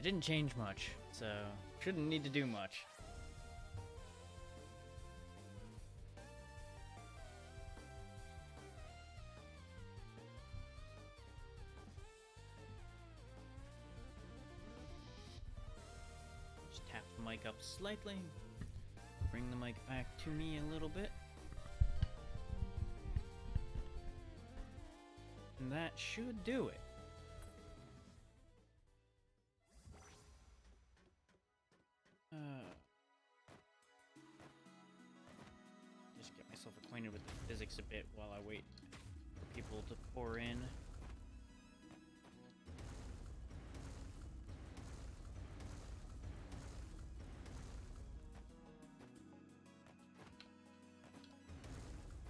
didn't change much, so shouldn't need to do much. Just tap the mic up slightly. Bring the mic back to me a little bit. And that should do it. Just get myself acquainted with the physics a bit while I wait for people to pour in.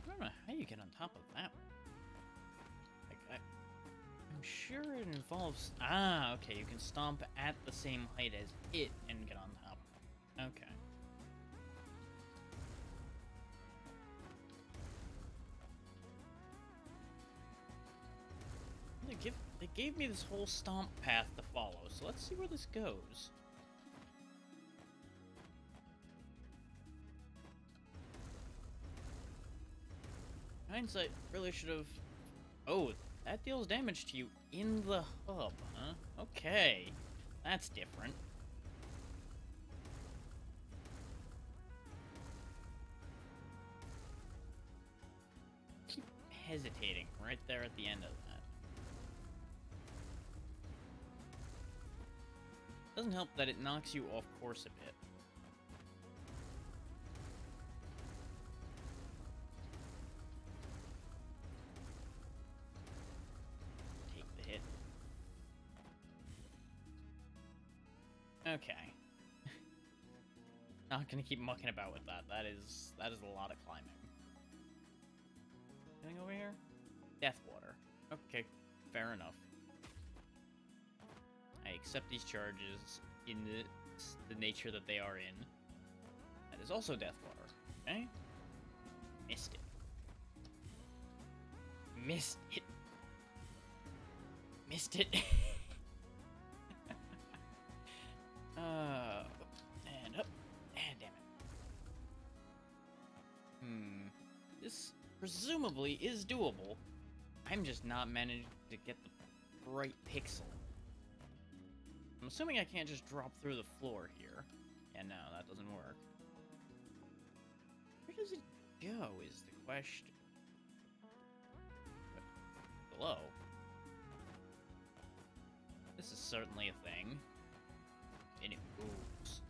I don't know how you get on top of that one. Like, I'm sure it involves... Ah, okay, you can stomp at the same height as it and get on top. Okay. They gave me this whole stomp path to follow, so let's see where this goes. Hindsight really should have... Oh, that deals damage to you in the hub, huh? Okay, that's different. Keep hesitating right there at the end of that. Doesn't help that it knocks you off course a bit. Take the hit. Okay. Not gonna keep mucking about with that. That is a lot of climbing. Anything over here? Death water. Okay, fair enough. I accept these charges in the nature that they are in. That is also death water. Okay? Missed it. Missed it. Missed it. And up. And damn it. This presumably is doable. I'm just not managing to get the right pixel. I'm assuming I can't just drop through the floor here. Yeah, no, that doesn't work. Where does it go is the question. Below. This is certainly a thing. And it moves.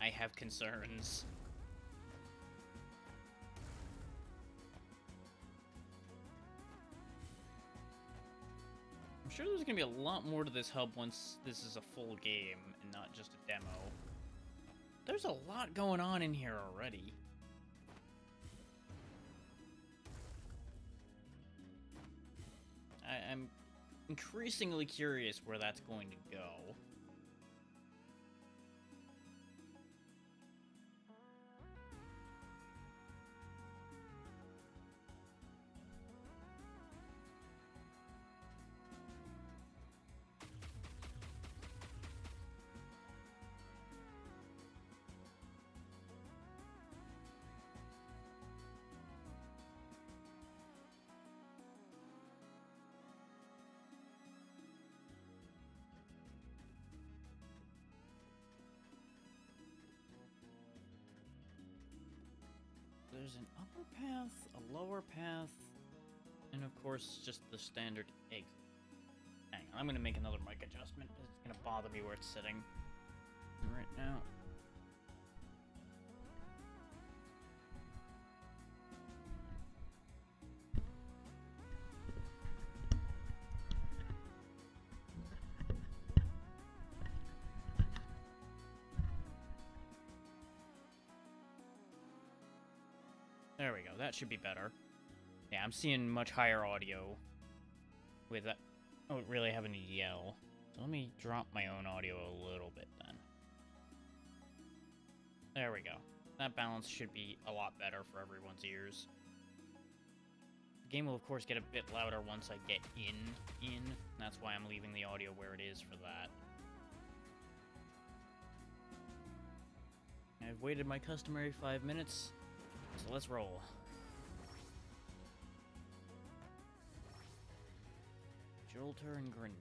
I have concerns. I'm sure there's gonna be a lot more to this hub once this is a full game and not just a demo. There's a lot going on in here already. I'm increasingly curious where that's going to go. There's an upper path, a lower path, and of course, just the standard exit. Hang on, I'm gonna make another mic adjustment. It's gonna bother me where it's sitting right now. There we go, that should be better. Yeah, I'm seeing much higher audio with that. Oh, really having to yell. So let me drop my own audio a little bit then. There we go. That balance should be a lot better for everyone's ears. The game will of course get a bit louder once I get in. That's why I'm leaving the audio where it is for that. waited my customary 5 minutes, so let's roll. Jolter and grenade.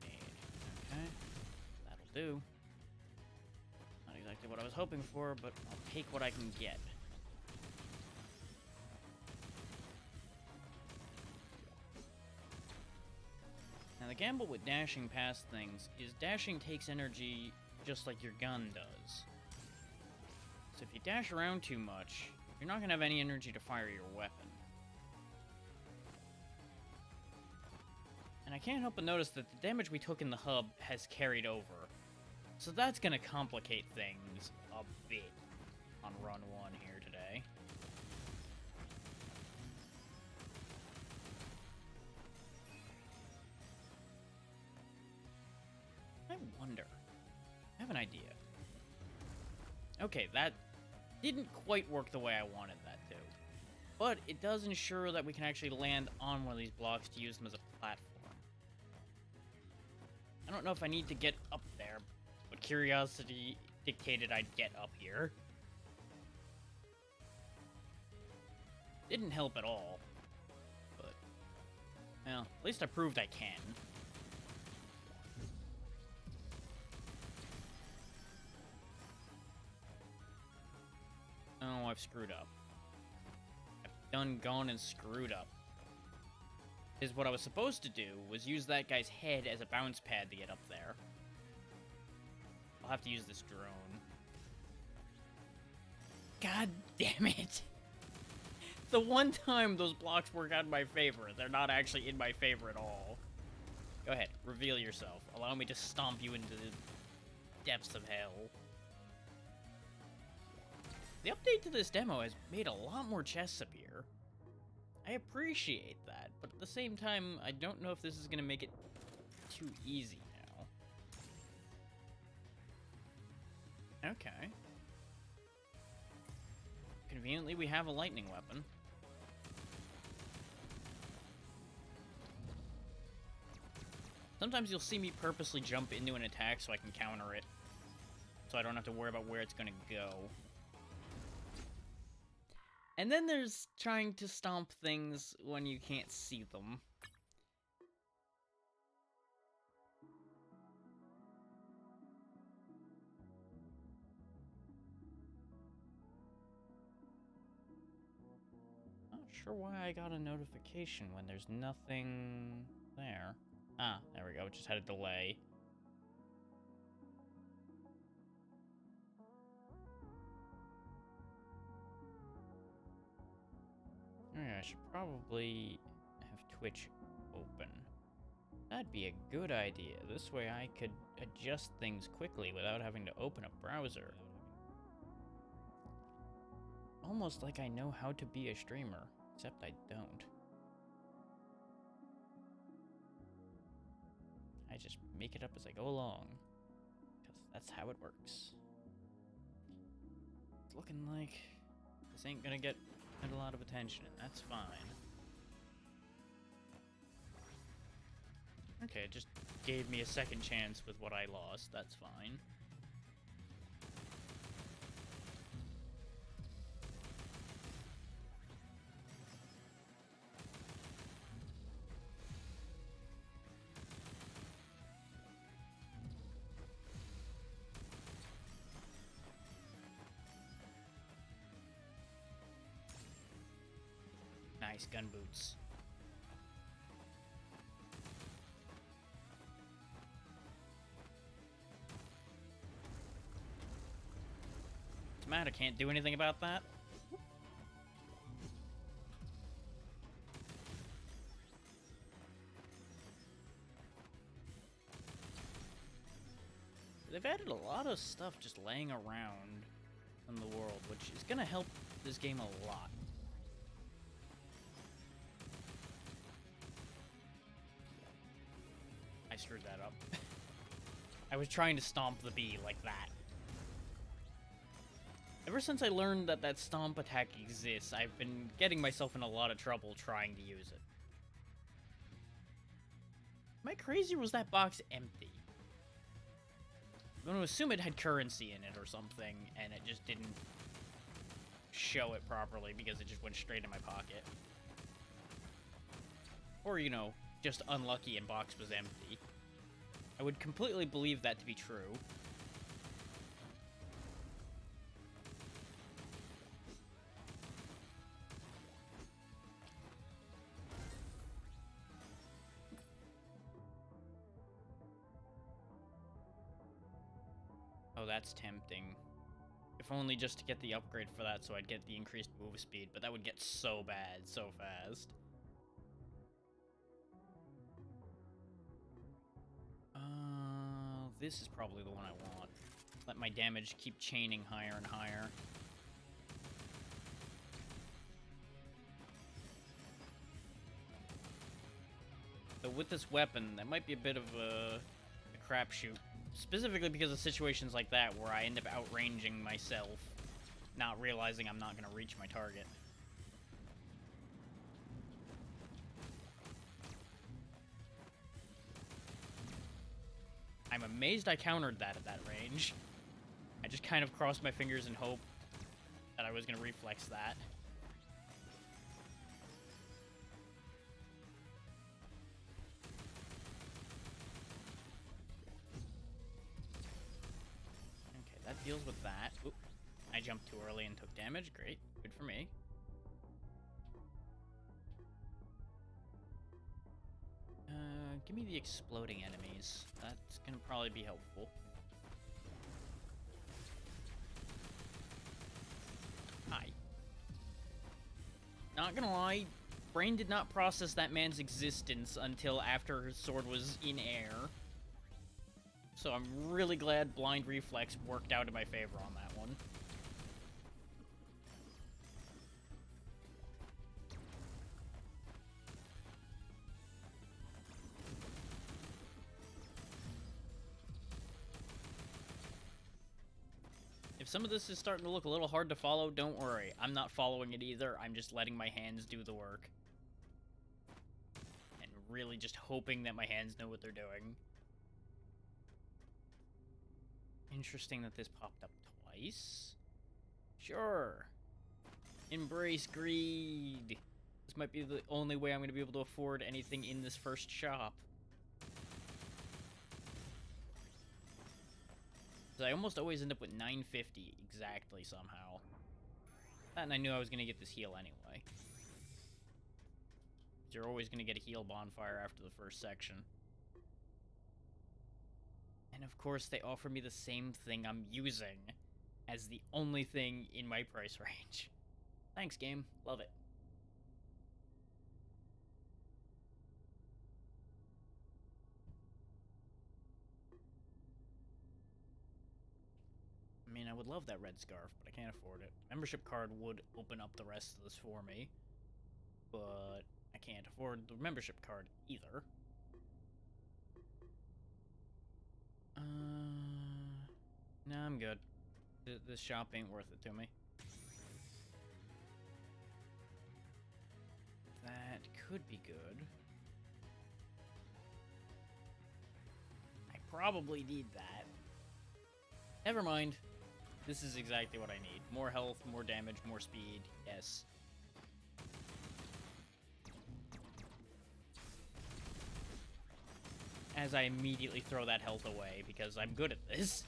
Okay, that'll do. Not exactly what I was hoping for, but I'll take what I can get. Now the gamble with dashing past things is dashing takes energy just like your gun does. So if you dash around too much, you're not going to have any energy to fire your weapon. And I can't help but notice that the damage we took in the hub has carried over. So that's going to complicate things a bit on run 1 here today. I wonder. I have an idea. Okay, that didn't quite work the way I wanted that to. But it does ensure that we can actually land on one of these blocks to use them as a platform. I don't know if I need to get up there, but curiosity dictated I'd get up here. Didn't help at all. But, well, at least I proved I can. Oh, I've screwed up. I've gone and screwed up. Is what I was supposed to do was use that guy's head as a bounce pad to get up there. I'll have to use this drone. God damn it! The one time those blocks work out in my favor, they're not actually in my favor at all. Go ahead, reveal yourself. Allow me to stomp you into the depths of hell. The update to this demo has made a lot more chests appear. I appreciate that, but at the same time, I don't know if this is going to make it too easy now. Okay. Conveniently, we have a lightning weapon. Sometimes you'll see me purposely jump into an attack so I can counter it, so I don't have to worry about where it's going to go. And then there's trying to stomp things when you can't see them. Not sure why I got a notification when there's nothing there. Ah, there we go, it just had a delay. Yeah, I should probably have Twitch open. That'd be a good idea. This way I could adjust things quickly without having to open a browser. Almost like I know how to be a streamer, except I don't. I just make it up as I go along, because that's how it works. It's looking like this ain't gonna get a lot of attention, and that's fine. Okay, it just gave me a second chance with what I lost, that's fine. Nice gun boots. What's the matter? Can't do anything about that? They've added a lot of stuff just laying around in the world, which is gonna help this game a lot. I screwed that up. I was trying to stomp the bee like that. Ever since I learned that that stomp attack exists, I've been getting myself in a lot of trouble trying to use it. Am I crazy or was that box empty? I'm going to assume it had currency in it or something, and it just didn't show it properly because it just went straight in my pocket. Or, you know, just unlucky and box was empty. I would completely believe that to be true. Oh, that's tempting. If only just to get the upgrade for that so I'd get the increased move speed, but that would get so bad so fast. This is probably the one I want. Let my damage keep chaining higher and higher. So with this weapon, that might be a bit of a crapshoot. Specifically because of situations like that where I end up outranging myself, not realizing I'm not going to reach my target. I'm amazed I countered that at that range. I just kind of crossed my fingers and hoped that I was going to reflex that. Okay, that deals with that. Oop. I jumped too early and took damage. Great. Good for me. Give me the exploding enemies. That's gonna probably be helpful. Hi. Not gonna lie, brain did not process that man's existence until after his sword was in air. So I'm really glad blind reflex worked out in my favor on that one. If some of this is starting to look a little hard to follow, don't worry. I'm not following it either. I'm just letting my hands do the work. And really just hoping that my hands know what they're doing. Interesting that this popped up twice. Sure. Embrace greed. This might be the only way I'm going to be able to afford anything in this first shop. I almost always end up with 950 exactly somehow. And I knew I was going to get this heal anyway. You're always going to get a heal bonfire after the first section. And of course they offer me the same thing I'm using as the only thing in my price range. Thanks, game. Love it. I mean, I would love that red scarf, but I can't afford it. Membership card would open up the rest of this for me, but I can't afford the membership card either. No, I'm good. This shop ain't worth it to me. That could be good. I probably need that. Never mind. This is exactly what I need. More health, more damage, more speed. Yes. As I immediately throw that health away because I'm good at this.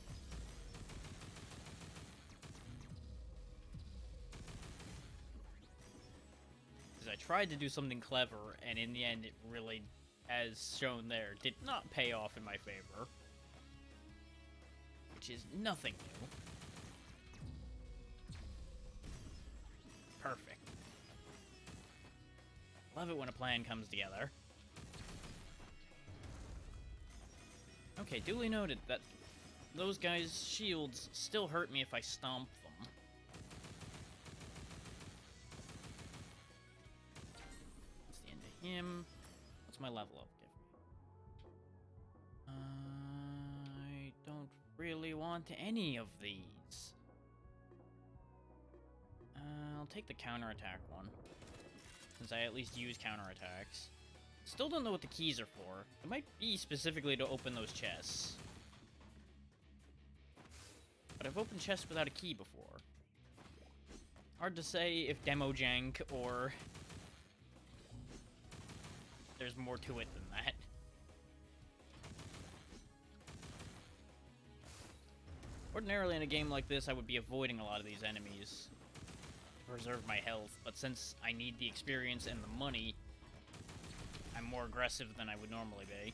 Because I tried to do something clever, and in the end it really, as shown there, did not pay off in my favor. Which is nothing new. Perfect. Love it when a plan comes together. Okay, duly noted that those guys' shields still hurt me if I stomp them. That's the end of him. What's my level up give me? I don't really want any of these. I'll take the counterattack one, since I at least use counterattacks. Still don't know what the keys are for. It might be specifically to open those chests. But I've opened chests without a key before. Hard to say if demo jank or there's more to it than that. Ordinarily in a game like this, I would be avoiding a lot of these enemies to preserve my health, but since I need the experience and the money, I'm more aggressive than I would normally be.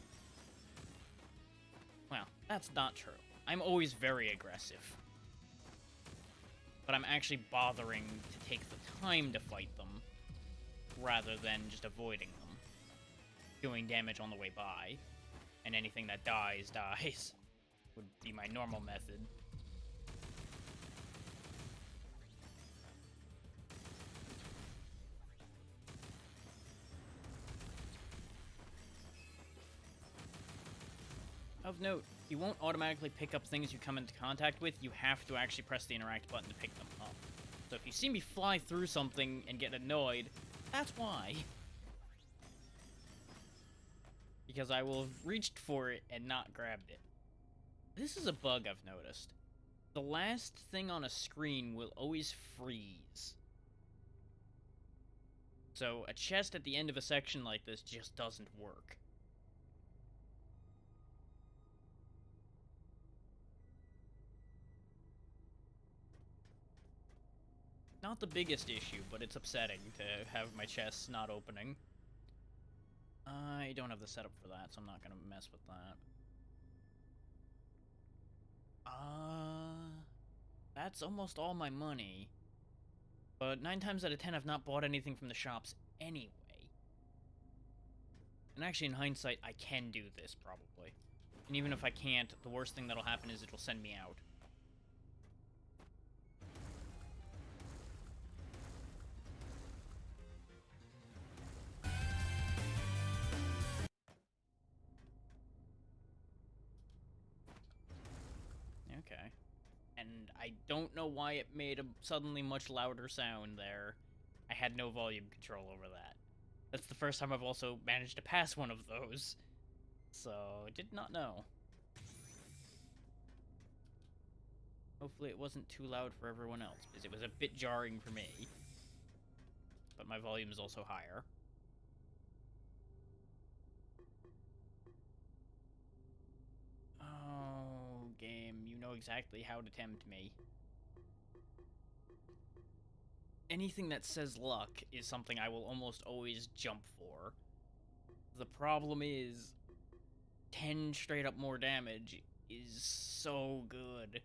Well, that's not true. I'm always very aggressive. But I'm actually bothering to take the time to fight them, rather than just avoiding them. Doing damage on the way by, and anything that dies, dies, would be my normal method. Of note, you won't automatically pick up things you come into contact with, you have to actually press the interact button to pick them up. So if you see me fly through something and get annoyed, that's why. Because I will have reached for it and not grabbed it. This is a bug I've noticed. The last thing on a screen will always freeze. So a chest at the end of a section like this just doesn't work. Not the biggest issue, but it's upsetting to have my chests not opening. I don't have the setup for that, so I'm not gonna mess with that. That's almost all my money. But 9 times out of 10, I've not bought anything from the shops anyway. And actually, in hindsight, I can do this, probably. And even if I can't, the worst thing that'll happen is it'll send me out. Okay. And I don't know why it made a suddenly much louder sound there. I had no volume control over that. That's the first time I've also managed to pass one of those. So, did not know. Hopefully it wasn't too loud for everyone else, because it was a bit jarring for me. But my volume is also higher. Oh, game, you know exactly how to tempt me. Anything that says luck is something I will almost always jump for. The problem is, 10 straight up more damage is so good.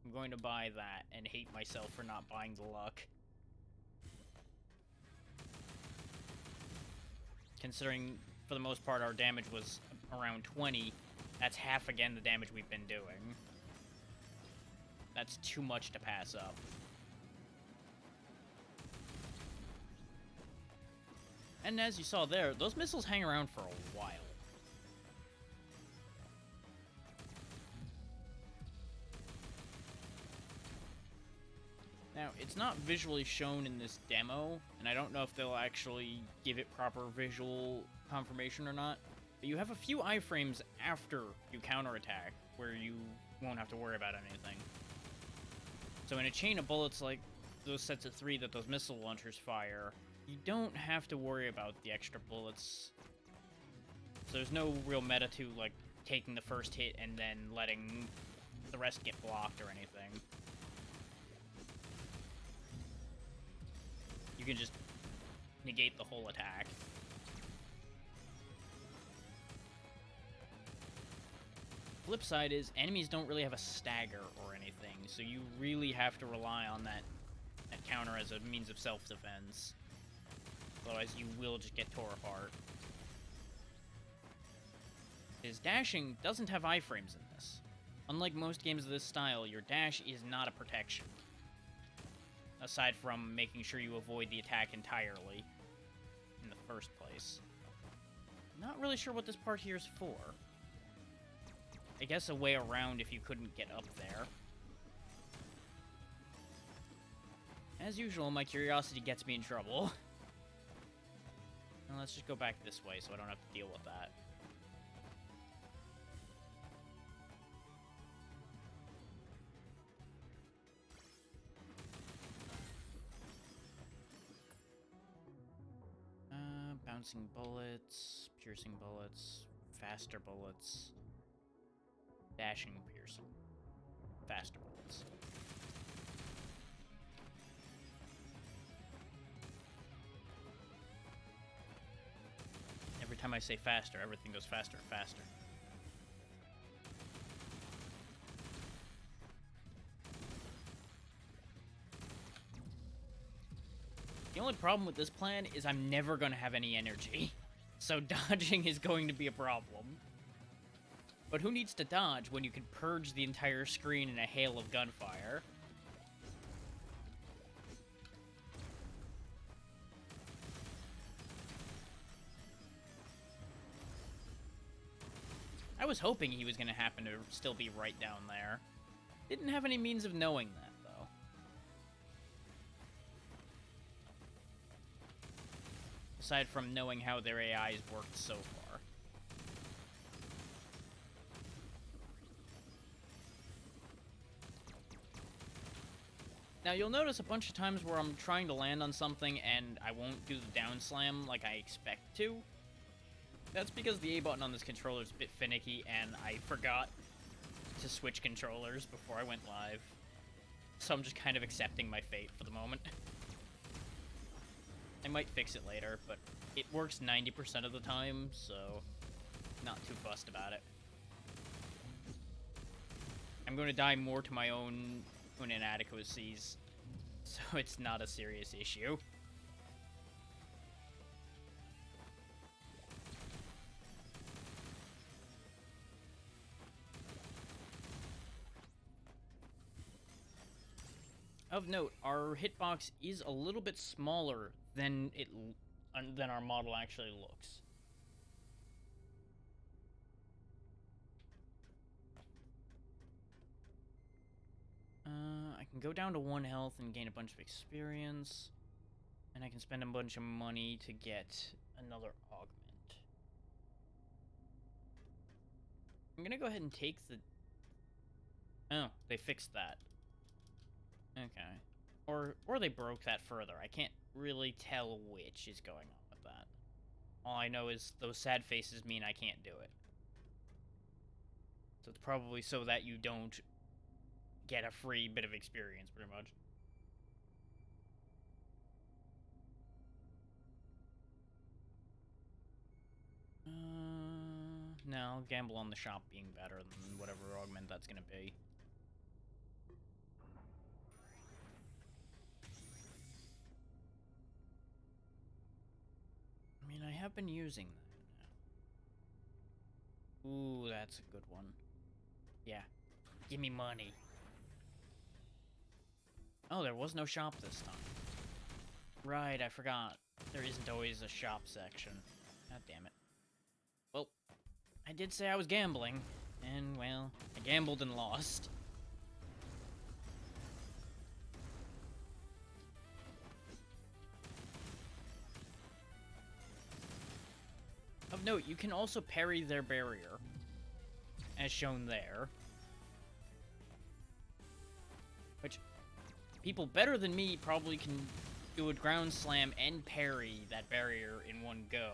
I'm going to buy that and hate myself for not buying the luck. Considering, for the most part, our damage was around 20, that's half again the damage we've been doing. That's too much to pass up. And as you saw there, those missiles hang around for a while. Now, it's not visually shown in this demo, and I don't know if they'll actually give it proper visual confirmation or not, but you have a few iframes after you counterattack, where you won't have to worry about anything. So in a chain of bullets like those sets of 3 that those missile launchers fire, you don't have to worry about the extra bullets. So there's no real meta to, like, taking the first hit and then letting the rest get blocked or anything. You can just negate the whole attack. Flip side is, enemies don't really have a stagger or anything, so you really have to rely on that counter as a means of self-defense. Otherwise, you will just get tore apart. His dashing doesn't have iframes in this. Unlike most games of this style, your dash is not a protection. Aside from making sure you avoid the attack entirely in the first place. Not really sure what this part here is for. I guess a way around if you couldn't get up there. As usual, my curiosity gets me in trouble. Now let's just go back this way so I don't have to deal with that. bouncing bullets, piercing bullets, faster bullets, dashing piercing, faster bullets. Every time I say faster, everything goes faster and faster. The only problem with this plan is I'm never going to have any energy, so dodging is going to be a problem. But who needs to dodge when you can purge the entire screen in a hail of gunfire? I was hoping he was going to happen to still be right down there. Didn't have any means of knowing that, though. Aside from knowing how their AIs worked so far. Now, you'll notice a bunch of times where I'm trying to land on something and I won't do the down slam like I expect to. That's because the A button on this controller is a bit finicky, and I forgot to switch controllers before I went live. So I'm just kind of accepting my fate for the moment. I might fix it later, but it works 90% of the time, so not too fussed about it. I'm going to die more to my own inadequacies, so it's not a serious issue. Of note, our hitbox is a little bit smaller than our model actually looks. I can go down to 1 health and gain a bunch of experience, and I can spend a bunch of money to get another augment. I'm gonna go ahead and take the... Oh, they fixed that. Okay. Or they broke that further. I can't really tell which is going on with that. All I know is those sad faces mean I can't do it. So it's probably so that you don't get a free bit of experience, pretty much. No, I'll gamble on the shop being better than whatever augment that's gonna be. I mean, I have been using that now. Ooh, that's a good one. Yeah. Give me money. Oh, there was no shop this time. Right, I forgot. There isn't always a shop section. God damn it. Well, I did say I was gambling, and, well, I gambled and lost. Of note, you can also parry their barrier, as shown there. Which, people better than me probably can do a ground slam and parry that barrier in one go.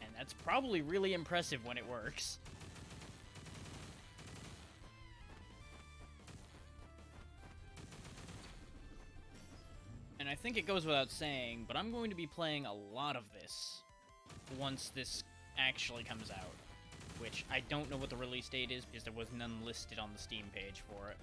And that's probably really impressive when it works. And I think it goes without saying, but I'm going to be playing a lot of this once this actually comes out. Which, I don't know what the release date is, because there was none listed on the Steam page for it.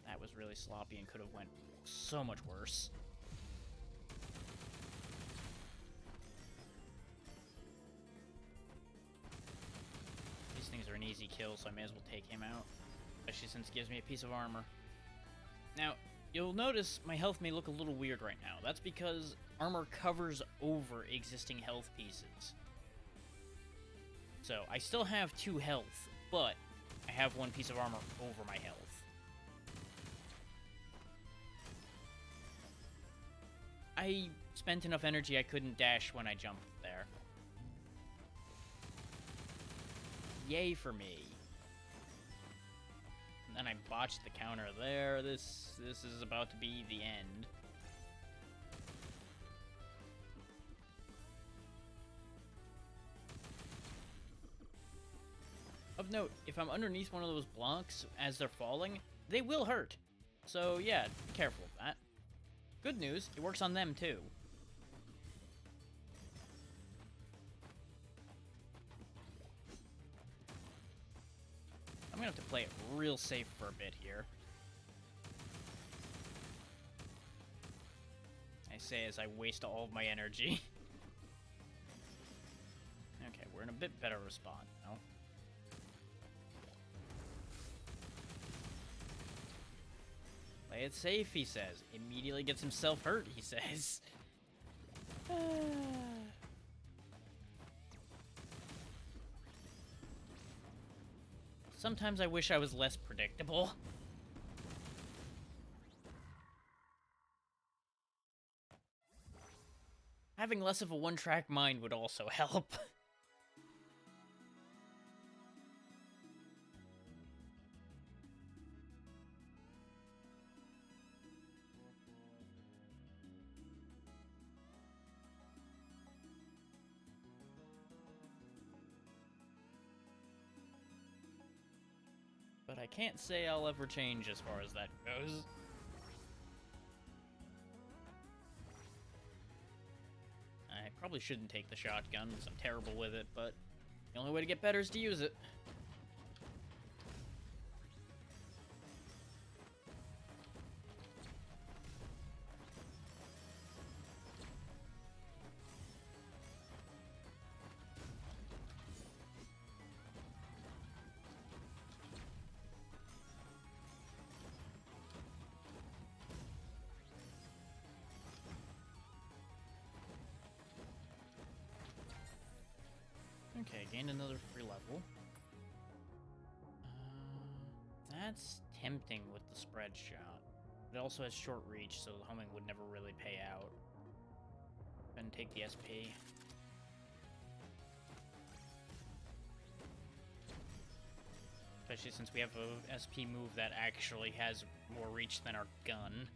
That was really sloppy and could have went so much worse. These things are an easy kill, so I may as well take him out. Especially since it gives me a piece of armor. Now, you'll notice my health may look a little weird right now. That's because armor covers over existing health pieces. So, I still have 2 health, but I have 1 piece of armor over my health. I spent enough energy I couldn't dash when I jumped there. Yay for me. And then I botched the counter there. This is about to be the end. Of note, if I'm underneath one of those blocks as they're falling, they will hurt. So yeah, be careful of that. Good news, it works on them too. I'm gonna have to play it real safe for a bit here. I say as I waste all of my energy. Okay, we're in a bit better respawn now. Play it safe, he says. Immediately gets himself hurt, he says. Sometimes I wish I was less predictable. Having less of a one-track mind would also help. But I can't say I'll ever change as far as that goes. I probably shouldn't take the shotgun, because I'm terrible with it, but the only way to get better is to use it. Okay, gained another free level. That's tempting with the spread shot. It also has short reach, so the homing would never really pay out. And take the SP. Especially since we have a SP move that actually has more reach than our gun.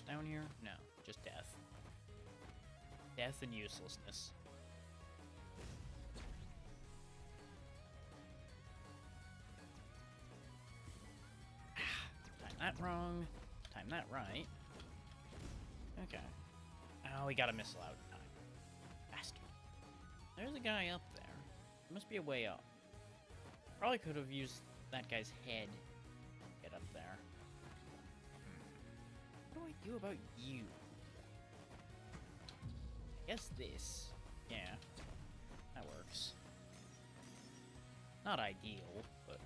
Down here? No, just death. Death and uselessness. Time that wrong. Time that right. Okay. Oh, we got a missile out in time. Bastard. There's a guy up there. There must be a way up. Probably could have used that guy's head to get up there. What do I do about you? Guess this. Yeah. That works. Not ideal, but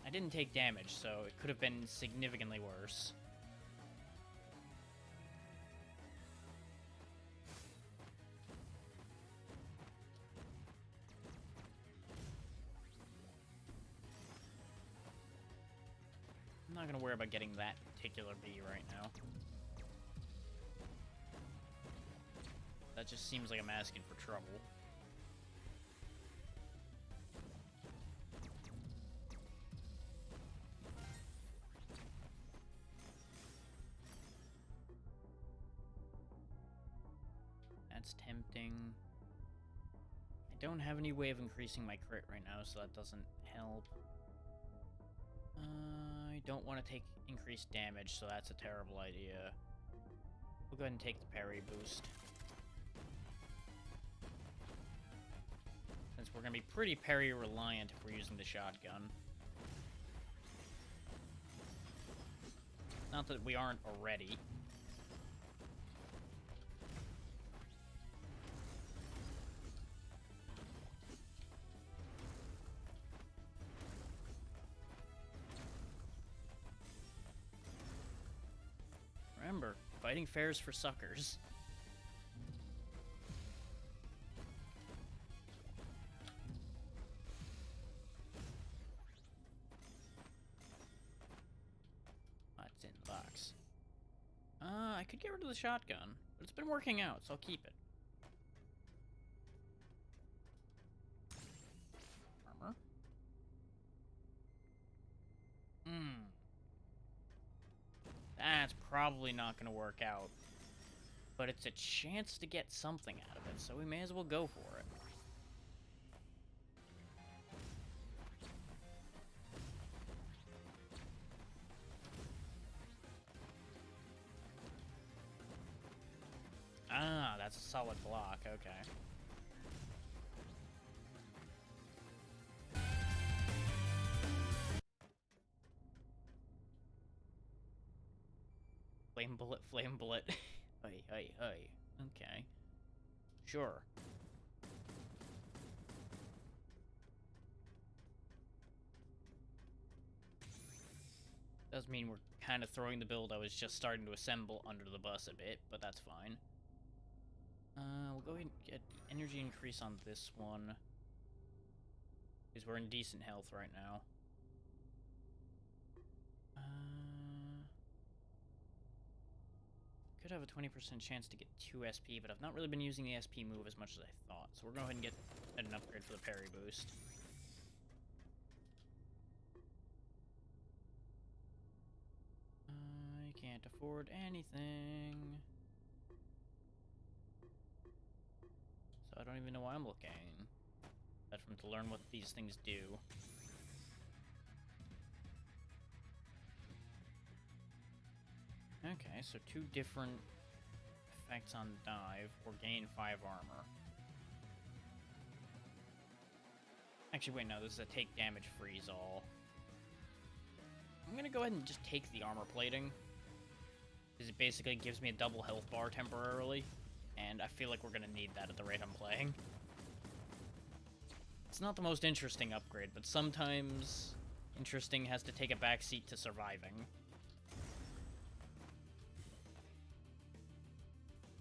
I didn't take damage, so it could have been significantly worse. I'm not gonna worry about getting that particular bee right now. That just seems like I'm asking for trouble. That's tempting. I don't have any way of increasing my crit right now, so that doesn't help. I don't want to take increased damage, so that's a terrible idea. We'll go ahead and take the parry boost. Since we're going to be pretty parry reliant if we're using the shotgun. Not that we aren't already. Remember, fighting fair is for suckers. I could get rid of the shotgun, but it's been working out, so I'll keep it. Armor. That's probably not going to work out. But it's a chance to get something out of it, so we may as well go for it. Ah, that's a solid block, okay. Flame bullet, flame bullet. Hey, hey, hey. Okay. Sure. Does mean we're kind of throwing the build I was just starting to assemble under the bus a bit, but that's fine. We'll go ahead and get energy increase on this one. Because we're in decent health right now. Could have a 20% chance to get 2 SP, but I've not really been using the SP move as much as I thought. So we're going to go ahead and get an upgrade for the parry boost. I can't afford anything. So I don't even know why I'm looking. Aside from to learn what these things do. Okay, so 2 different effects on dive or gain 5 armor. Actually, wait, no, this is a take damage freeze all. I'm gonna go ahead and just take the armor plating. Because it basically gives me a double health bar temporarily. And I feel like we're gonna need that at the rate I'm playing. It's not the most interesting upgrade, but sometimes interesting has to take a backseat to surviving.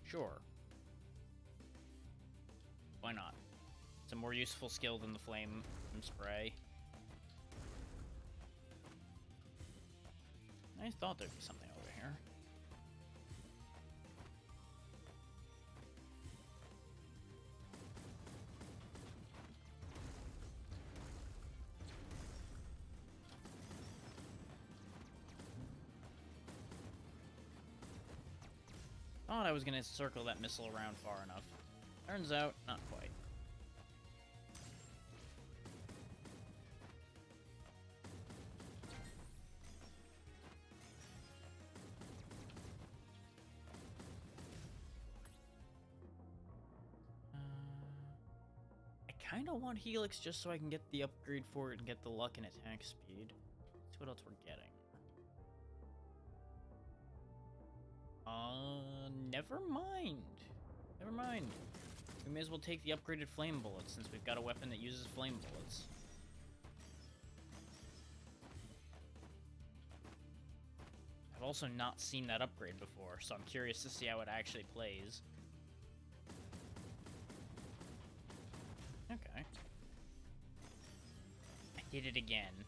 Sure. Why not? It's a more useful skill than the flame spray. I thought there'd be something over here. Thought I was gonna circle that missile around far enough. Turns out, not quite. I kind of want Helix just so I can get the upgrade for it and get the luck and attack speed. Let's see what else we're getting. Never mind. Never mind. We may as well take the upgraded flame bullets since we've got a weapon that uses flame bullets. I've also not seen that upgrade before, so I'm curious to see how it actually plays. Okay. I did it again.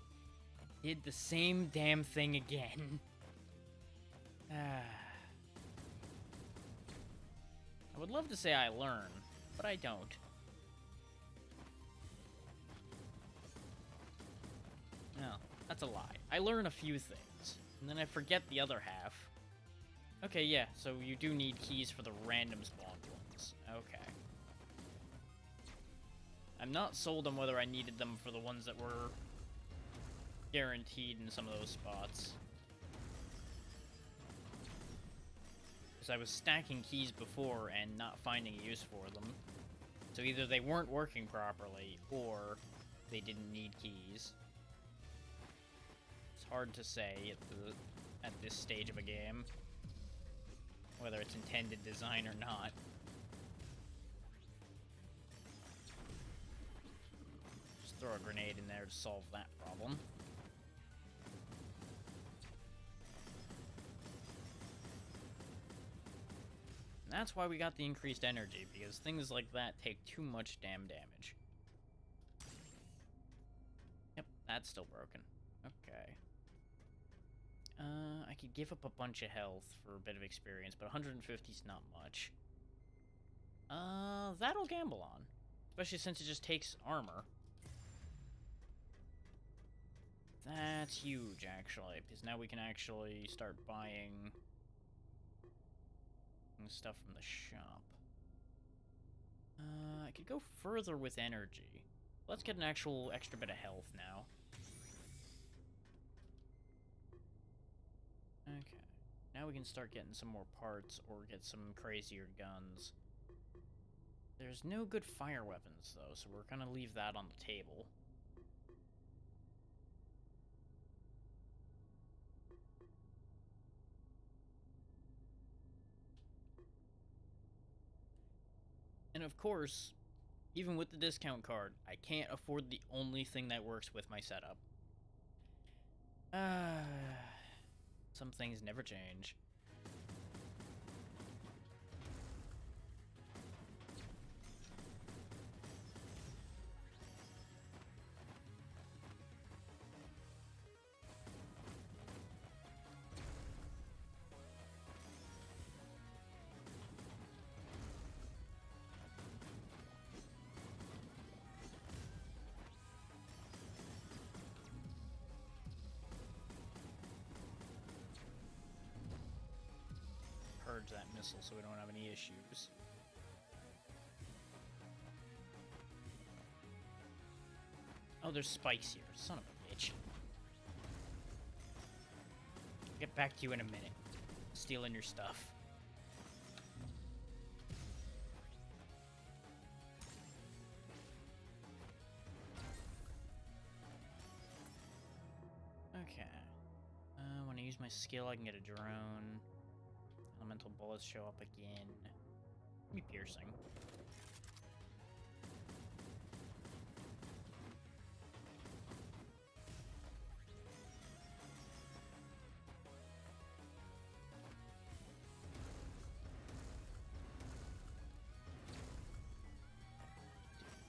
I did the same damn thing again. I would love to say I learn, but I don't. No, that's a lie. I learn a few things, and then I forget the other half. Okay, yeah, so you do need keys for the random spawned ones. Okay. I'm not sold on whether I needed them for the ones that were guaranteed in some of those spots. I was stacking keys before and not finding a use for them. So either they weren't working properly, or they didn't need keys. It's hard to say at this stage of a game, whether it's intended design or not. Just throw a grenade in there to solve that problem. And that's why we got the increased energy, because things like that take too much damn damage. Yep, that's still broken. Okay. I could give up a bunch of health for a bit of experience, but 150 is not much. That'll gamble on. Especially since it just takes armor. That's huge, actually, because now we can actually start buying stuff from the shop. I could go further with energy. Let's get an actual extra bit of health now. Okay. Now we can start getting some more parts or get some crazier guns. There's no good fire weapons, though, so we're gonna leave that on the table. And of course, even with the discount card, I can't afford the only thing that works with my setup. Some things never change. Purge that missile so we don't have any issues. Oh, there's spikes here. Son of a bitch. I'll get back to you in a minute. Stealing your stuff. Okay. When I use my skill, I can get a drone. Elemental bullets show up again. Be piercing.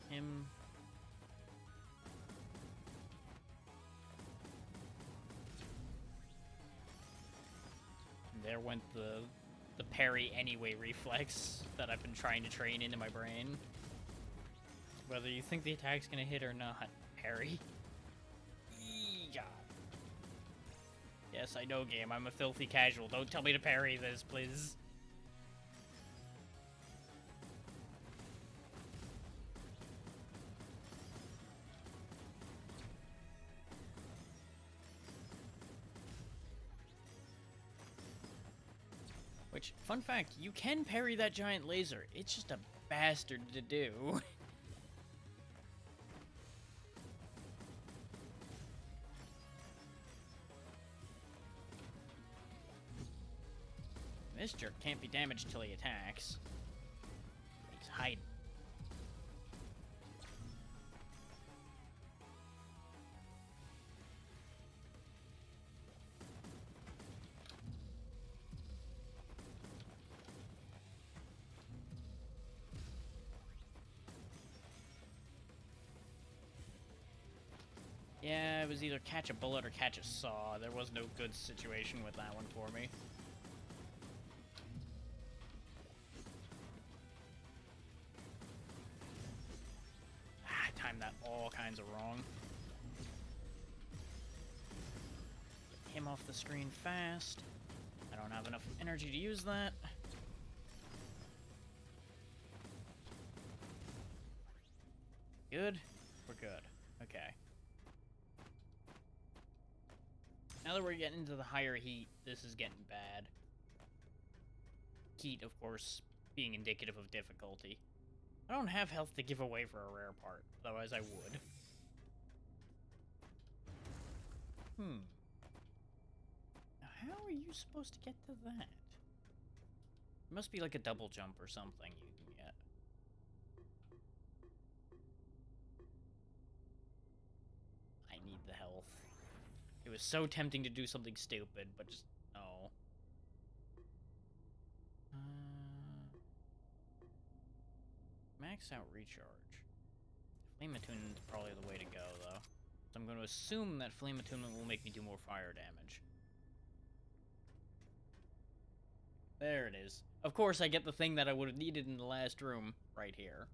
Him. And there went the parry anyway reflex that I've been trying to train into my brain. Whether you think the attack's gonna hit or not, parry. Yeah. Yes, I know, game. I'm a filthy casual. Don't tell me to parry this, please. Which, fun fact, you can parry that giant laser. It's just a bastard to do. This jerk can't be damaged till he attacks. He's hiding. Yeah, it was either catch a bullet or catch a saw. There was no good situation with that one for me. I timed that all kinds of wrong. Get him off the screen fast. I don't have enough energy to use that. Good? We're good. Okay. Now that we're getting into the higher heat, this is getting bad. Heat, of course, being indicative of difficulty. I don't have health to give away for a rare part, otherwise I would. Now, how are you supposed to get to that? It must be like a double jump or something you can get. I need the health. It was so tempting to do something stupid, but just no. Max out recharge. Flame attunement is probably the way to go, though. So I'm going to assume that flame attunement will make me do more fire damage. There it is. Of course, I get the thing that I would have needed in the last room right here.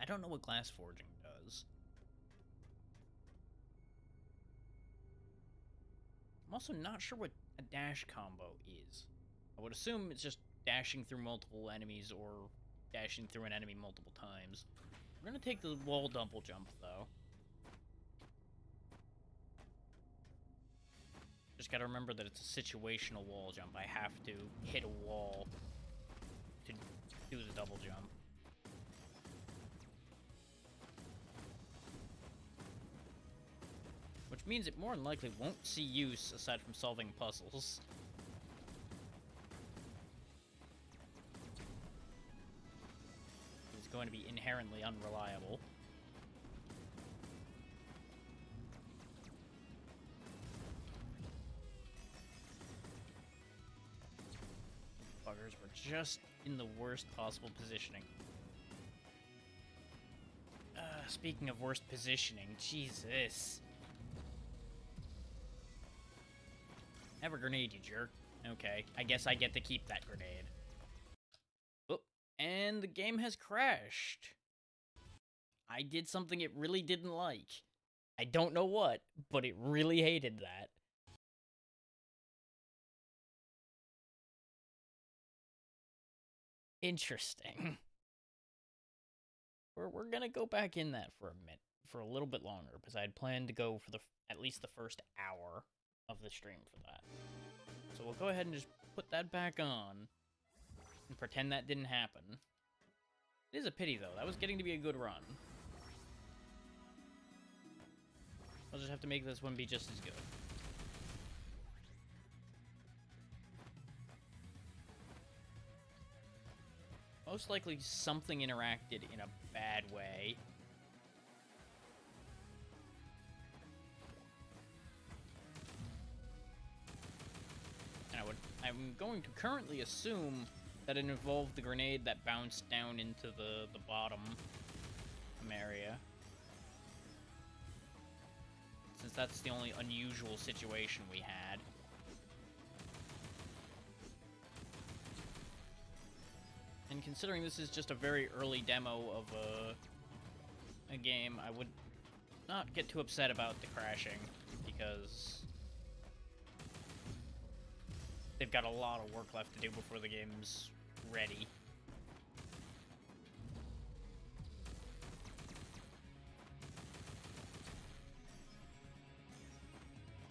I don't know what glass forging does. I'm also not sure what a dash combo is. I would assume it's just dashing through multiple enemies or dashing through an enemy multiple times. We're gonna take the wall double jump, though. Just gotta remember that it's a situational wall jump. I have to hit a wall to do the double jump. Which means it more than likely won't see use aside from solving puzzles. It's going to be inherently unreliable. Buggers, we're just in the worst possible positioning. Speaking of worst positioning, Jesus. Have a grenade, you jerk. Okay, I guess I get to keep that grenade. Oh, and the game has crashed. I did something it really didn't like. I don't know what, but it really hated that. Interesting. We're gonna go back in that for a little bit longer, because I'd planned to go for at least the first hour of the stream for that. So we'll go ahead and just put that back on and pretend that didn't happen. It is a pity, though. That was getting to be a good run. I'll just have to make this one be just as good. Most likely something interacted in a bad way. And I'm going to currently assume that it involved the grenade that bounced down into the bottom area. Since that's the only unusual situation we had. And considering this is just a very early demo of a game, I would not get too upset about the crashing, because they've got a lot of work left to do before the game's ready.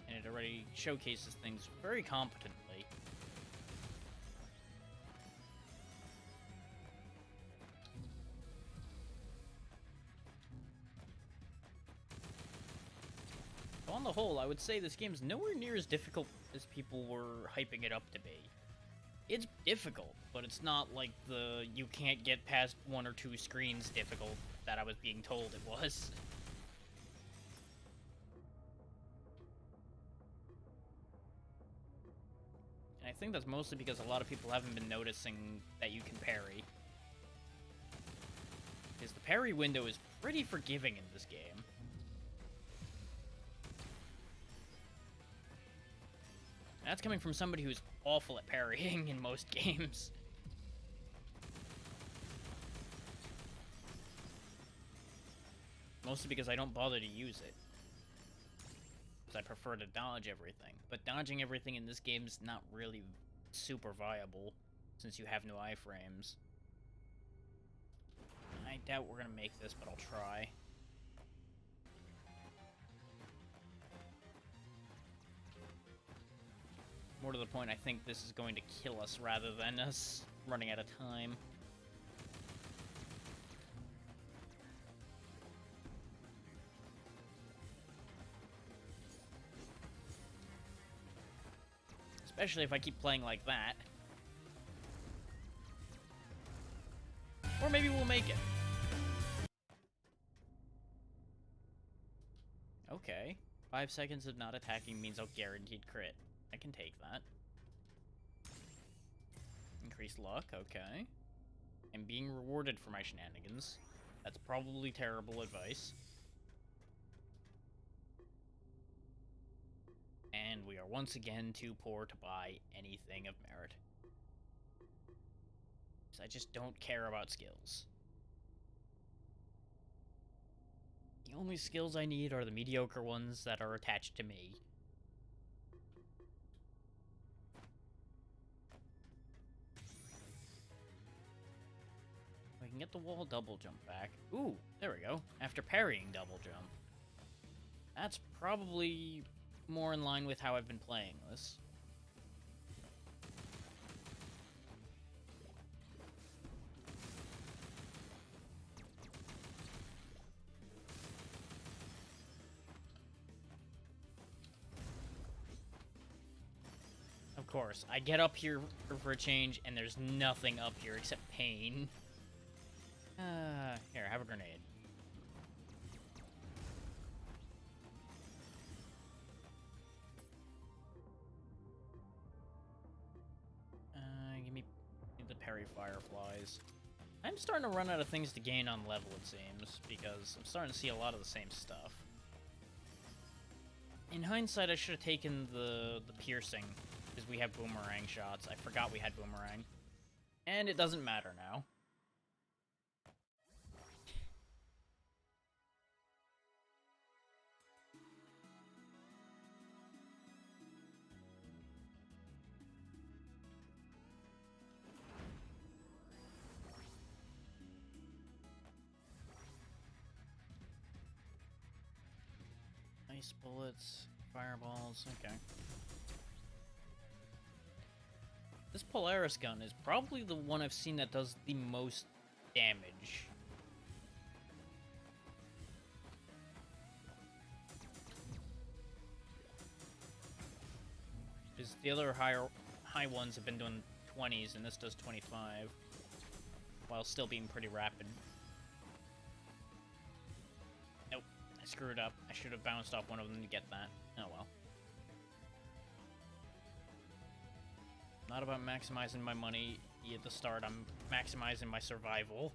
And it already showcases things very competently. On the whole, I would say this game's nowhere near as difficult as people were hyping it up to be. It's difficult, but it's not like the you can't get past 1 or 2 screens difficult that I was being told it was. And I think that's mostly because a lot of people haven't been noticing that you can parry. Because the parry window is pretty forgiving in this game. That's coming from somebody who's awful at parrying in most games. Mostly because I don't bother to use it. Because I prefer to dodge everything. But dodging everything in this game's not really super viable, since you have no iframes. I doubt we're gonna make this, but I'll try. More to the point, I think this is going to kill us rather than us running out of time. Especially if I keep playing like that. Or maybe we'll make it. Okay. 5 seconds of not attacking means I'll guaranteed crit. I can take that. Increased luck, okay. I'm being rewarded for my shenanigans. That's probably terrible advice. And we are once again too poor to buy anything of merit. I just don't care about skills. The only skills I need are the mediocre ones that are attached to me. I can get the wall double jump back. Ooh, there we go. After parrying double jump. That's probably more in line with how I've been playing this. Of course, I get up here for a change, and there's nothing up here except pain. Here, have a grenade. Give me the parry fireflies. I'm starting to run out of things to gain on level, it seems, because I'm starting to see a lot of the same stuff. In hindsight, I should have taken the piercing, because we have boomerang shots. I forgot we had boomerang. And it doesn't matter now. Ice bullets, fireballs, okay. This Polaris gun is probably the one I've seen that does the most damage. Because the other high ones have been doing 20s, and this does 25, while still being pretty rapid. Nope, I screwed up. I should have bounced off one of them to get that. Oh well. Not about maximizing my money at the start, I'm maximizing my survival.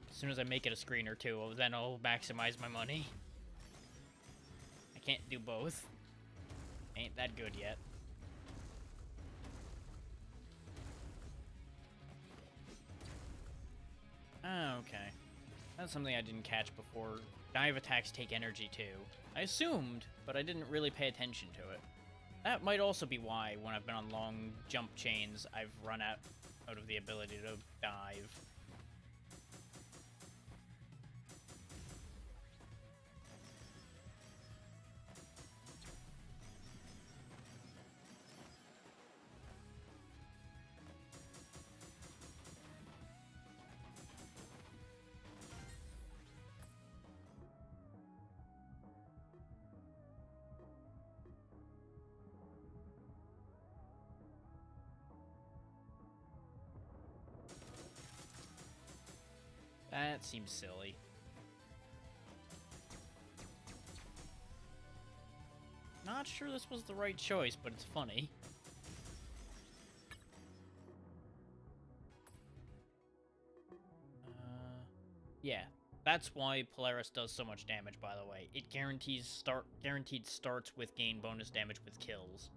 As soon as I make it a screen or two, then I'll maximize my money. I can't do both. Ain't that good yet. Ah, okay. That's something I didn't catch before. Dive attacks take energy too. I assumed, but I didn't really pay attention to it. That might also be why, when I've been on long jump chains, I've run out of the ability to dive. That seems silly. Not sure this was the right choice, but it's funny. Yeah, that's why Polaris does so much damage, by the way. It guaranteed starts with gain bonus damage with kills.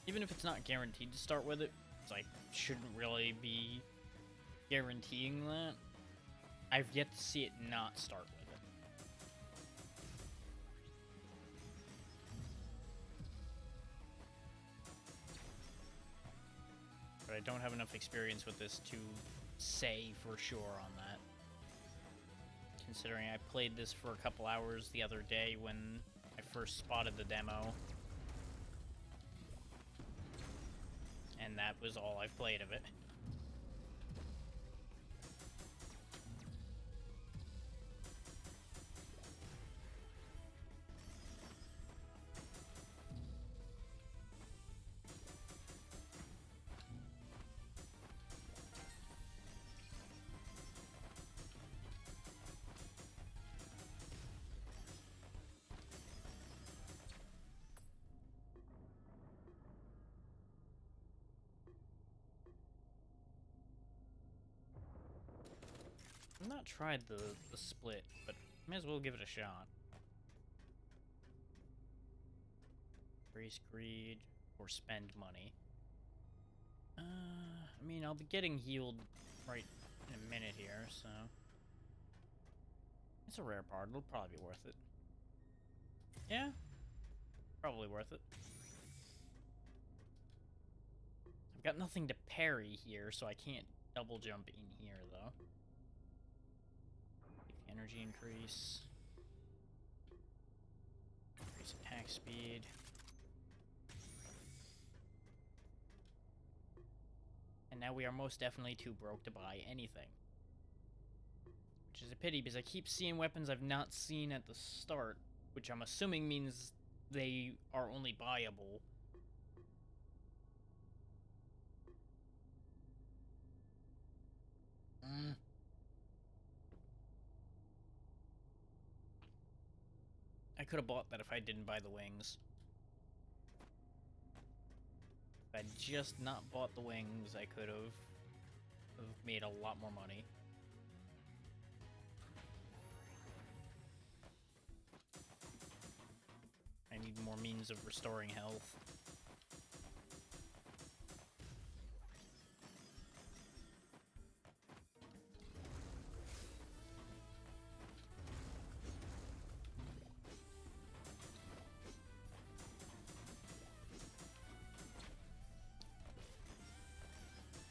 Even if it's not guaranteed to start with it, so I shouldn't really be guaranteeing that. I've yet to see it not start with it. But I don't have enough experience with this to say for sure on that. Considering I played this for a couple hours the other day when I first spotted the demo. And that was all I've played of it. not tried the split, but may as well give it a shot. Raise greed or spend money. I mean, I'll be getting healed right in a minute here, so it's a rare part. It'll probably be worth it. Yeah, probably worth it. I've got nothing to parry here, so I can't double jump in here, though. Energy increase. Increase attack speed. And now we are most definitely too broke to buy anything. Which is a pity, because I keep seeing weapons I've not seen at the start, which I'm assuming means they are only buyable. I could have bought that if I didn't buy the wings. If I'd just not bought the wings, I could have made a lot more money. I need more means of restoring health.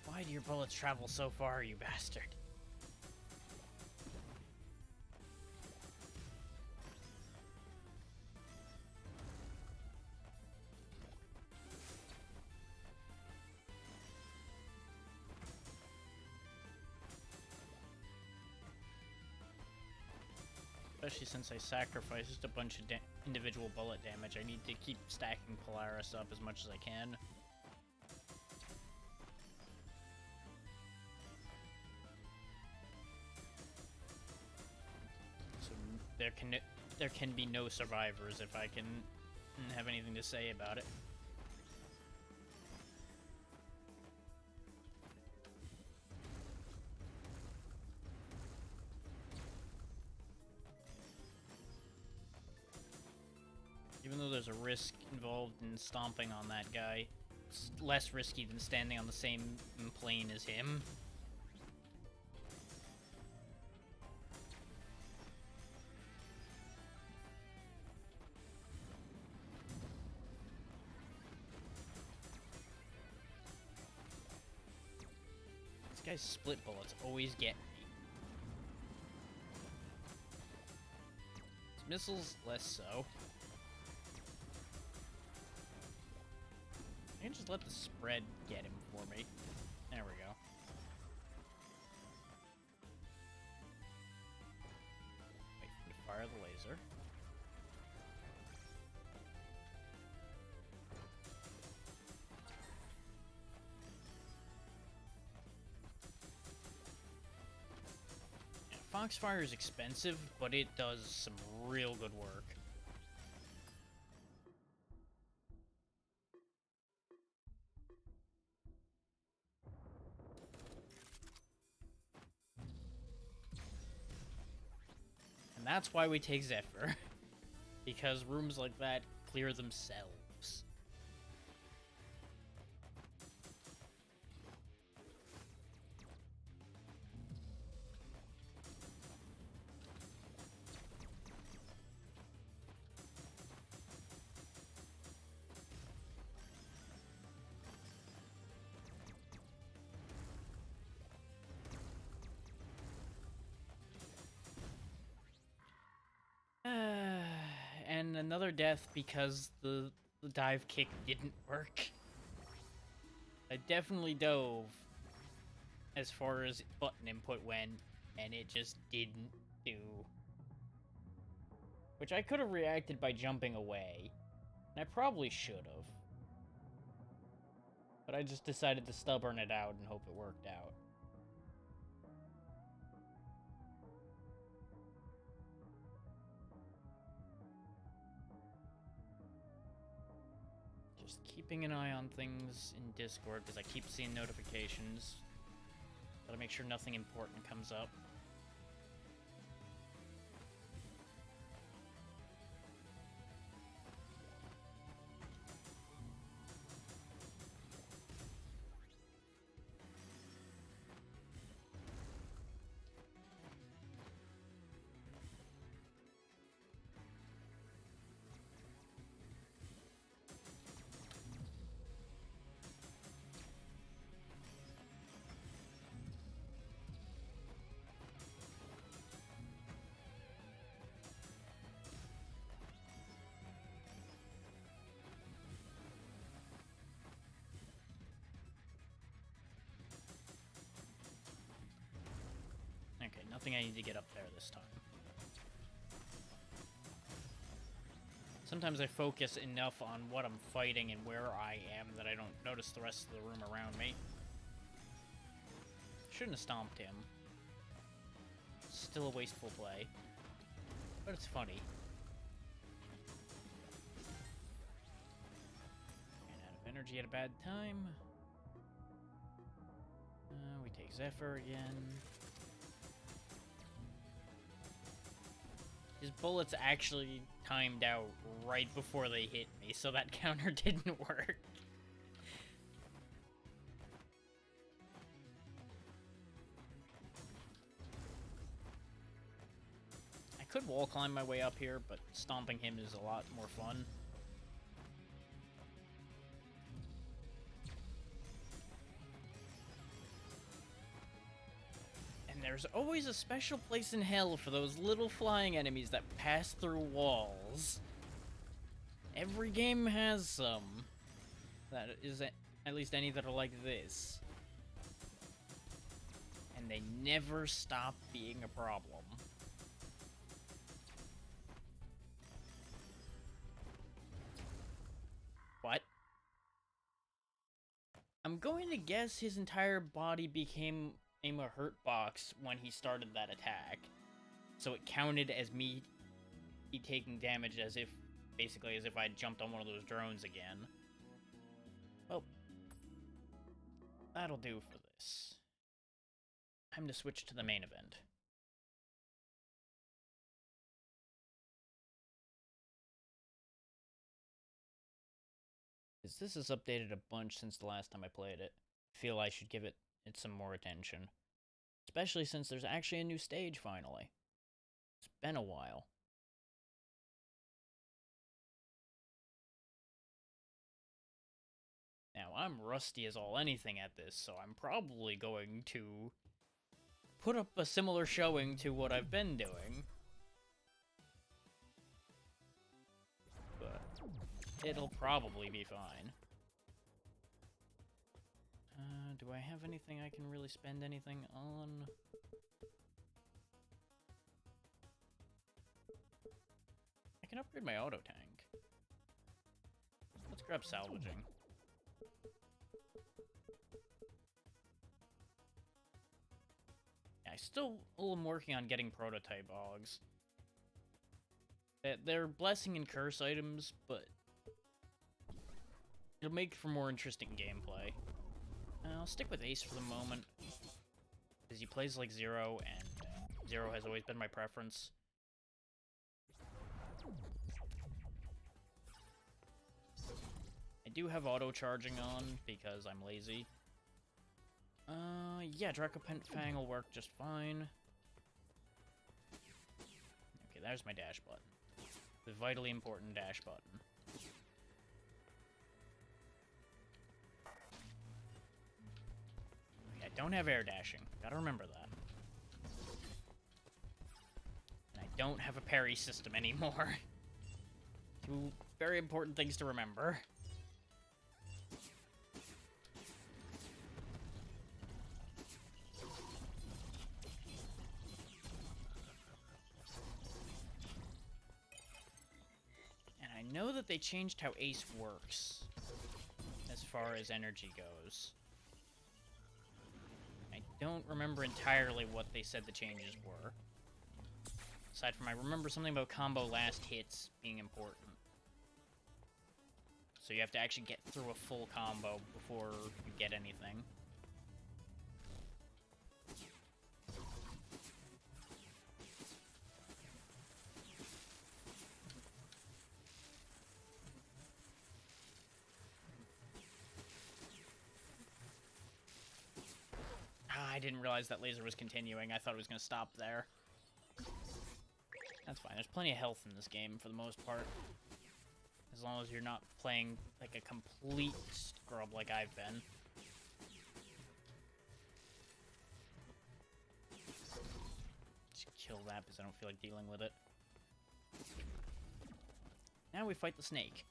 Why do your bullets travel so far, you bastard? Especially since I sacrificed a bunch of individual bullet damage, I need to keep stacking Polaris up as much as I can. So there can be no survivors if I can have anything to say about it. Even though there's a risk involved in stomping on that guy, it's less risky than standing on the same plane as him. This guy's split bullets always get me. His missiles, less so. I can just let the spread get him for me. There we go. Wait for him to fire the laser. Yeah, Foxfire is expensive, but it does some real good work. And that's why we take Zephyr. Because rooms like that clear themselves. And another death because the dive kick didn't work. I definitely dove as far as button input went, and it just didn't do. Which I could have reacted by jumping away, and I probably should have. But I just decided to stubborn it out and hope it worked out. Just keeping an eye on things in Discord, because I keep seeing notifications. Gotta make sure nothing important comes up. think I need to get up there this time. Sometimes I focus enough on what I'm fighting and where I am that I don't notice the rest of the room around me. Shouldn't have stomped him. Still a wasteful play. But it's funny. Ran out of energy at a bad time. We take Zephyr again. His bullets actually timed out right before they hit me, so that counter didn't work. I could wall climb my way up here, but stomping him is a lot more fun. There's always a special place in hell for those little flying enemies that pass through walls. Every game has some. That is at least any that are like this. And they never stop being a problem. What? I'm going to guess his entire body became a hurt box when he started that attack. So it counted as me taking damage as if, basically as if I jumped on one of those drones again. Well, that'll do for this. Time to switch to the main event. This has updated a bunch since the last time I played it. I feel I should give it some more attention. Especially since there's actually a new stage, finally. It's been a while. Now, I'm rusty as all anything at this, so I'm probably going to put up a similar showing to what I've been doing. But it'll probably be fine. Do I have anything I can really spend anything on? I can upgrade my auto tank. Let's grab salvaging. Yeah, I still am working on getting prototype Augs. They're blessing and curse items, but it'll make for more interesting gameplay. I'll stick with Ace for the moment, because he plays like Zero, and Zero has always been my preference. I do have auto-charging on, because I'm lazy. Yeah, Dracopent Fang will work just fine. Okay, there's my dash button. The vitally important dash button. I don't have air dashing. Gotta remember that. And I don't have a parry system anymore. Two very important things to remember. And I know that they changed how Ace works, as far as energy goes. I don't remember entirely what they said the changes were. Aside from I remember something about combo last hits being important. So you have to actually get through a full combo before you get anything. I didn't realize that laser was continuing. I thought it was going to stop there. That's fine. There's plenty of health in this game for the most part. As long as you're not playing like a complete scrub like I've been. Just kill that because I don't feel like dealing with it. Now we fight the snake.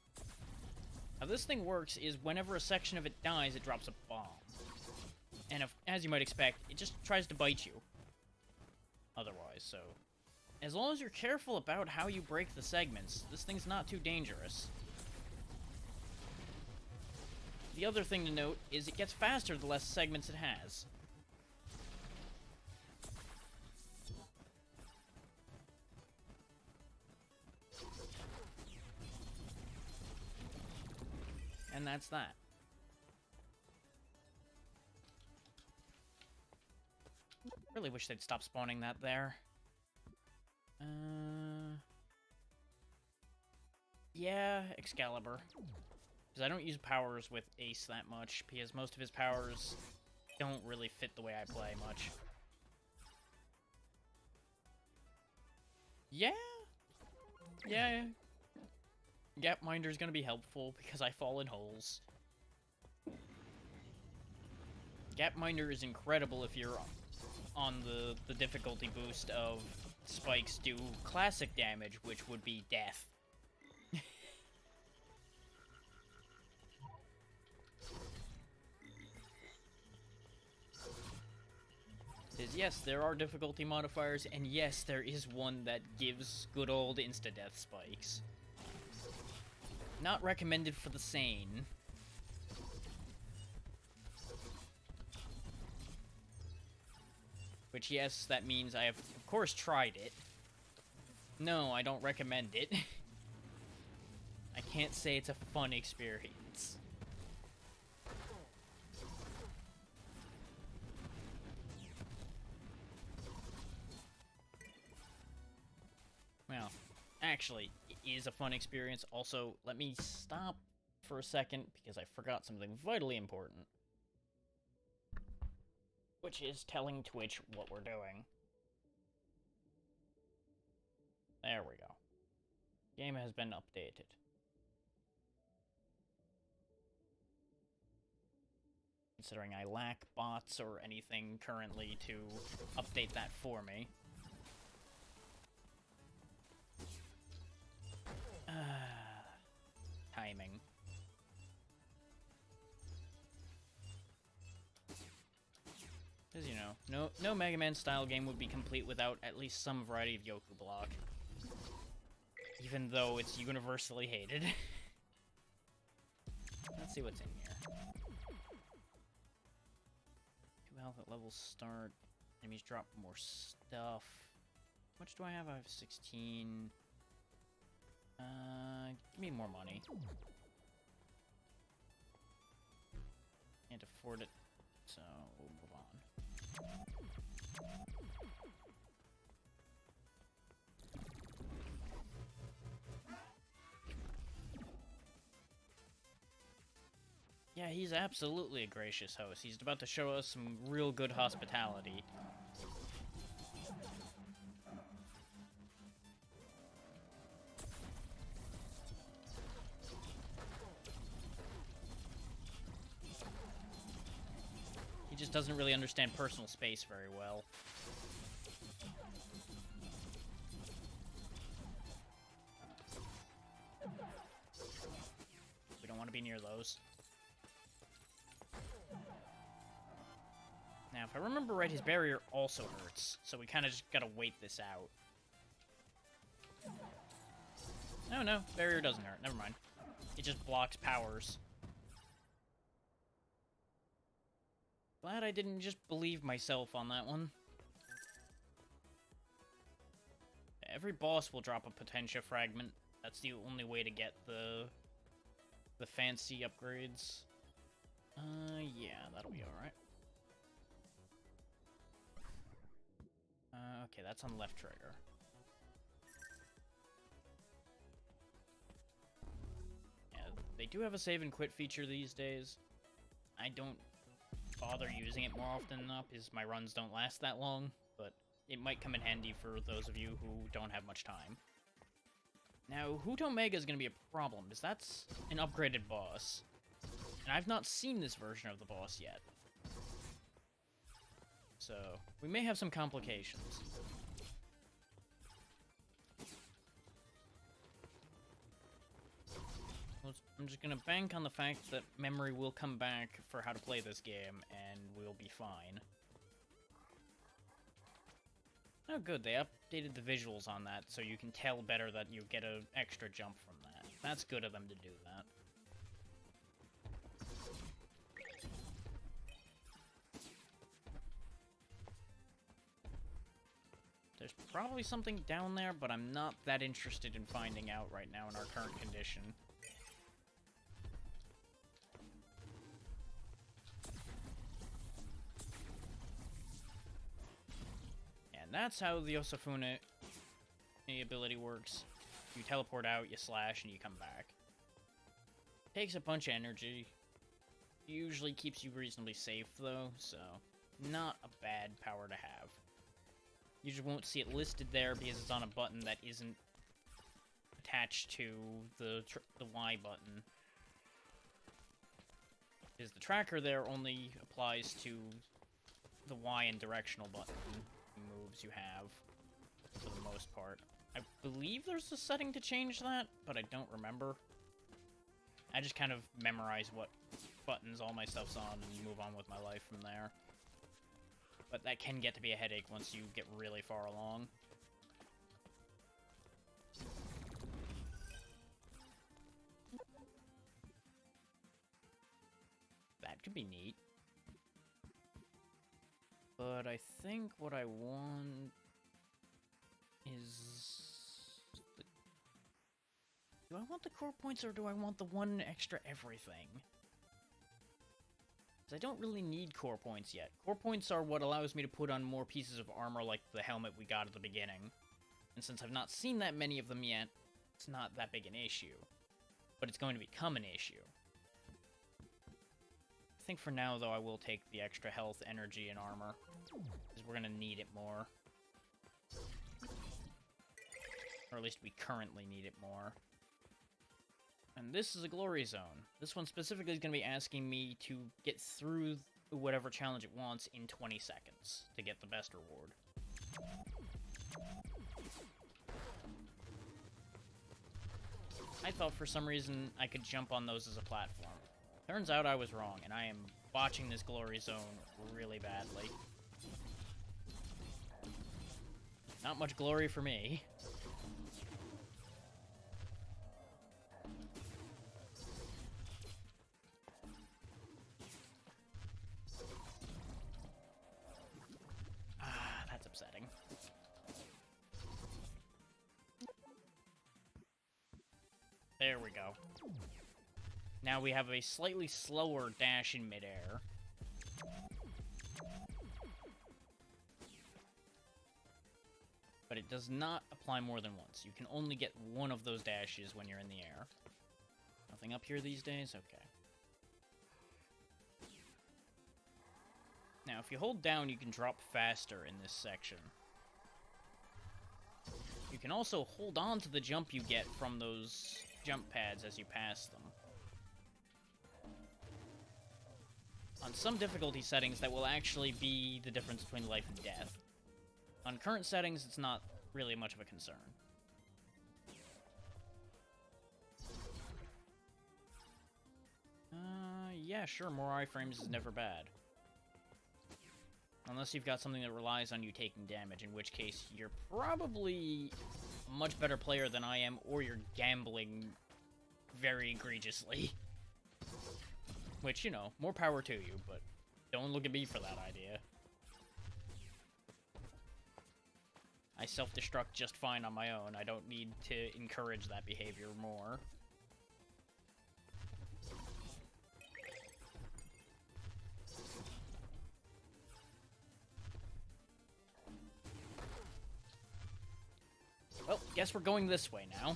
How this thing works is whenever a section of it dies, it drops a bomb. And if, as you might expect, it just tries to bite you. otherwise, so... As long as you're careful about how you break the segments, this thing's not too dangerous. The other thing to note is it gets faster the less segments it has. And that's that. Really wish they'd stop spawning that there. Yeah, Excalibur. Because I don't use powers with Ace that much, because most of his powers don't really fit the way I play much. Yeah. Yeah. Gapminder's gonna be helpful, because I fall in holes. Gapminder is incredible if you're on the difficulty boost of spikes do classic damage, which would be death. Yes, there are difficulty modifiers, and yes, there is one that gives good old insta-death spikes. Not recommended for the sane. Which, yes, that means I have, of course, tried it. No, I don't recommend it. I can't say it's a fun experience. Well, actually, it is a fun experience. Also, let me stop for a second, because I forgot something vitally important. Which is telling Twitch what we're doing. There we go. Game has been updated. Considering I lack bots or anything currently to update that for me. Timing. Because, you know, no Mega Man style game would be complete without at least some variety of Yoku block. Even though it's universally hated. Let's see what's in here. 2 health at levels start. Enemies drop more stuff. How much do I have? I have 16. Give me more money. Can't afford it, so we'll move on. Yeah, he's absolutely a gracious host. He's about to show us some real good hospitality. He just doesn't really understand personal space very well. We don't want to be near those. Now, if I remember right, his barrier also hurts, so we kind of just gotta wait this out. No, barrier doesn't hurt. Never mind. It just blocks powers. Glad I didn't just believe myself on that one. Every boss will drop a Potentia fragment. That's the only way to get the fancy upgrades. Yeah, that'll be alright. Okay, that's on left trigger. Yeah, they do have a save and quit feature these days. I don't bother using it more often enough, because my runs don't last that long, but it might come in handy for those of you who don't have much time. Now, Hoot Omega is going to be a problem, because that's an upgraded boss. And I've not seen this version of the boss yet. So, we may have some complications. I'm just gonna bank on the fact that memory will come back for how to play this game, and we'll be fine. Oh, good. They updated the visuals on that, so you can tell better that you get an extra jump from that. That's good of them to do that. There's probably something down there, but I'm not that interested in finding out right now in our current condition. And that's how the Osafune ability works. You teleport out, you slash, and you come back. Takes a bunch of energy. Usually keeps you reasonably safe, though, so not a bad power to have. You just won't see it listed there because it's on a button that isn't attached to the Y button. Because the tracker there only applies to the Y and directional button moves you have, for the most part. I believe there's a setting to change that, but I don't remember. I just kind of memorize what buttons all my stuff's on and move on with my life from there. But that can get to be a headache once you get really far along. That could be neat. But I think what I want is... Do I want the core points or do I want the one extra everything? I don't really need core points yet. Core points are what allows me to put on more pieces of armor like the helmet we got at the beginning. And since I've not seen that many of them yet, it's not that big an issue. But it's going to become an issue. I think for now, though, I will take the extra health, energy, and armor. Because we're going to need it more. Or at least we currently need it more. And this is a glory zone. This one specifically is going to be asking me to get through whatever challenge it wants in 20 seconds to get the best reward. I thought for some reason I could jump on those as a platform. Turns out I was wrong, and I am botching this glory zone really badly. Not much glory for me. Upsetting. There we go. Now we have a slightly slower dash in midair. But it does not apply more than once. You can only get one of those dashes when you're in the air. Nothing up here these days? Okay. Now, if you hold down, you can drop faster in this section. You can also hold on to the jump you get from those jump pads as you pass them. On some difficulty settings, that will actually be the difference between life and death. On current settings, it's not really much of a concern. Yeah, sure, more iframes is never bad. Unless you've got something that relies on you taking damage, in which case you're probably a much better player than I am, or you're gambling very egregiously. Which, you know, more power to you, but don't look at me for that idea. I self-destruct just fine on my own. I don't need to encourage that behavior more. Well, guess we're going this way now.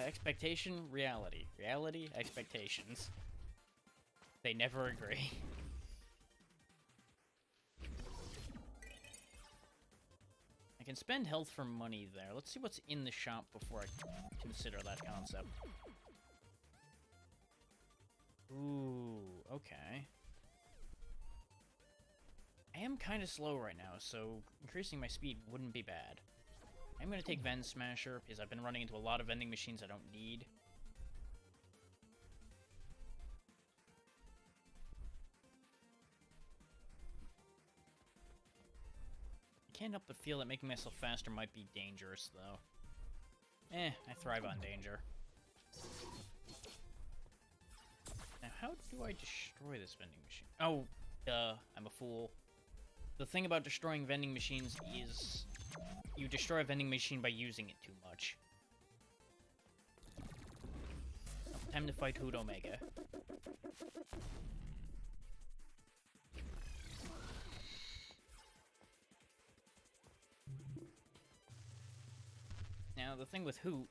Expectation, reality. Reality, expectations. They never agree. I can spend health for money there. Let's see what's in the shop before I consider that concept. Ooh, okay. I am kind of slow right now, so increasing my speed wouldn't be bad. I'm gonna take Vend Smasher, because I've been running into a lot of vending machines I don't need. I can't help but feel that making myself faster might be dangerous, though. I thrive on danger. Now, how do I destroy this vending machine? Oh, duh, I'm a fool. The thing about destroying vending machines is you destroy a vending machine by using it too much. Time to fight Hoot Omega. Now, the thing with Hoot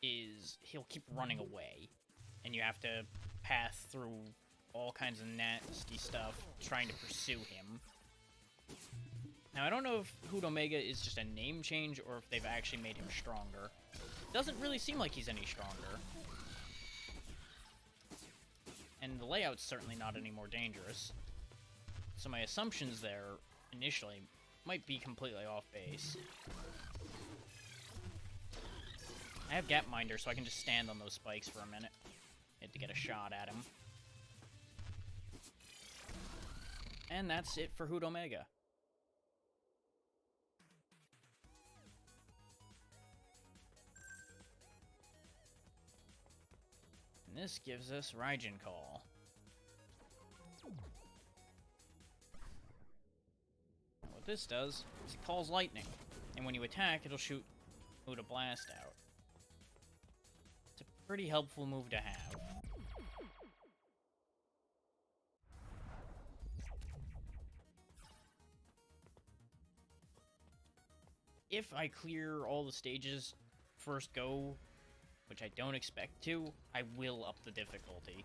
is he'll keep running away, and you have to pass through all kinds of nasty stuff trying to pursue him. Now, I don't know if Hoot Omega is just a name change or if they've actually made him stronger. Doesn't really seem like he's any stronger. And the layout's certainly not any more dangerous. So my assumptions there, initially, might be completely off base. I have Gapminder, so I can just stand on those spikes for a minute to get a shot at him. And that's it for Hoot Omega. And this gives us Raijin Call. Now what this does is it calls lightning, and when you attack, it'll shoot Hoot a blast out. It's a pretty helpful move to have. If I clear all the stages first go, which I don't expect to, I will up the difficulty.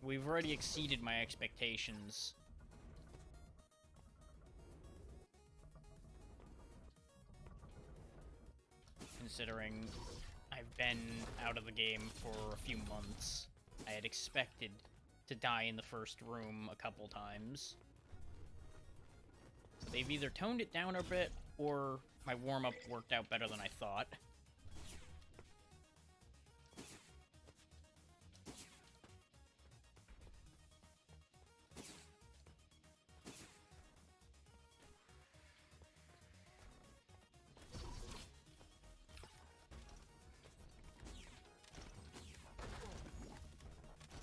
We've already exceeded my expectations. Considering I've been out of the game for a few months. I had expected to die in the first room a couple times. They've either toned it down a bit, or my warm-up worked out better than I thought.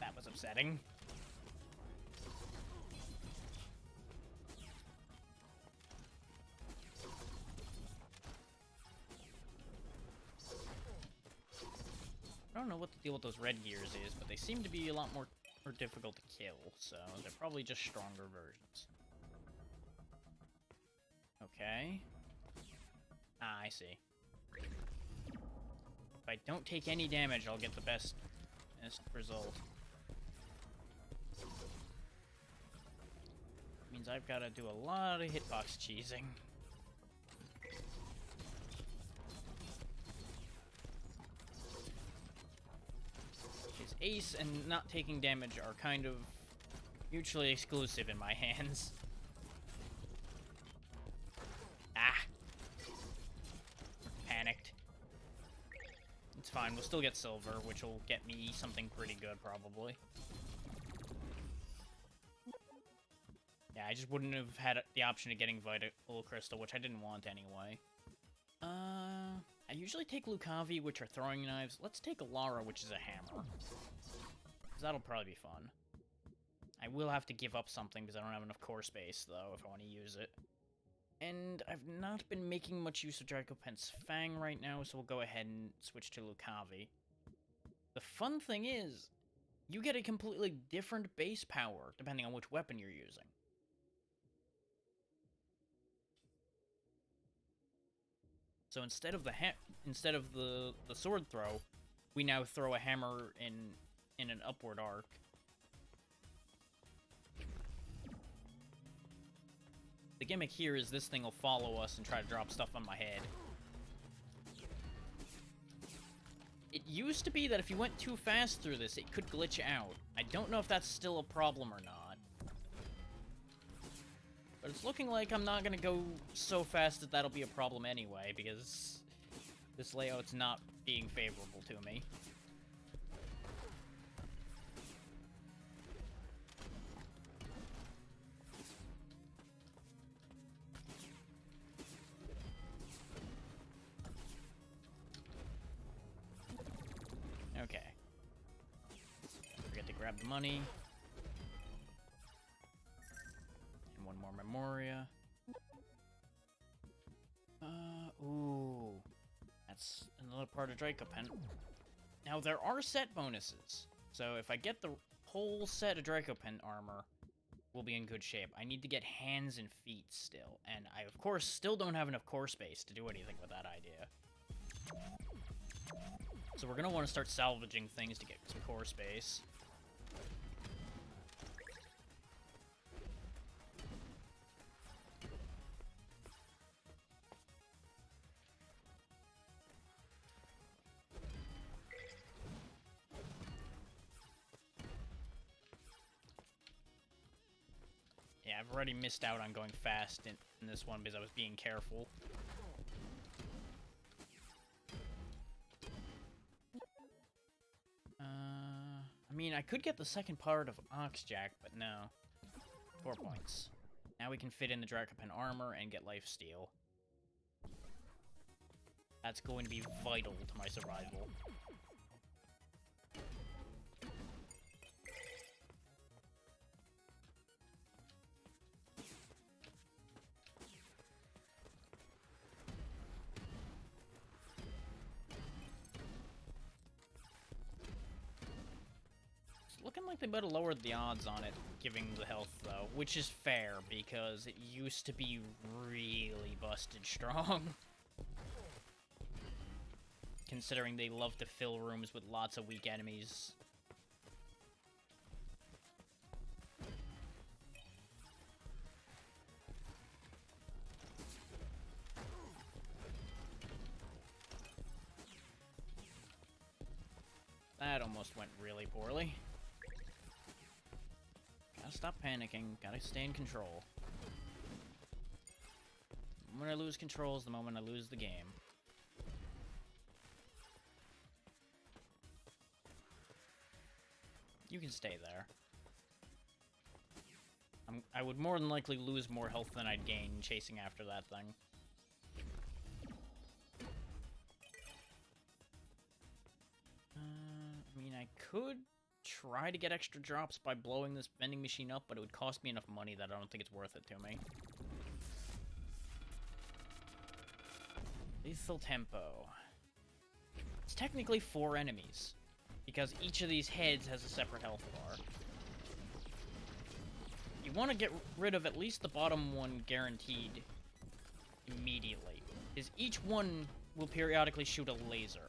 That was upsetting. I don't know what the deal with those red gears is, but they seem to be a lot more difficult to kill, so they're probably just stronger versions. Okay. Ah, I see. If I don't take any damage, I'll get the best result. Means I've got to do a lot of hitbox cheesing. Ace and not taking damage are kind of mutually exclusive in my hands. Ah! Panicked. It's fine, we'll still get silver, which will get me something pretty good, probably. Yeah, I just wouldn't have had the option of getting Vital Crystal, which I didn't want anyway. I usually take Lucavi, which are throwing knives. Let's take Alara, which is a hammer. Because that'll probably be fun. I will have to give up something because I don't have enough core space, though, if I want to use it. And I've not been making much use of Dracopent's Fang right now, so we'll go ahead and switch to Lucavi. The fun thing is, you get a completely different base power, depending on which weapon you're using. So instead of the sword throw, we now throw a hammer in an upward arc. The gimmick here is this thing will follow us and try to drop stuff on my head. It used to be that if you went too fast through this, it could glitch out. I don't know if that's still a problem or not. But it's looking like I'm not gonna go so fast that that'll be a problem anyway, because this layout's not being favorable to me. Okay. Forget to grab the money. And one more Memoria. Ooh. That's another part of Draco Pen. Now, there are set bonuses. So if I get the whole set of Draco Pen armor, we'll be in good shape. I need to get hands and feet still. And I, of course, still don't have enough core space to do anything with that idea. So we're gonna want to start salvaging things to get some core space. Yeah, I've already missed out on going fast in this one because I was being careful. I mean, I could get the second part of Oxjack, but no. 4 points. Now we can fit in the Dracopen armor and get lifesteal. That's going to be vital to my survival. Looking like they better lower the odds on it, giving the health, though, which is fair, because it used to be really busted strong. Considering they love to fill rooms with lots of weak enemies. That almost went really poorly. Gotta stop panicking, gotta stay in control. The moment I lose control is the moment I lose the game. You can stay there. I would more than likely lose more health than I'd gain chasing after that thing. I mean, I could try to get extra drops by blowing this vending machine up, but it would cost me enough money that I don't think it's worth it to me. Lethal Tempo. It's technically 4 enemies, because each of these heads has a separate health bar. You want to get rid of at least the bottom one guaranteed immediately, because each one will periodically shoot a laser.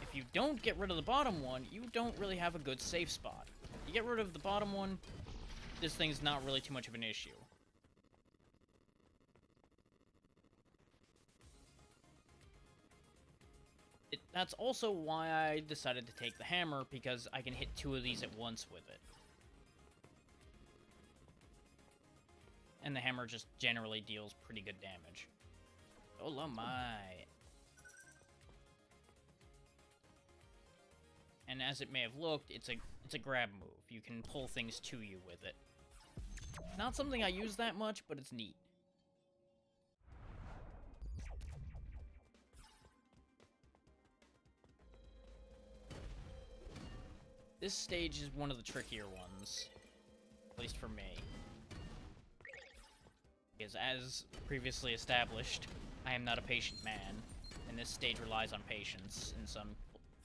If you don't get rid of the bottom one, you don't really have a good safe spot. You get rid of the bottom one, this thing's not really too much of an issue. That's also why I decided to take the hammer, because I can hit 2 of these at once with it. And the hammer just generally deals pretty good damage. Oh my. And as it may have looked, it's a grab move. You can pull things to you with it. Not something I use that much, but it's neat. This stage is one of the trickier ones, at least for me. Because as previously established, I am not a patient man, and this stage relies on patience in some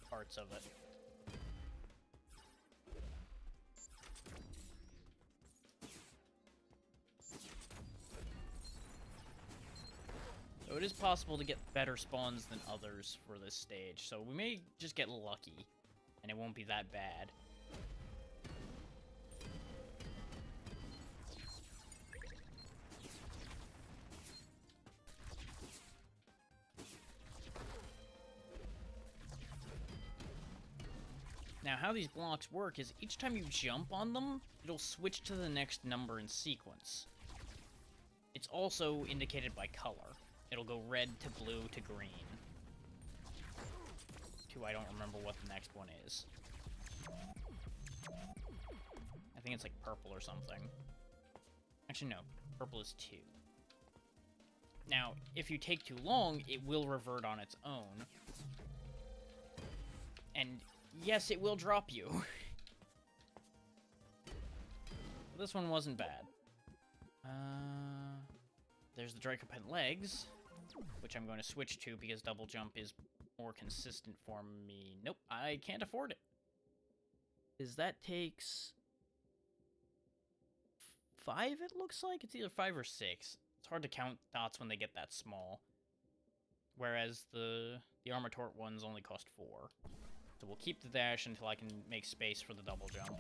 parts of it. So it is possible to get better spawns than others for this stage, so we may just get lucky, and it won't be that bad. Now, how these blocks work is each time you jump on them, it'll switch to the next number in sequence. it's also indicated by color. It'll go red to blue to green. I don't remember what the next one is. I think it's like purple or something. Actually, no. Purple is 2. Now, if you take too long, it will revert on its own. And yes, it will drop you. This one wasn't bad. There's the Dracopent legs, which I'm going to switch to because double jump is more consistent for me. Nope, I can't afford it. Because that takes 5, it looks like? It's either 5 or 6. It's hard to count dots when they get that small. Whereas the Armor Tort ones only cost 4. So we'll keep the dash until I can make space for the double jump.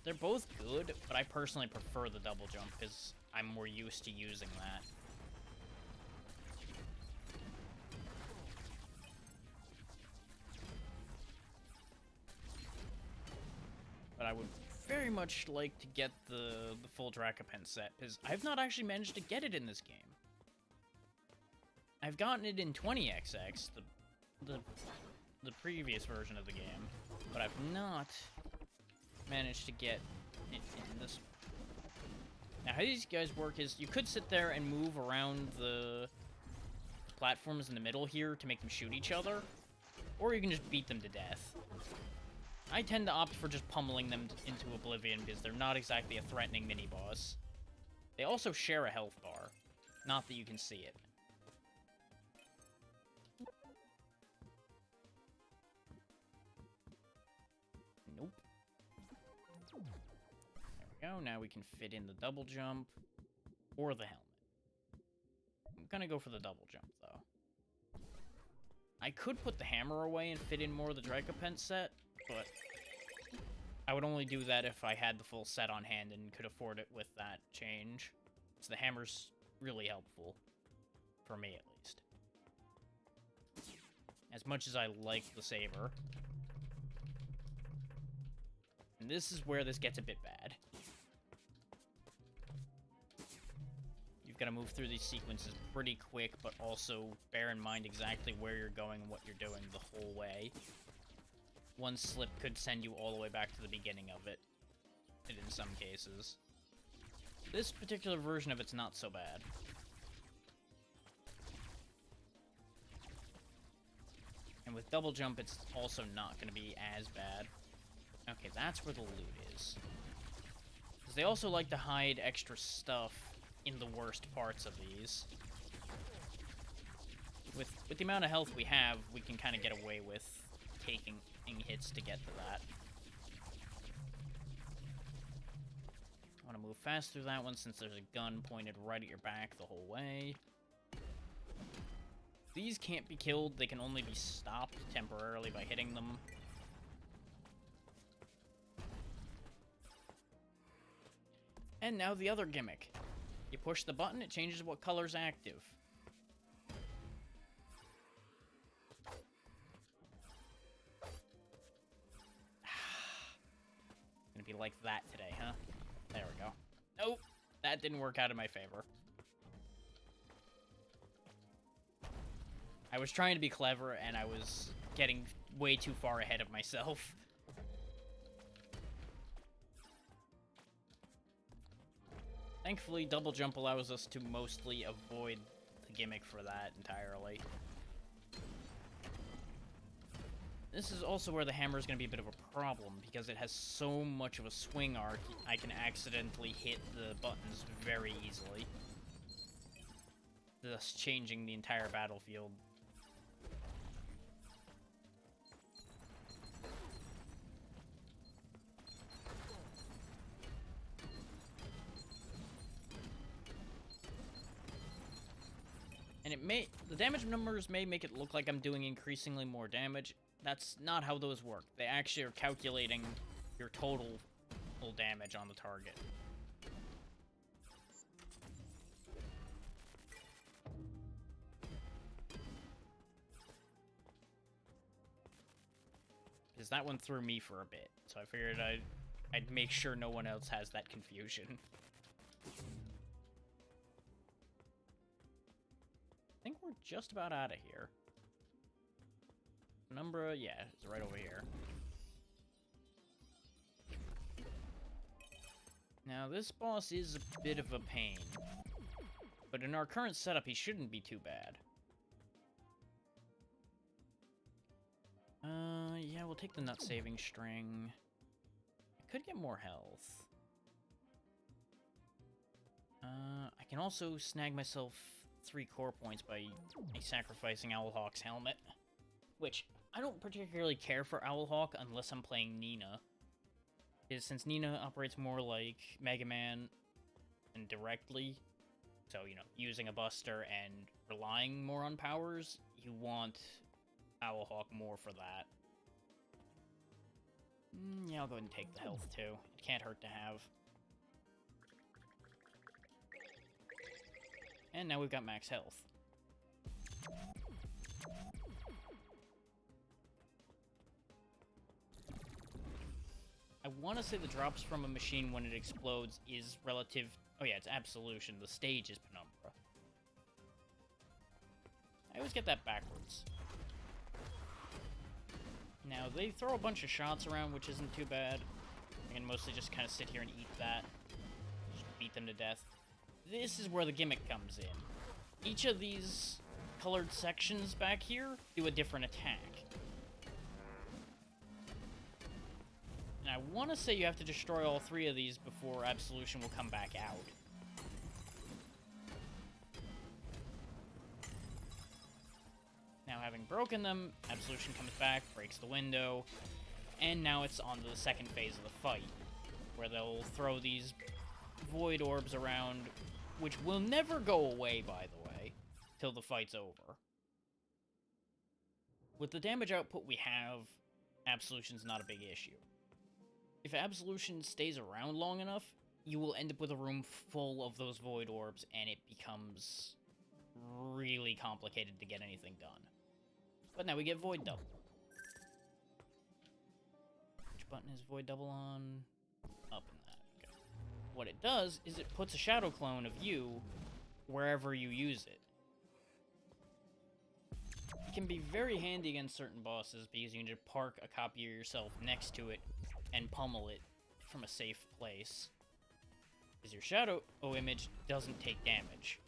They're both good, but I personally prefer the double jump because I'm more used to using that. But I would very much like to get the full Dracopent set, because I've not actually managed to get it in this game. I've gotten it in 20XX, the previous version of the game, but I've not managed to get it in this one. Now, how these guys work is you could sit there and move around the platforms in the middle here to make them shoot each other, or you can just beat them to death. I tend to opt for just pummeling them into oblivion because they're not exactly a threatening mini-boss. They also share a health bar. Not that you can see it. Nope. There we go. Now we can fit in the double jump or the helmet. I'm gonna go for the double jump, though. I could put the hammer away and fit in more of the Dracopent set, but I would only do that if I had the full set on hand and could afford it with that change. So the hammer's really helpful. For me, at least. As much as I like the saber. And this is where this gets a bit bad. You've got to move through these sequences pretty quick, but also bear in mind exactly where you're going and what you're doing the whole way. One slip could send you all the way back to the beginning of it, in some cases. This particular version of it's not so bad. And with double jump, it's also not going to be as bad. Okay, that's where the loot is. Because they also like to hide extra stuff in the worst parts of these. With the amount of health we have, we can kind of get away with taking hits to get to that. I want to move fast through that one since there's a gun pointed right at your back the whole way. These can't be killed, they can only be stopped temporarily by hitting them. And now the other gimmick. You push the button, it changes what color's active. Gonna be like that today, huh? There we go. Nope, that didn't work out in my favor. I was trying to be clever, and I was getting way too far ahead of myself. Thankfully, double jump allows us to mostly avoid the gimmick for that entirely. This is also where the hammer is going to be a bit of a problem, because it has so much of a swing arc, I can accidentally hit the buttons very easily, thus changing the entire battlefield. And the damage numbers may make it look like I'm doing increasingly more damage. That's not how those work. They actually are calculating your total damage on the target. Because that one threw me for a bit, so I figured I'd make sure no one else has that confusion. just about out of here. Penumbra, yeah, it's right over here. Now, this boss is a bit of a pain. But in our current setup, he shouldn't be too bad. Yeah, we'll take the nut saving string. I could get more health. I can also snag myself 3 core points by sacrificing Owlhawk's helmet. Which, I don't particularly care for Owlhawk unless I'm playing Nina. Because since Nina operates more like Mega Man and directly, so, you know, using a buster and relying more on powers, you want Owlhawk more for that. Yeah, I'll go ahead and take the health, too. It can't hurt to have. And now we've got max health. I want to say the drops from a machine when it explodes is relative... Oh yeah, it's Absolution. The stage is Penumbra. I always get that backwards. Now, they throw a bunch of shots around, which isn't too bad. I can mostly just kind of sit here and eat that. Just beat them to death. This is where the gimmick comes in. Each of these colored sections back here do a different attack. And I want to say you have to destroy all 3 of these before Absolution will come back out. Now, having broken them, Absolution comes back, breaks the window, and now it's on to the second phase of the fight, where they'll throw these void orbs around, which will never go away, by the way, till the fight's over. With the damage output we have, Absolution's not a big issue. If Absolution stays around long enough, you will end up with a room full of those void orbs, and it becomes really complicated to get anything done. But now we get Void Double. Which button is Void Double on? Up in that. Okay. What it does is it puts a shadow clone of you wherever you use it. It can be very handy against certain bosses because you can just park a copy of yourself next to it and pummel it from a safe place. Because your shadow image doesn't take damage.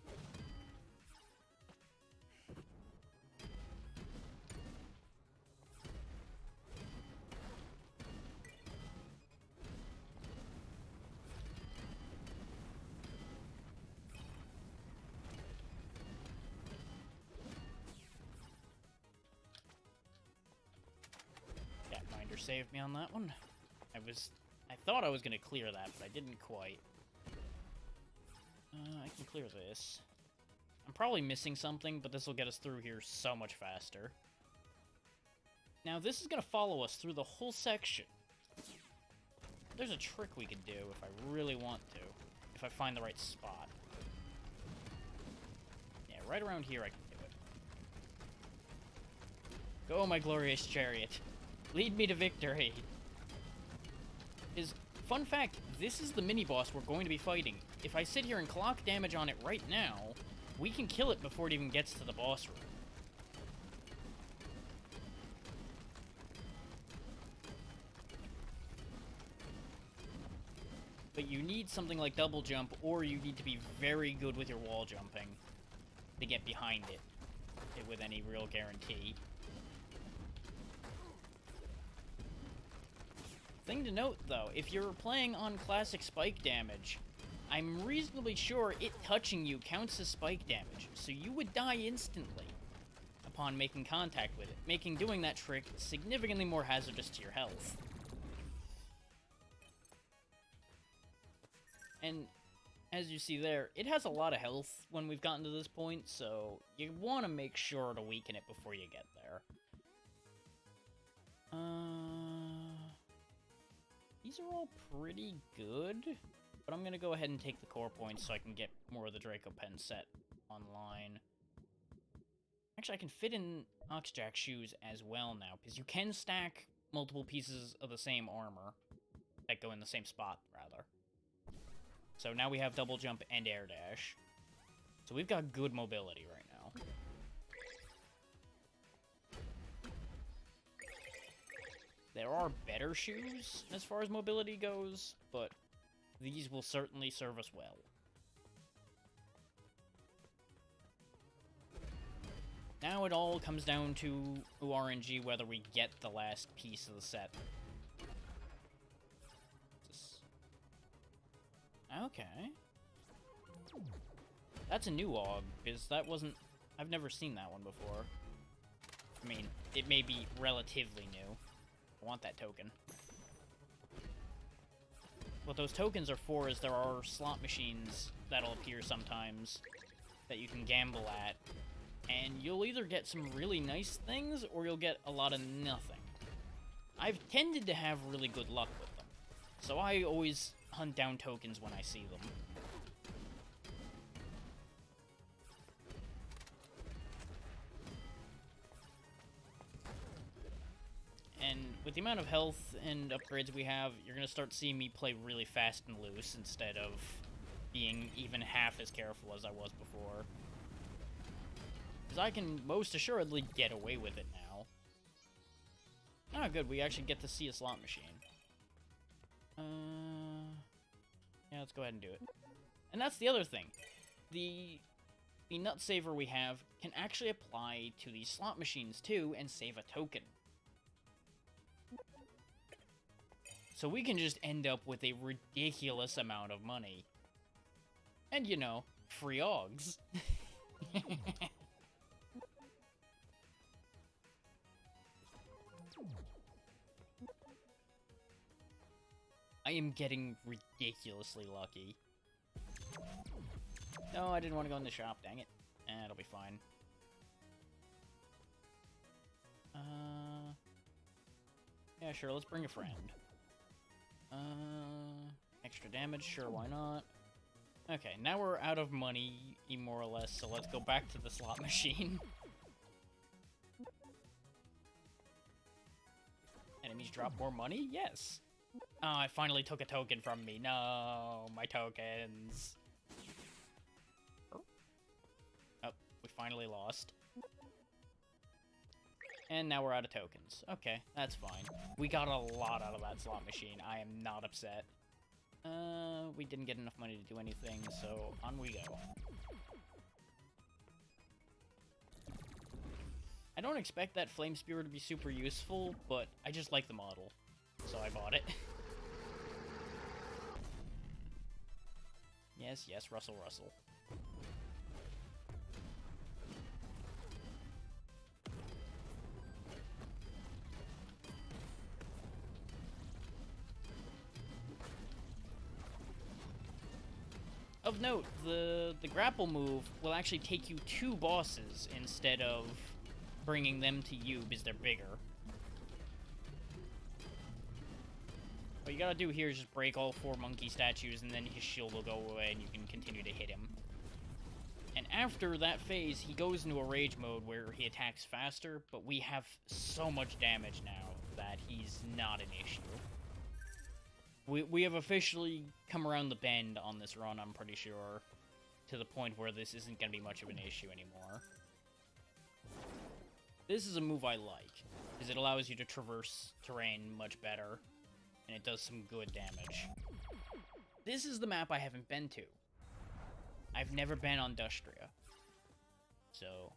Gapminder saved me on that one. I thought I was gonna clear that, but I didn't quite. I can clear this. I'm probably missing something, but this will get us through here so much faster. Now, this is gonna follow us through the whole section. There's a trick we could do if I really want to, if I find the right spot. Yeah, right around here I can do it. Go, my glorious chariot. Lead me to victory. Fun fact, this is the mini-boss we're going to be fighting. If I sit here and clock damage on it right now, we can kill it before it even gets to the boss room. But you need something like double jump, or you need to be very good with your wall jumping to get behind it with any real guarantee. Thing to note, though, if you're playing on classic spike damage, I'm reasonably sure it touching you counts as spike damage, so you would die instantly upon making contact with it, making doing that trick significantly more hazardous to your health. And as you see there, it has a lot of health when we've gotten to this point, so you want to make sure to weaken it before you get there. These are all pretty good, but I'm going to go ahead and take the core points so I can get more of the Draco Pen set online. Actually, I can fit in Oxjack shoes as well now, because you can stack multiple pieces of the same armor that go in the same spot, rather. So now we have double jump and air dash. So we've got good mobility right now. There are better shoes as far as mobility goes, but these will certainly serve us well. Now it all comes down to RNG whether we get the last piece of the set. Okay. That's a new AUG, because that wasn't... I've never seen that one before. I mean, it may be relatively new. I want that token. What those tokens are for is there are slot machines that'll appear sometimes that you can gamble at, and you'll either get some really nice things, or you'll get a lot of nothing. I've tended to have really good luck with them, so I always hunt down tokens when I see them. And with the amount of health and upgrades we have, you're going to start seeing me play really fast and loose instead of being even half as careful as I was before. Because I can most assuredly get away with it now. Ah, good, we actually get to see a slot machine. Yeah, let's go ahead and do it. And that's the other thing. The nut saver we have can actually apply to these slot machines too and save a token. So we can just end up with a ridiculous amount of money. And, you know, free AUGs. I am getting ridiculously lucky. No, I didn't want to go in the shop, dang it. It'll be fine. Yeah, sure, let's bring a friend. Extra damage, sure, why not? Okay, now we're out of money, more or less, so let's go back to the slot machine. Enemies drop more money? Yes. Oh, it finally took a token from me. No, my tokens. Oh, we finally lost. And now we're out of tokens. Okay, that's fine. We got a lot out of that slot machine. I am not upset. We didn't get enough money to do anything, so on we go. I don't expect that Flame Spear to be super useful, but I just like the model, so I bought it. Yes, yes, Russell, Russell. Of note, the grapple move will actually take you to bosses instead of bringing them to you because they're bigger. What you gotta do here is just break all 4 monkey statues and then his shield will go away and you can continue to hit him. And after that phase, he goes into a rage mode where he attacks faster, but we have so much damage now that he's not an issue. We have officially come around the bend on this run, I'm pretty sure, to the point where this isn't going to be much of an issue anymore. This is a move I like, because it allows you to traverse terrain much better, and it does some good damage. This is the map I haven't been to. I've never been on Dustria. So,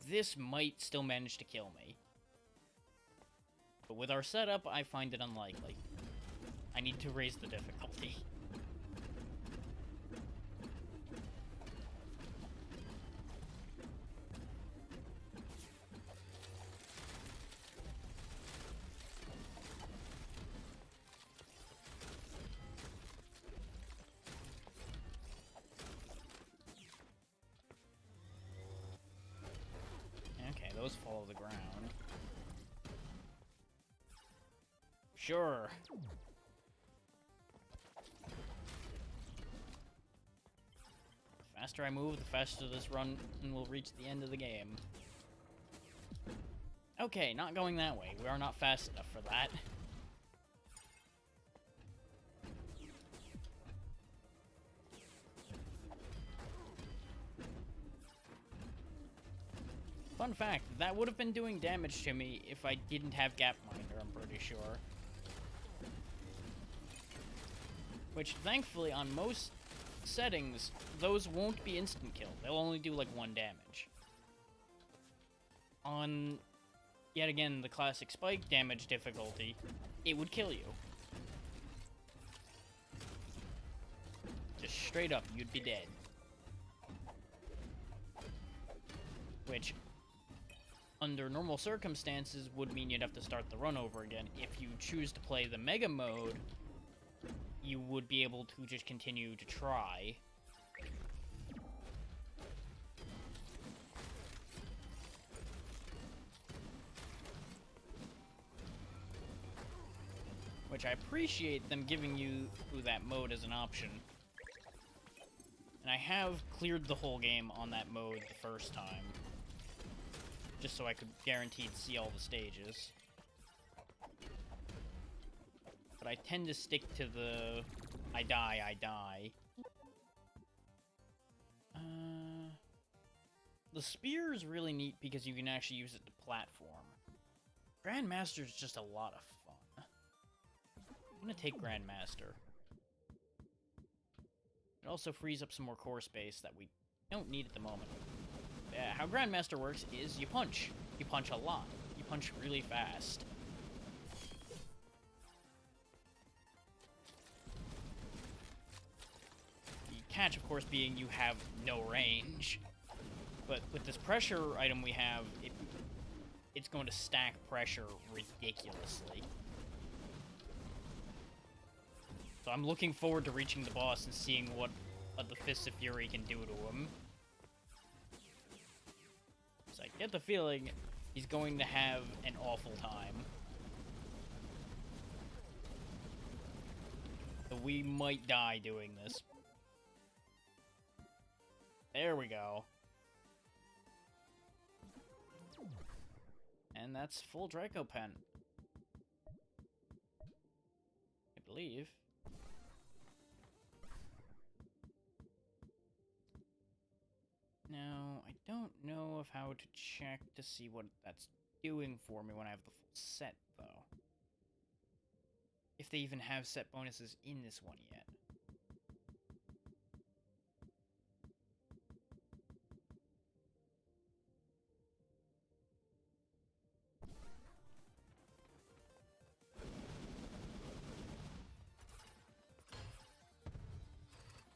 this might still manage to kill me. But with our setup, I find it unlikely. I need to raise the difficulty. Okay, those follow the ground. Sure. The faster I move, the faster this run will reach the end of the game. Okay, not going that way. We are not fast enough for that. Fun fact, that would have been doing damage to me if I didn't have Gapminder, I'm pretty sure. Which, thankfully, on most settings, those won't be instant kill. They'll only do, like, 1 damage. On, yet again, the classic spike damage difficulty, it would kill you. Just straight up, you'd be dead. Which, under normal circumstances, would mean you'd have to start the run over again. If you choose to play the Mega Mode, you would be able to just continue to try. Which I appreciate them giving you that mode as an option. And I have cleared the whole game on that mode the first time. Just so I could guarantee to see all the stages. But I tend to stick to the I die. The spear is really neat because you can actually use it to platform. Grandmaster is just a lot of fun. I'm gonna take Grandmaster. It also frees up some more core space that we don't need at the moment. How Grandmaster works is you punch. You punch a lot. You punch really fast. The catch, of course, being you have no range. But with this pressure item we have, it's going to stack pressure ridiculously. So I'm looking forward to reaching the boss and seeing what the Fists of Fury can do to him. So I get the feeling he's going to have an awful time. So we might die doing this. There we go. And that's full Draco Pen. I believe. Now, I don't know of how to check to see what that's doing for me when I have the full set, though. If they even have set bonuses in this one yet.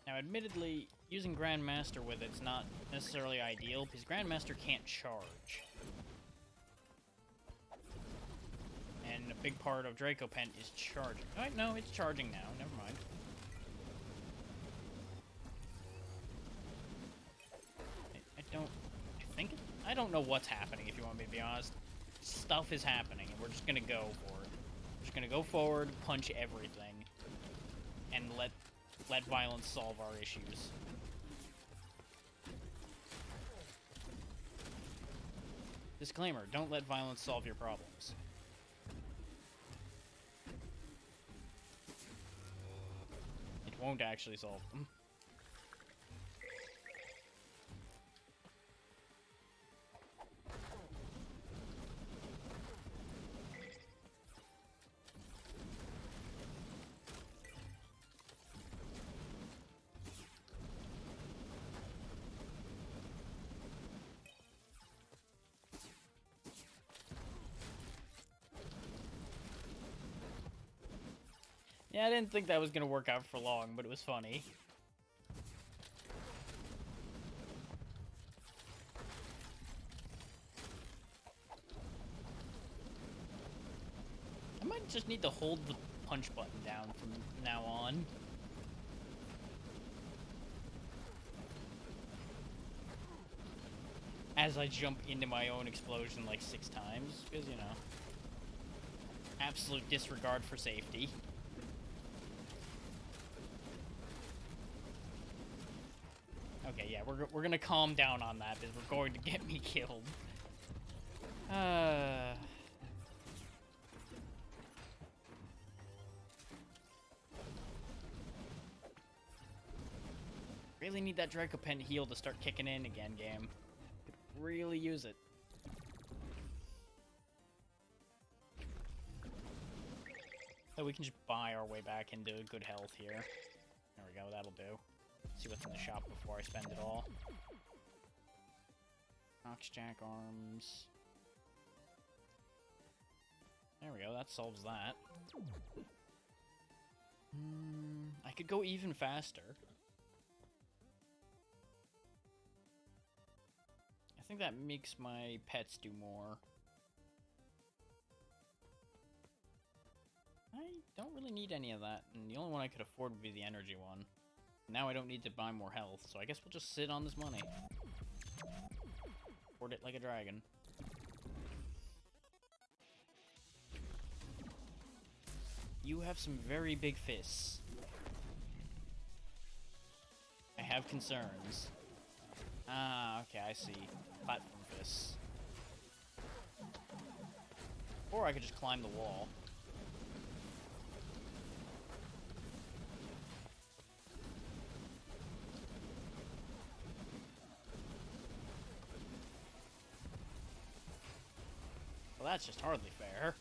Now, admittedly, using Grandmaster with it's not necessarily ideal, because Grandmaster can't charge. And a big part of Draco Pen is charging. Oh, no, it's charging now. Never mind. I don't know what's happening, if you want me to be honest. Stuff is happening, and we're just gonna go for it. We're just gonna go forward, punch everything, and let violence solve our issues. Disclaimer, don't let violence solve your problems. It won't actually solve them. Yeah, I didn't think that was gonna work out for long, but it was funny. I might just need to hold the punch button down from now on. As I jump into my own explosion like 6 times, because, you know, absolute disregard for safety. Okay, yeah, we're gonna calm down on that, because we're going to get me killed. Really need that Draco Pen heal to start kicking in again, game. Could really use it. So we can just buy our way back into good health here. There we go, that'll do. See what's in the shop before I spend it all. Oxjack arms. There we go, that solves that. I could go even faster. I think that makes my pets do more. I don't really need any of that, and the only one I could afford would be the energy one. Now I don't need to buy more health, so I guess we'll just sit on this money. Hoard it like a dragon. You have some very big fists. I have concerns. Ah, okay, I see. Platform fists. Or I could just climb the wall. Well, that's just hardly fair.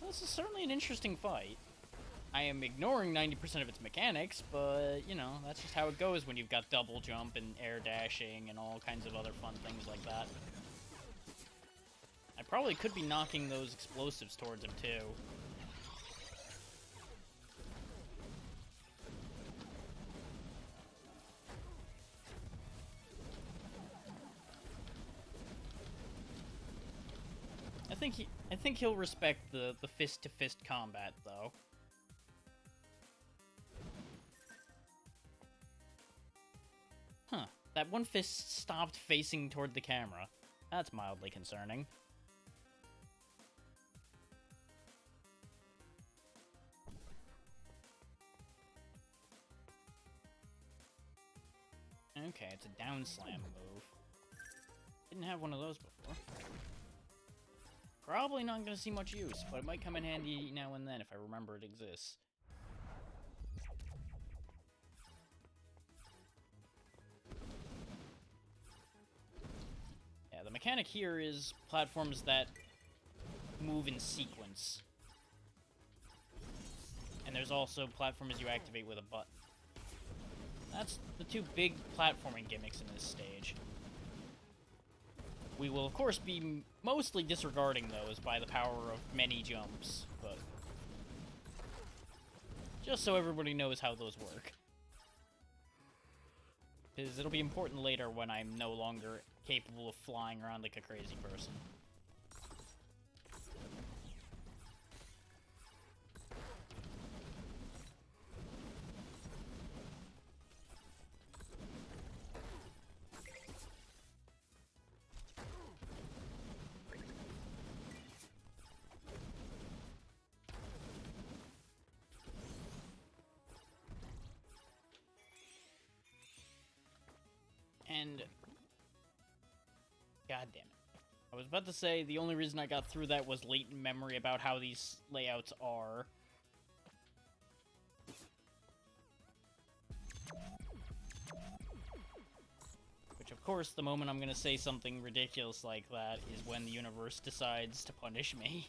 Well, this is certainly an interesting fight. I am ignoring 90% of its mechanics, but, you know, that's just how it goes when you've got double jump and air dashing and all kinds of other fun things like that. I probably could be knocking those explosives towards him, too. I think he'll respect the fist-to-fist combat, though. Huh. That one fist stopped facing toward the camera. That's mildly concerning. Okay, it's a down slam move. Didn't have one of those before. Probably not going to see much use, but it might come in handy now and then if I remember it exists. Yeah, the mechanic here is platforms that move in sequence. And there's also platforms you activate with a button. That's the two big platforming gimmicks in this stage. We will, of course, be mostly disregarding those by the power of many jumps, but just so everybody knows how those work. Because it'll be important later when I'm no longer capable of flying around like a crazy person. And god damn it. I was about to say the only reason I got through that was latent memory about how these layouts are. Which, of course, the moment I'm gonna say something ridiculous like that is when the universe decides to punish me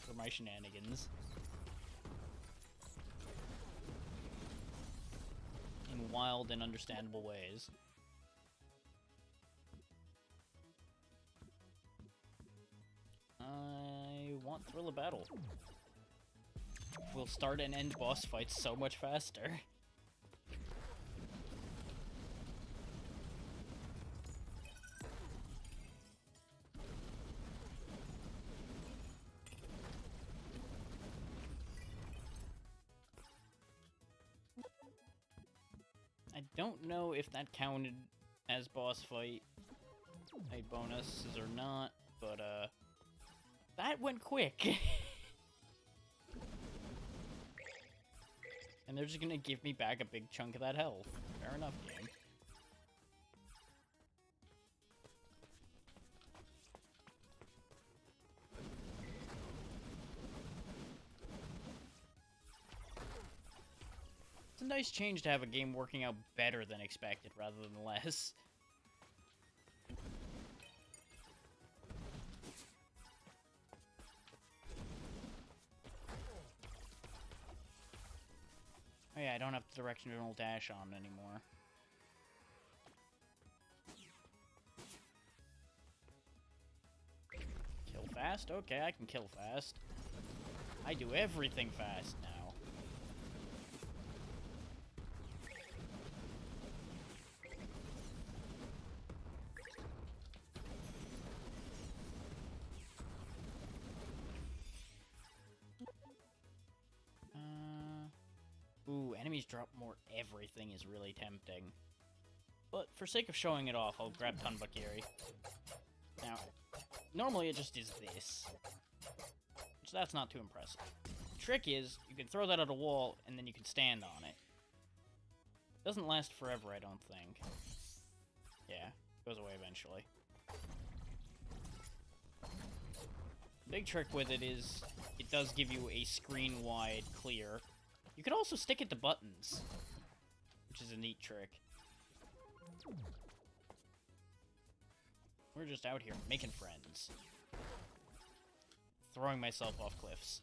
for my shenanigans. In wild and understandable ways. I want Thrill of Battle. We'll start and end boss fights so much faster. I don't know if that counted as boss fight bonuses or not, but that went quick. And they're just gonna give me back a big chunk of that health. Fair enough, game. It's a nice change to have a game working out better than expected rather than less. Oh yeah, I don't have the directional dash on anymore. Kill fast? Okay, I can kill fast. I do everything fast now. Ooh, enemies drop more everything is really tempting. But for sake of showing it off, I'll grab Tunbakiri. Now, normally it just is this. So that's not too impressive. The trick is, you can throw that at a wall, and then you can stand on it. Doesn't last forever, I don't think. Yeah, goes away eventually. Big trick with it is, it does give you a screen-wide clear. You could also stick it to buttons, which is a neat trick. We're just out here making friends. Throwing myself off cliffs.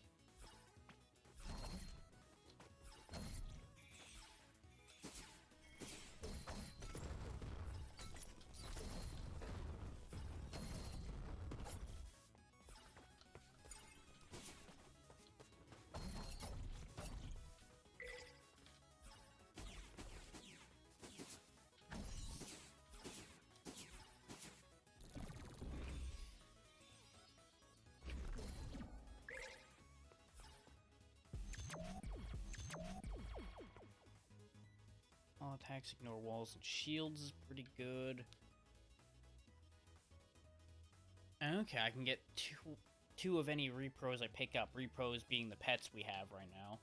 All attacks ignore walls and shields is pretty good. Okay, I can get two of any repros I pick up. Repros being the pets we have right now.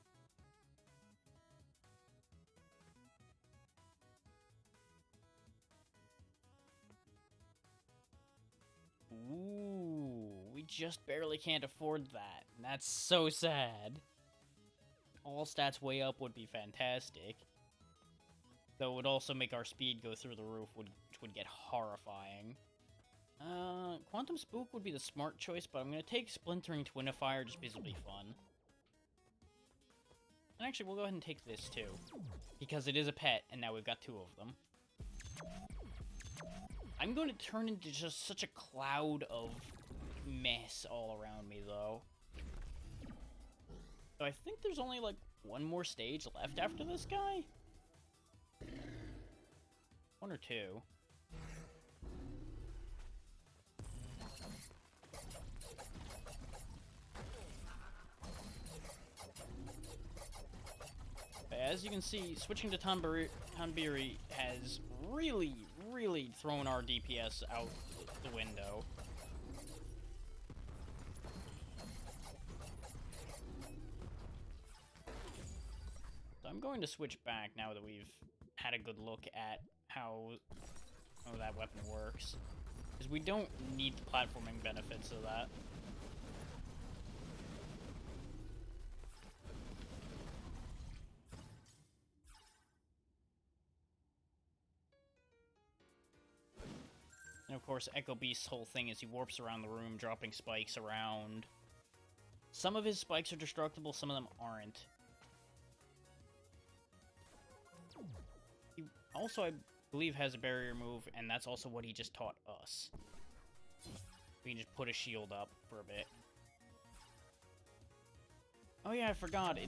Ooh, we just barely can't afford that. And that's so sad. All stats way up would be fantastic. Though it would also make our speed go through the roof, which would get horrifying. Quantum Spook would be the smart choice, but I'm going to take Splintering Twinifier just because it'll be fun. And actually, we'll go ahead and take this too. Because it is a pet, and now we've got two of them. I'm going to turn into just such a cloud of mess all around me, though. So I think there's only, like, one more stage left after this guy? One or two. But as you can see, switching to Tanbiri has really thrown our DPS out the window. So I'm going to switch back now that we've had a good look at how that weapon works. Because we don't need the platforming benefits of that. And of course, Echo Beast's whole thing is he warps around the room, dropping spikes around. Some of his spikes are destructible, some of them aren't. He also, I believe, has a barrier move, and that's also what he just taught us. We can just put a shield up for a bit. Oh yeah, I forgot.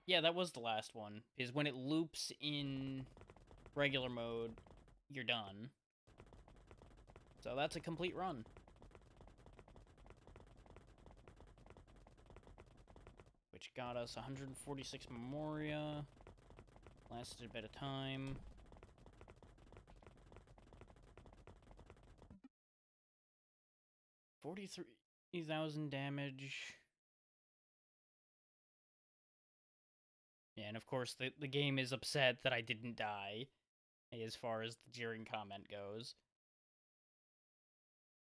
Yeah, that was the last one. Is when it loops in regular mode, you're done. So that's a complete run. Which got us 146 Memoria. Lasted a bit of time. 43,000 damage. Yeah, and of course the game is upset that I didn't die, as far as the jeering comment goes.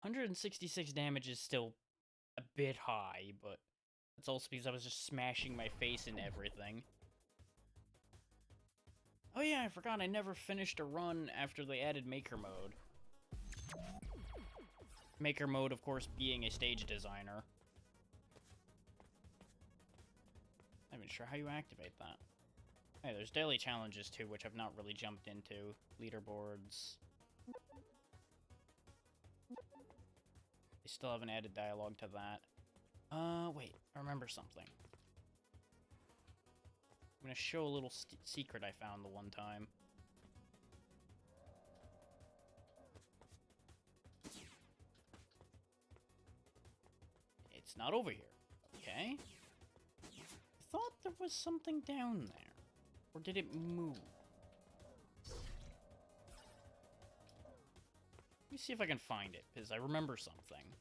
166 damage is still a bit high, but that's also because I was just smashing my face into everything. Oh yeah, I forgot I never finished a run after they added Maker Mode. Maker Mode, of course, being a stage designer. I'm not even sure how you activate that. Hey, there's daily challenges too, which I've not really jumped into. Leaderboards. They still haven't added dialogue to that. Wait, I remember something. I'm gonna show a little secret I found the one time. It's not over here. Okay. I thought there was something down there. Or did it move? Let me see if I can find it, because I remember something.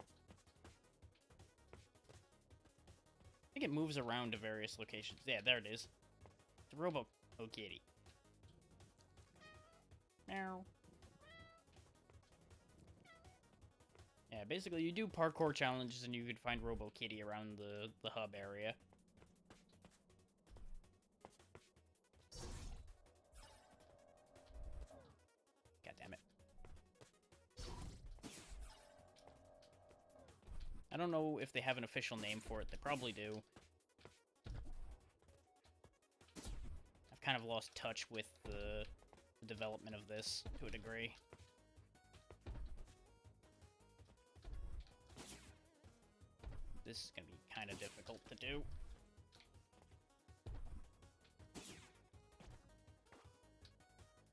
I think it moves around to various locations. Yeah, there it is. It's a Robo Kitty. Meow. Yeah, basically you do parkour challenges and you can find Robo Kitty around the hub area. God damn it. I don't know if they have an official name for it. They probably do. I've kind of lost touch with the development of this to a degree. This is going to be kind of difficult to do.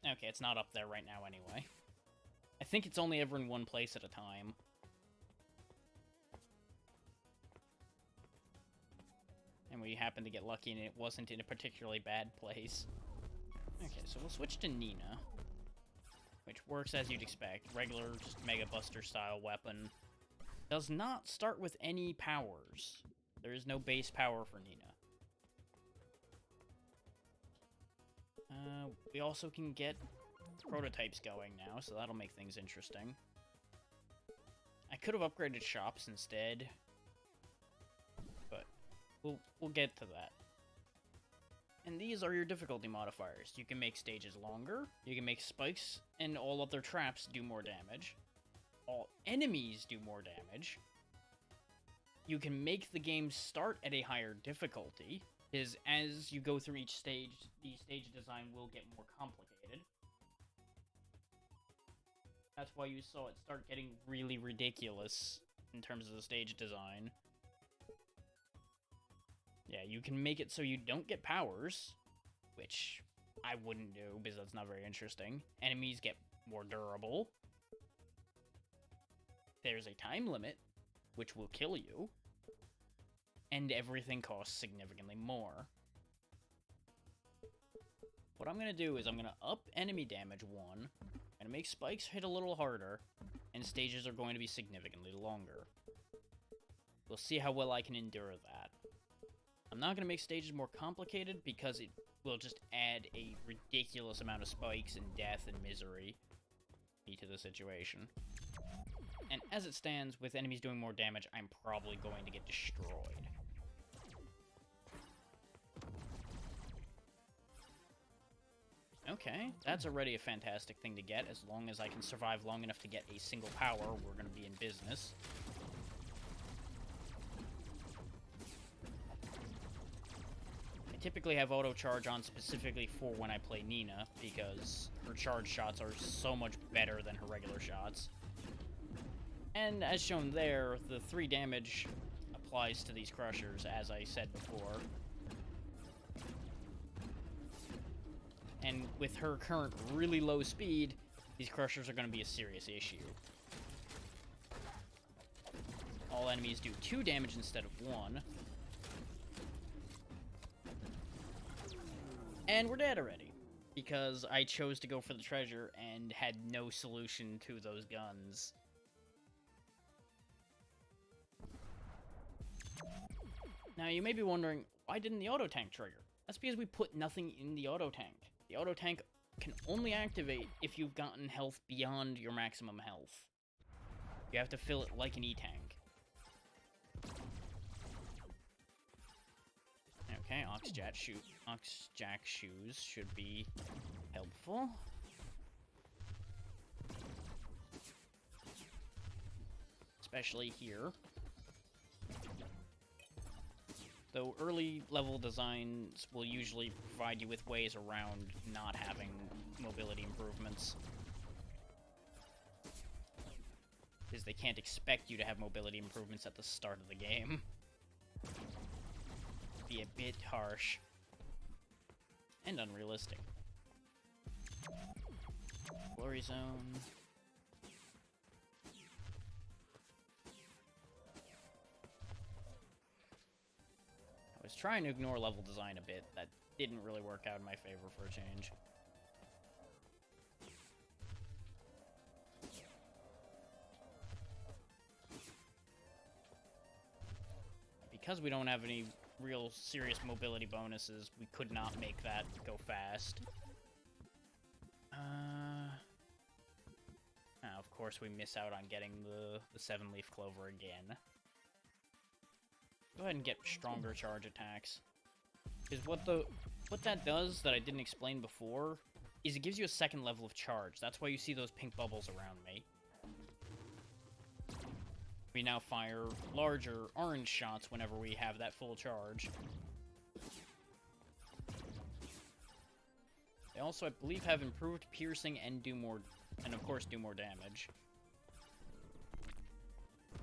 Okay, it's not up there right now anyway. I think it's only ever in one place at a time. And we happened to get lucky and it wasn't in a particularly bad place. Okay, so we'll switch to Nina. Which works as you'd expect. Regular, just Mega Buster style weapon. Does not start with any powers. There is no base power for Nina. We also can get prototypes going now, so that'll make things interesting. I could have upgraded shops instead, but we'll get to that. And these are your difficulty modifiers. You can make stages longer, you can make spikes and all other traps do more damage. All enemies do more damage. You can make the game start at a higher difficulty, because as you go through each stage, the stage design will get more complicated. That's why you saw it start getting really ridiculous in terms of the stage design. Yeah, you can make it so you don't get powers, which I wouldn't do because that's not very interesting. Enemies get more durable. There's a time limit, which will kill you. And everything costs significantly more. What I'm going to do is I'm going to up enemy damage 1. I'm going to make spikes hit a little harder. And stages are going to be significantly longer. We'll see how well I can endure that. I'm not going to make stages more complicated because it will just add a ridiculous amount of spikes and death and misery to the situation. And as it stands, with enemies doing more damage, I'm probably going to get destroyed. Okay, that's already a fantastic thing to get. As long as I can survive long enough to get a single power, we're going to be in business. I typically have auto charge on specifically for when I play Nina, because her charge shots are so much better than her regular shots. And as shown there, the 3 damage applies to these crushers, as I said before. And with her current really low speed, these crushers are going to be a serious issue. All enemies do 2 damage instead of 1. And we're dead already, because I chose to go for the treasure and had no solution to those guns. Now, you may be wondering, why didn't the auto tank trigger? That's because we put nothing in the auto tank. The auto tank can only activate if you've gotten health beyond your maximum health. You have to fill it like an E-tank. Okay, Oxjack shoes should be helpful. Especially here. Though early level designs will usually provide you with ways around not having mobility improvements. Because they can't expect you to have mobility improvements at the start of the game. Be a bit harsh. And unrealistic. Glory zone. I was trying to ignore level design a bit. That didn't really work out in my favor for a change. Because we don't have any real serious mobility bonuses, we could not make that go fast. Of course we miss out on getting the 7-leaf clover again. Go ahead and get stronger charge attacks. Because what that does that I didn't explain before is it gives you a second level of charge. That's why you see those pink bubbles around me. We now fire larger orange shots whenever we have that full charge. They also, I believe, have improved piercing and of course, do more damage.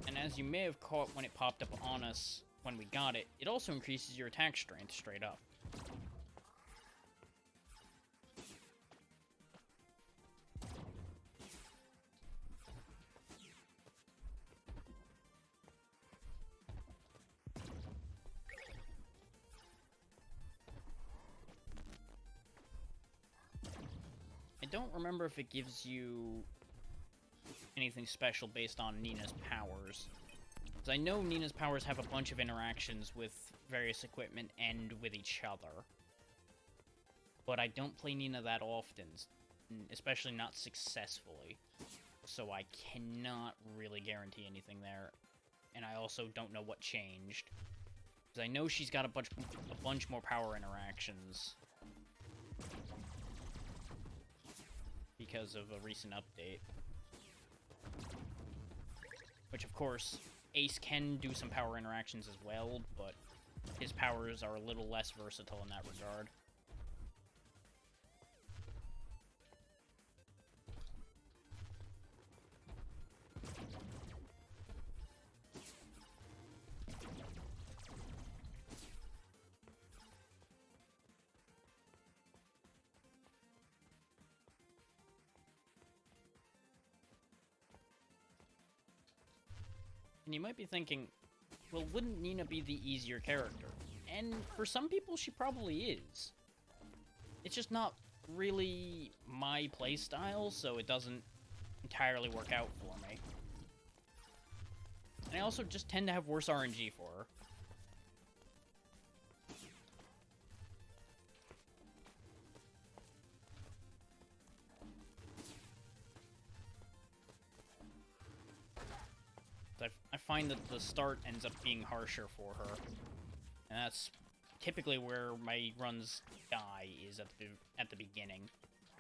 And as you may have caught when it popped up on us when we got it, it also increases your attack strength straight up. I don't remember if it gives you anything special based on Nina's powers. Because I know Nina's powers have a bunch of interactions with various equipment and with each other. But I don't play Nina that often, especially not successfully. So I cannot really guarantee anything there. And I also don't know what changed. Because I know she's got a bunch more power interactions. Because of a recent update. Which, of course, Ace can do some power interactions as well, but his powers are a little less versatile in that regard. And you might be thinking, well, wouldn't Nina be the easier character? And for some people, she probably is. It's just not really my playstyle, so it doesn't entirely work out for me. And I also just tend to have worse RNG for her. I find that the start ends up being harsher for her. And that's typically where my runs die, is at the beginning.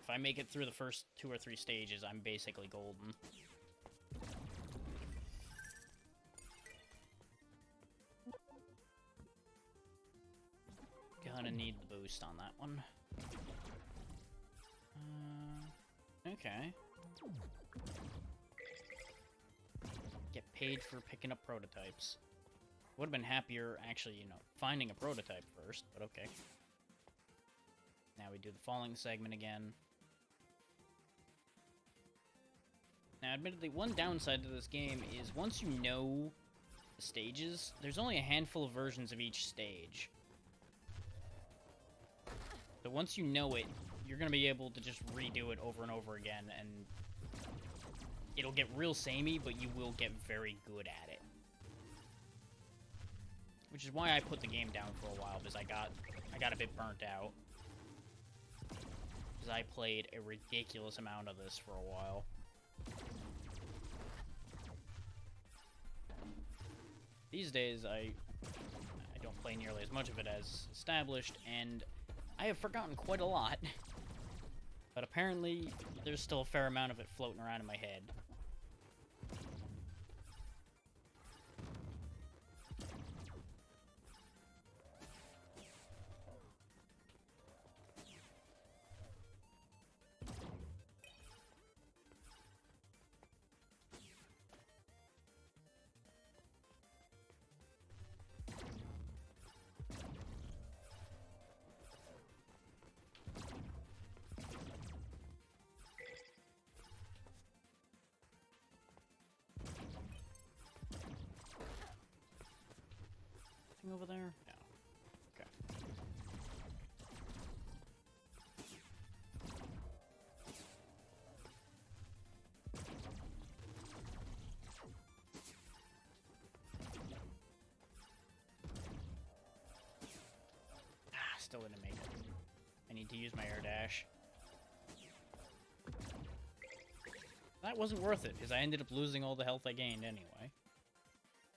If I make it through the first 2 or 3 stages, I'm basically golden. Gonna need the boost on that one. Okay. Get paid for picking up prototypes. Would have been happier, actually, finding a prototype first, but okay. Now we do the falling segment again. Now, admittedly, one downside to this game is once you know the stages, there's only a handful of versions of each stage. So once you know it, you're going to be able to just redo it over and over again, and it'll get real samey, but you will get very good at it. Which is why I put the game down for a while, because I got a bit burnt out. Because I played a ridiculous amount of this for a while. These days, I don't play nearly as much of it as established, and I have forgotten quite a lot But apparently, there's still a fair amount of it floating around in my head. Over there? No. Okay. Still didn't make it. I need to use my air dash. That wasn't worth it, because I ended up losing all the health I gained anyway.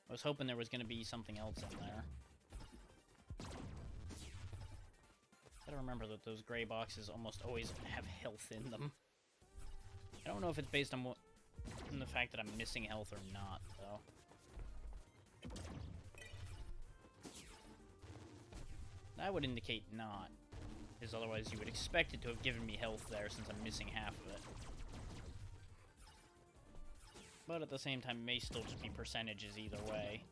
I was hoping there was going to be something else in there. Gotta remember that those gray boxes almost always have health in them. I don't know if it's based on the fact that I'm missing health or not, though. That would indicate not, because otherwise you would expect it to have given me health there since I'm missing half of it. But at the same time, it may still just be percentages either way.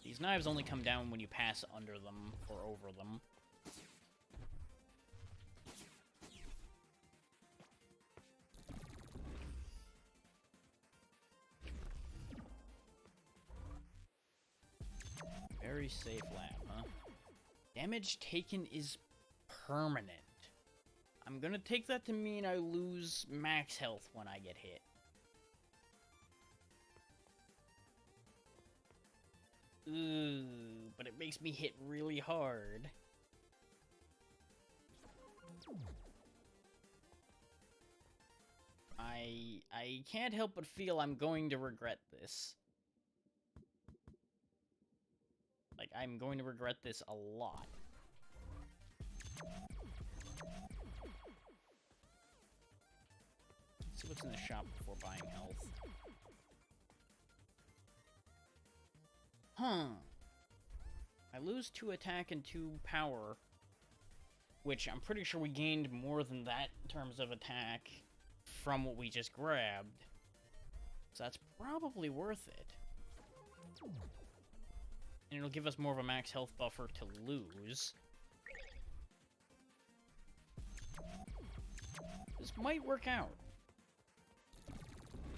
These knives only come down when you pass under them or over them. Very safe lab, huh? Damage taken is permanent. I'm gonna take that to mean I lose max health when I get hit. Ooh, but it makes me hit really hard. I can't help but feel I'm going to regret this. Like, I'm going to regret this a lot. Let's see what's in the shop before buying health. Huh. I lose 2 attack and 2 power, which I'm pretty sure we gained more than that in terms of attack from what we just grabbed. So that's probably worth it. And it'll give us more of a max health buffer to lose. This might work out.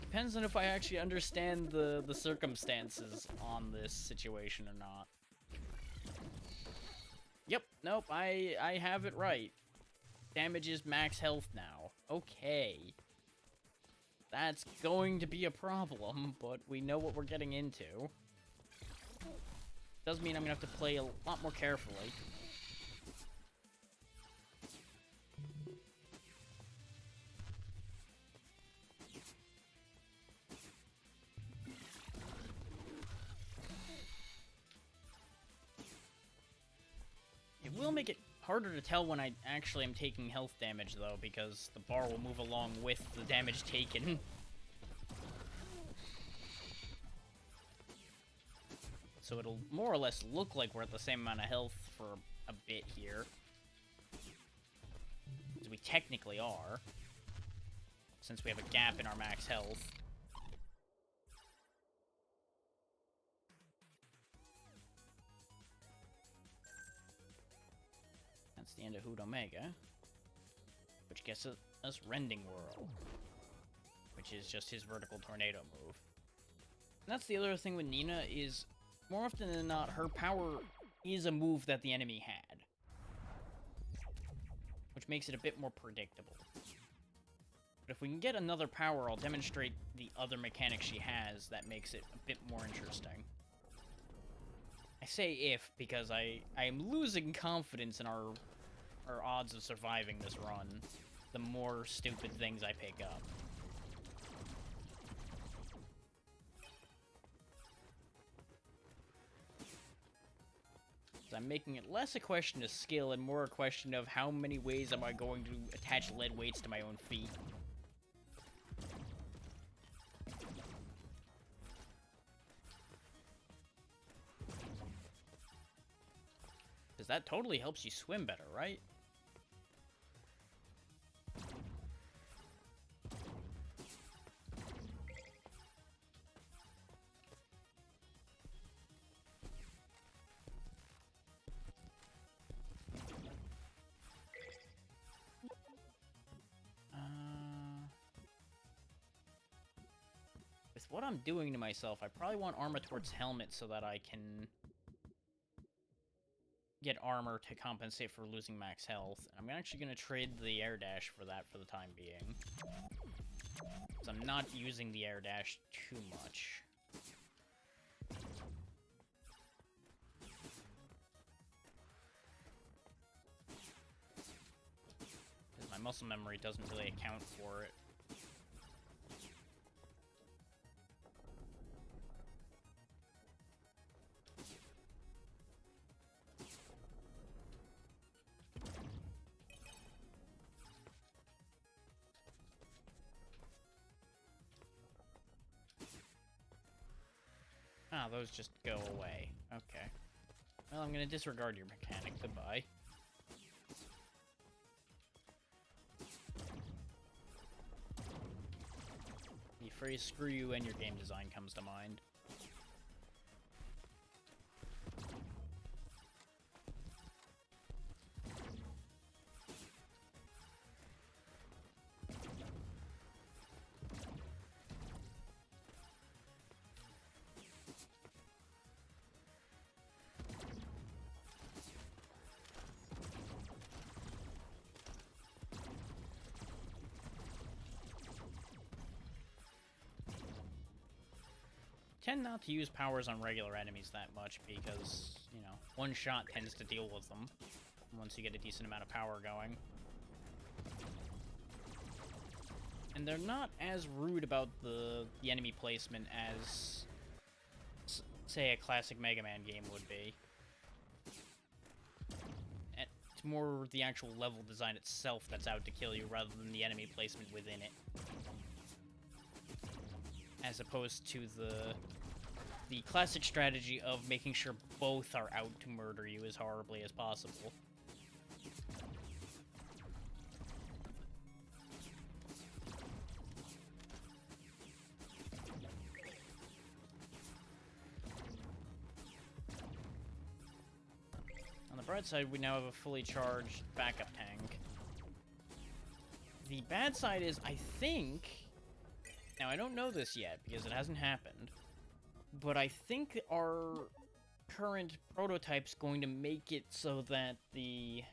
Depends on if I actually understand the circumstances on this situation or not. Yep, nope, I have it right. Damage is max health now. Okay. That's going to be a problem, but we know what we're getting into. Does mean I'm gonna have to play a lot more carefully. It will make it harder to tell when I actually am taking health damage, though, because the bar will move along with the damage taken. So it'll more or less look like we're at the same amount of health for a bit here. As we technically are, since we have a gap in our max health. That's the end of Hoot Omega, which gets us Rending Whirl, which is just his vertical tornado move. And that's the other thing with Nina is, more often than not, her power is a move that the enemy had, which makes it a bit more predictable. But if we can get another power, I'll demonstrate the other mechanic she has that makes it a bit more interesting. I say if, because I am losing confidence in our odds of surviving this run, the more stupid things I pick up. I'm making it less a question of skill and more a question of how many ways am I going to attach lead weights to my own feet. Because that totally helps you swim better, right? With what I'm doing to myself, I probably want Armatort's helmet so that I can get armor to compensate for losing max health. I'm actually going to trade the air dash for that for the time being. Because I'm not using the air dash too much. Because my muscle memory doesn't really account for it. Ah, those just go away. Okay. Well, I'm gonna disregard your mechanic. Goodbye. The phrase "screw you" and your game design comes to mind. Tend not to use powers on regular enemies that much because, you know, one shot tends to deal with them once you get a decent amount of power going. And they're not as rude about the enemy placement as, say, a classic Mega Man game would be. It's more the actual level design itself that's out to kill you rather than the enemy placement within it. As opposed to the classic strategy of making sure both are out to murder you as horribly as possible. On the bright side, we now have a fully charged backup tank. The bad side is, I think... Now, I don't know this yet, because it hasn't happened, but I think our current prototype's going to make it so that the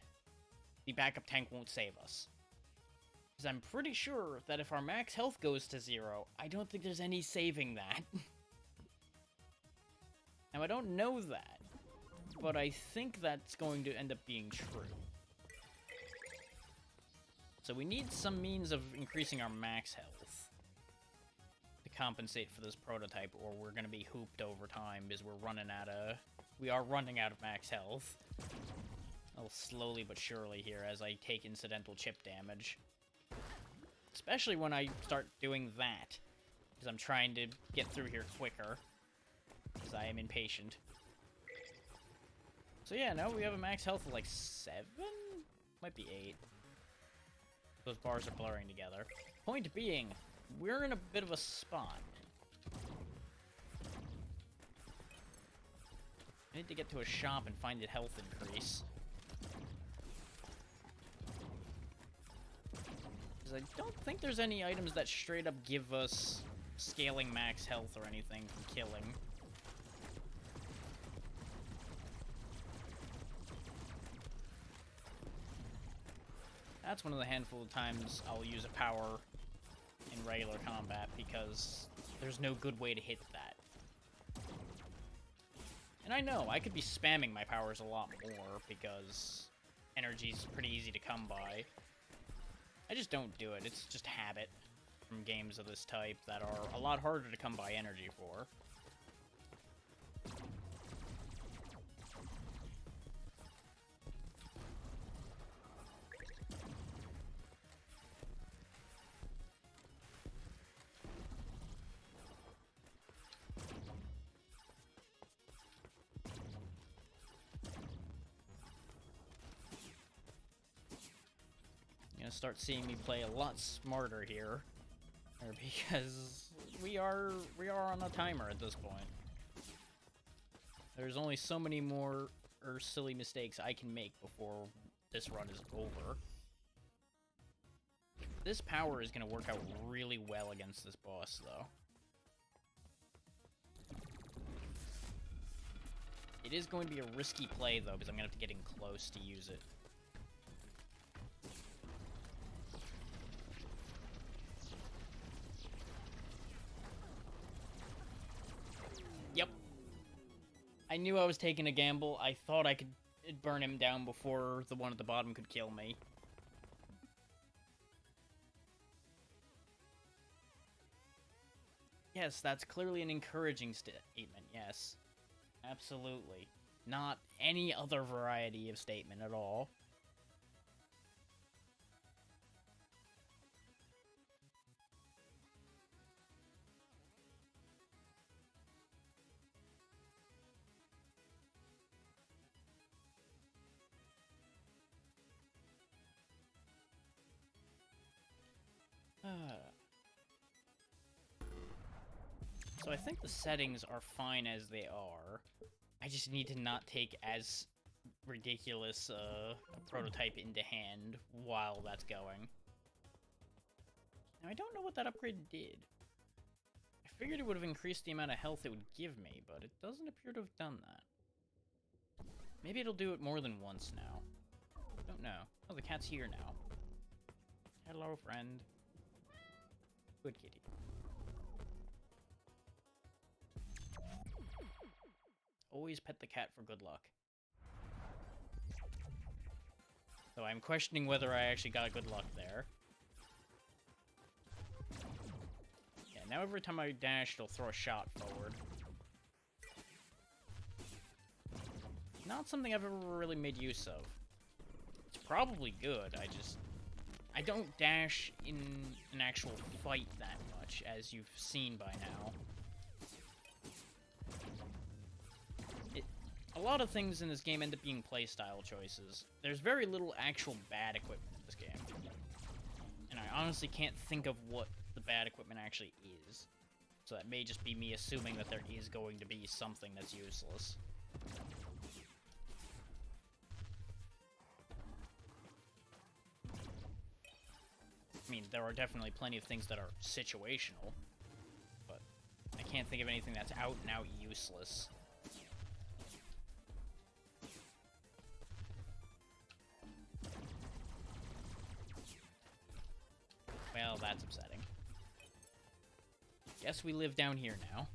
backup tank won't save us. Because I'm pretty sure that if our max health goes to 0, I don't think there's any saving that. Now, I don't know that, but I think that's going to end up being true. So we need some means of increasing our max health to compensate for this prototype, or we're going to be hooped over time because we are running out of max health. Oh, slowly but surely here as I take incidental chip damage. Especially when I start doing that, because I'm trying to get through here quicker, because I am impatient. So yeah, now we have a max health of like 7? Might be 8. Those bars are blurring together. Point being, we're in a bit of a spot. I need to get to a shop and find a health increase. Because I don't think there's any items that straight up give us scaling max health or anything from killing. That's one of the handful of times I'll use a power in regular combat, because there's no good way to hit that. And I know, I could be spamming my powers a lot more, because energy's pretty easy to come by. I just don't do it. It's just habit from games of this type that are a lot harder to come by energy for. gonna start seeing me play a lot smarter here, because we are on a timer at this point. There's only so many more silly mistakes I can make before this run is over. This power is gonna work out really well against this boss, though. It is going to be a risky play, though, because I'm gonna have to get in close to use it. Yep. I knew I was taking a gamble. I thought I could burn him down before the one at the bottom could kill me. Yes, that's clearly an encouraging statement, yes. Absolutely. Not any other variety of statement at all. So I think the settings are fine as they are. I just need to not take as ridiculous a prototype into hand while that's going. Now, I don't know what that upgrade did. I figured it would have increased the amount of health it would give me, but it doesn't appear to have done that. Maybe it'll do it more than once now. I don't know. Oh, the cat's here now. Hello, friend. Good kitty. Always pet the cat for good luck. So I'm questioning whether I actually got good luck there. Yeah, now every time I dash, it'll throw a shot forward. Not something I've ever really made use of. It's probably good, I don't dash in an actual fight that much, as you've seen by now. A lot of things in this game end up being playstyle choices. There's very little actual bad equipment in this game. And I honestly can't think of what the bad equipment actually is. So that may just be me assuming that there is going to be something that's useless. I mean, there are definitely plenty of things that are situational, but I can't think of anything that's out and out useless. Well, that's upsetting. Guess we live down here now.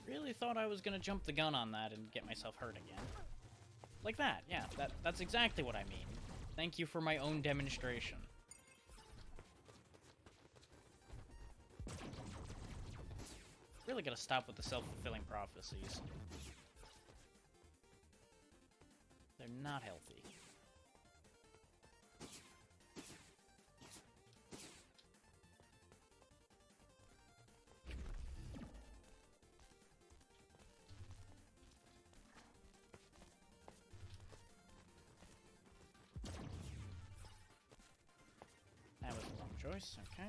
Really thought I was gonna jump the gun on that and get myself hurt again. Like that, yeah, that's exactly what I mean. Thank you for my own demonstration. Really gotta stop with the self-fulfilling prophecies. They're not healthy. That was the wrong choice, okay.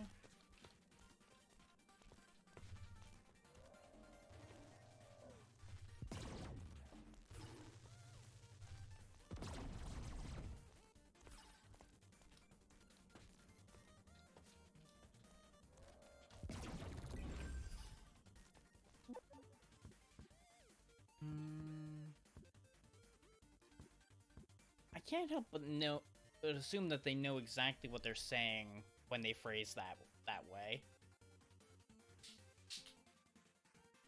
I can't help but assume that they know exactly what they're saying when they phrase that that way.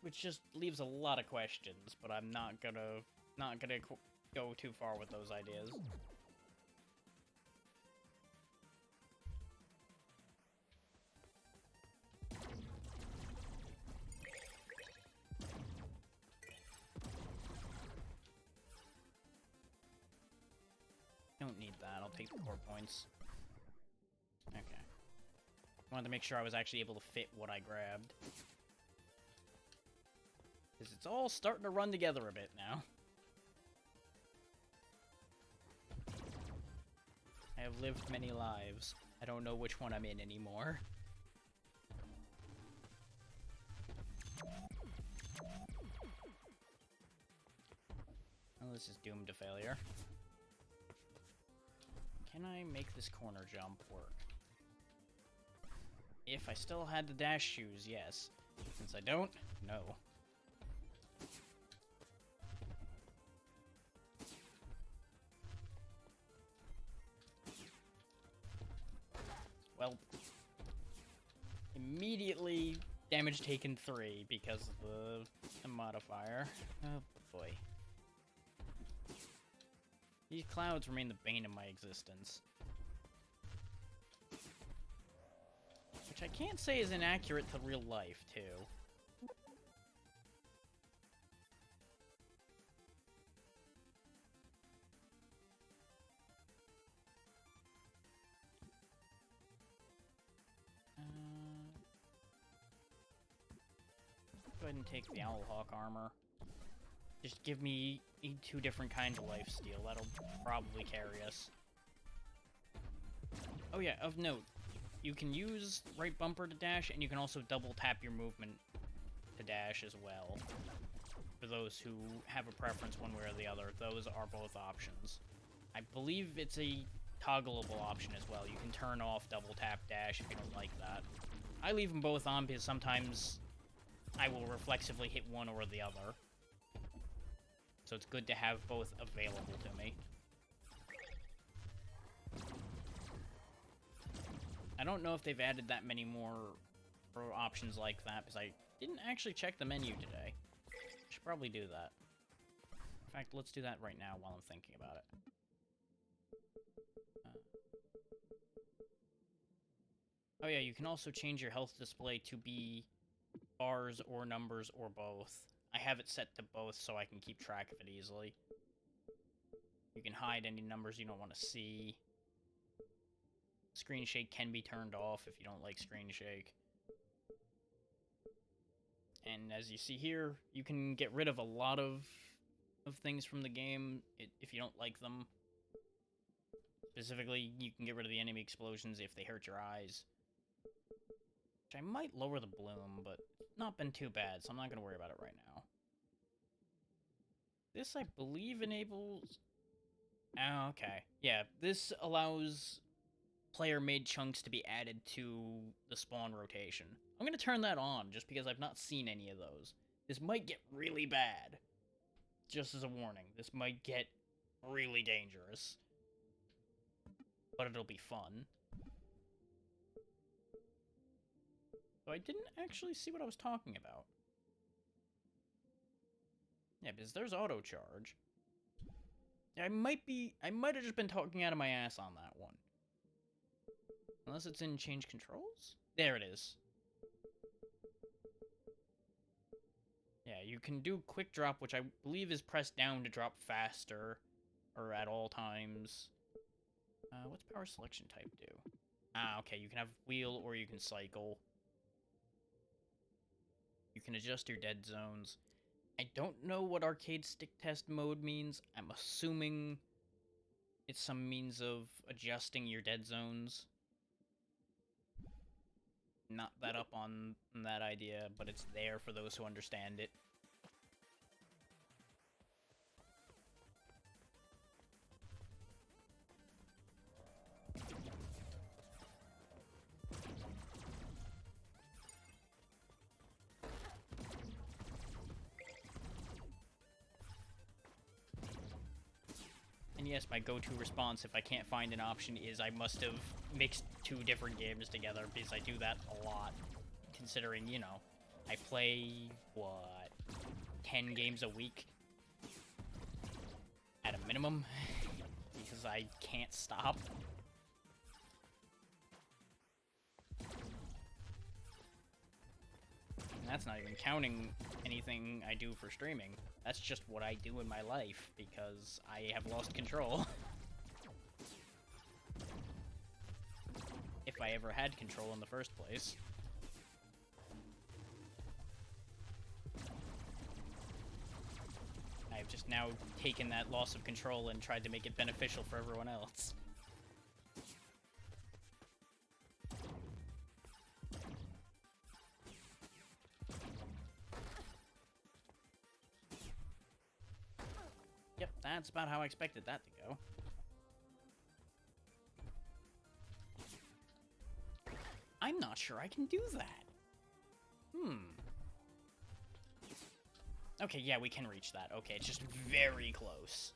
Which just leaves a lot of questions, but I'm not gonna go too far with those ideas. Don't need that. I'll take the 4 points. Okay. Wanted to make sure I was actually able to fit what I grabbed. Because it's all starting to run together a bit now. I have lived many lives. I don't know which one I'm in anymore. Well, this is doomed to failure. Can I make this corner jump work? If I still had the dash shoes, yes. Since I don't, no. Well, immediately damage taken 3 because of the modifier. Oh boy. These clouds remain the bane of my existence. Which I can't say is inaccurate to real life, too. Go ahead and take the Owlhawk armor. Just give me 2 different kinds of lifesteal. That'll probably carry us. Oh yeah, of note, you can use right bumper to dash, and you can also double tap your movement to dash as well. For those who have a preference one way or the other, those are both options. I believe it's a toggleable option as well. You can turn off double tap dash if you don't like that. I leave them both on because sometimes I will reflexively hit one or the other. So it's good to have both available to me. I don't know if they've added that many more options like that, because I didn't actually check the menu today. Should probably do that. In fact, let's do that right now while I'm thinking about it. Oh yeah, you can also change your health display to be bars or numbers or both. I have it set to both so I can keep track of it easily. You can hide any numbers you don't want to see. Screen shake can be turned off if you don't like screen shake. And as you see here, you can get rid of a lot of things from the game if you don't like them. Specifically, you can get rid of the enemy explosions if they hurt your eyes. Which I might lower the bloom, but not been too bad, so I'm not going to worry about it right now. This, I believe, enables... Oh, okay. Yeah, this allows player-made chunks to be added to the spawn rotation. I'm going to turn that on, just because I've not seen any of those. This might get really bad. Just as a warning, this might get really dangerous. But it'll be fun. So I didn't actually see what I was talking about. Yeah, because there's auto charge. I might have just been talking out of my ass on that one. Unless it's in change controls? There it is. Yeah, you can do quick drop, which I believe is pressed down to drop faster, or at all times. What's power selection type do? Ah, okay, you can have wheel or you can cycle. You can adjust your dead zones. I don't know what arcade stick test mode means. I'm assuming it's some means of adjusting your dead zones. Not that up on that idea, but it's there for those who understand it. And yes, my go-to response if I can't find an option is I must have mixed 2 different games together, because I do that a lot, considering, you know, I play, what, 10 games a week? At a minimum, because I can't stop. And that's not even counting anything I do for streaming. That's just what I do in my life, because I have lost control. If I ever had control in the first place. I've just now taken that loss of control and tried to make it beneficial for everyone else. Yep, that's about how I expected that to go. I'm not sure I can do that. Okay, yeah, we can reach that. Okay, it's just very close.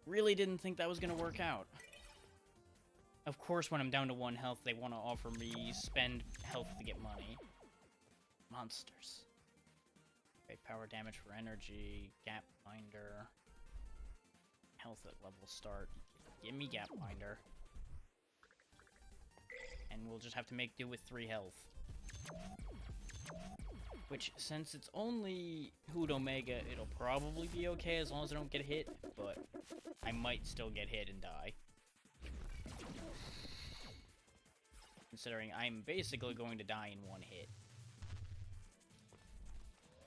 Really didn't think that was gonna work out. Of course, when I'm down to 1 health, they want to offer me spend health to get money. Monsters. Okay, power damage for energy, gap finder. Health at level start. Give me gap finder. And we'll just have to make do with 3 health. Which, since it's only Hood Omega, it'll probably be okay as long as I don't get hit, but I might still get hit and die. Considering I'm basically going to die in 1 hit.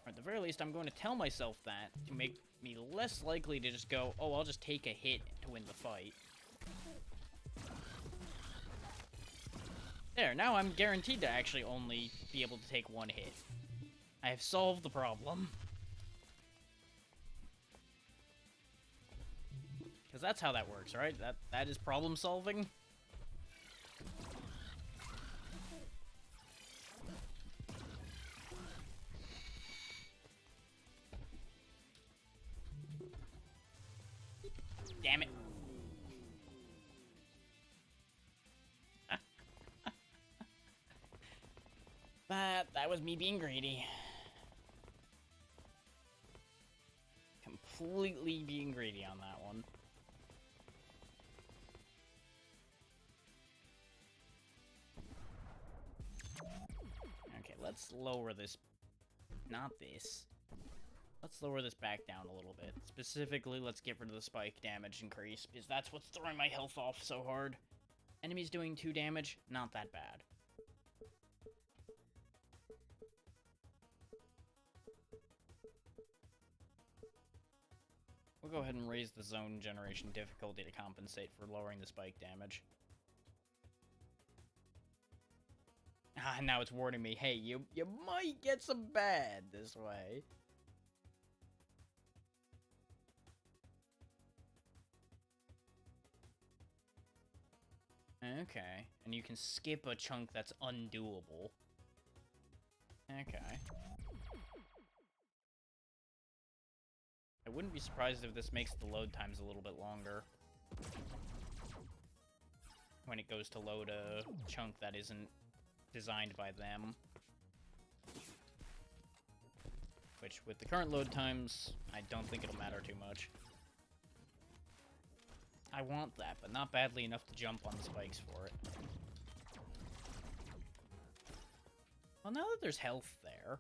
Or at the very least, I'm going to tell myself that to make me less likely to just go, oh, I'll just take a hit to win the fight. There, now I'm guaranteed to actually only be able to take 1 hit. I have solved the problem. Because that's how that works, right? That is problem solving. Damn it. That was me being greedy. Completely being greedy on that one. Okay, let's lower this. Not this. Let's lower this back down a little bit. Specifically, let's get rid of the spike damage increase, because that's what's throwing my health off so hard. Enemies doing 2 damage, not that bad. We'll go ahead and raise the zone generation difficulty to compensate for lowering the spike damage. Ah, now it's warning me, hey, you might get some bad this way. Okay, and you can skip a chunk that's undoable. Okay. I wouldn't be surprised if this makes the load times a little bit longer. When it goes to load a chunk that isn't designed by them. Which, with the current load times, I don't think it'll matter too much. I want that, but not badly enough to jump on the spikes for it. Well, now that there's health there...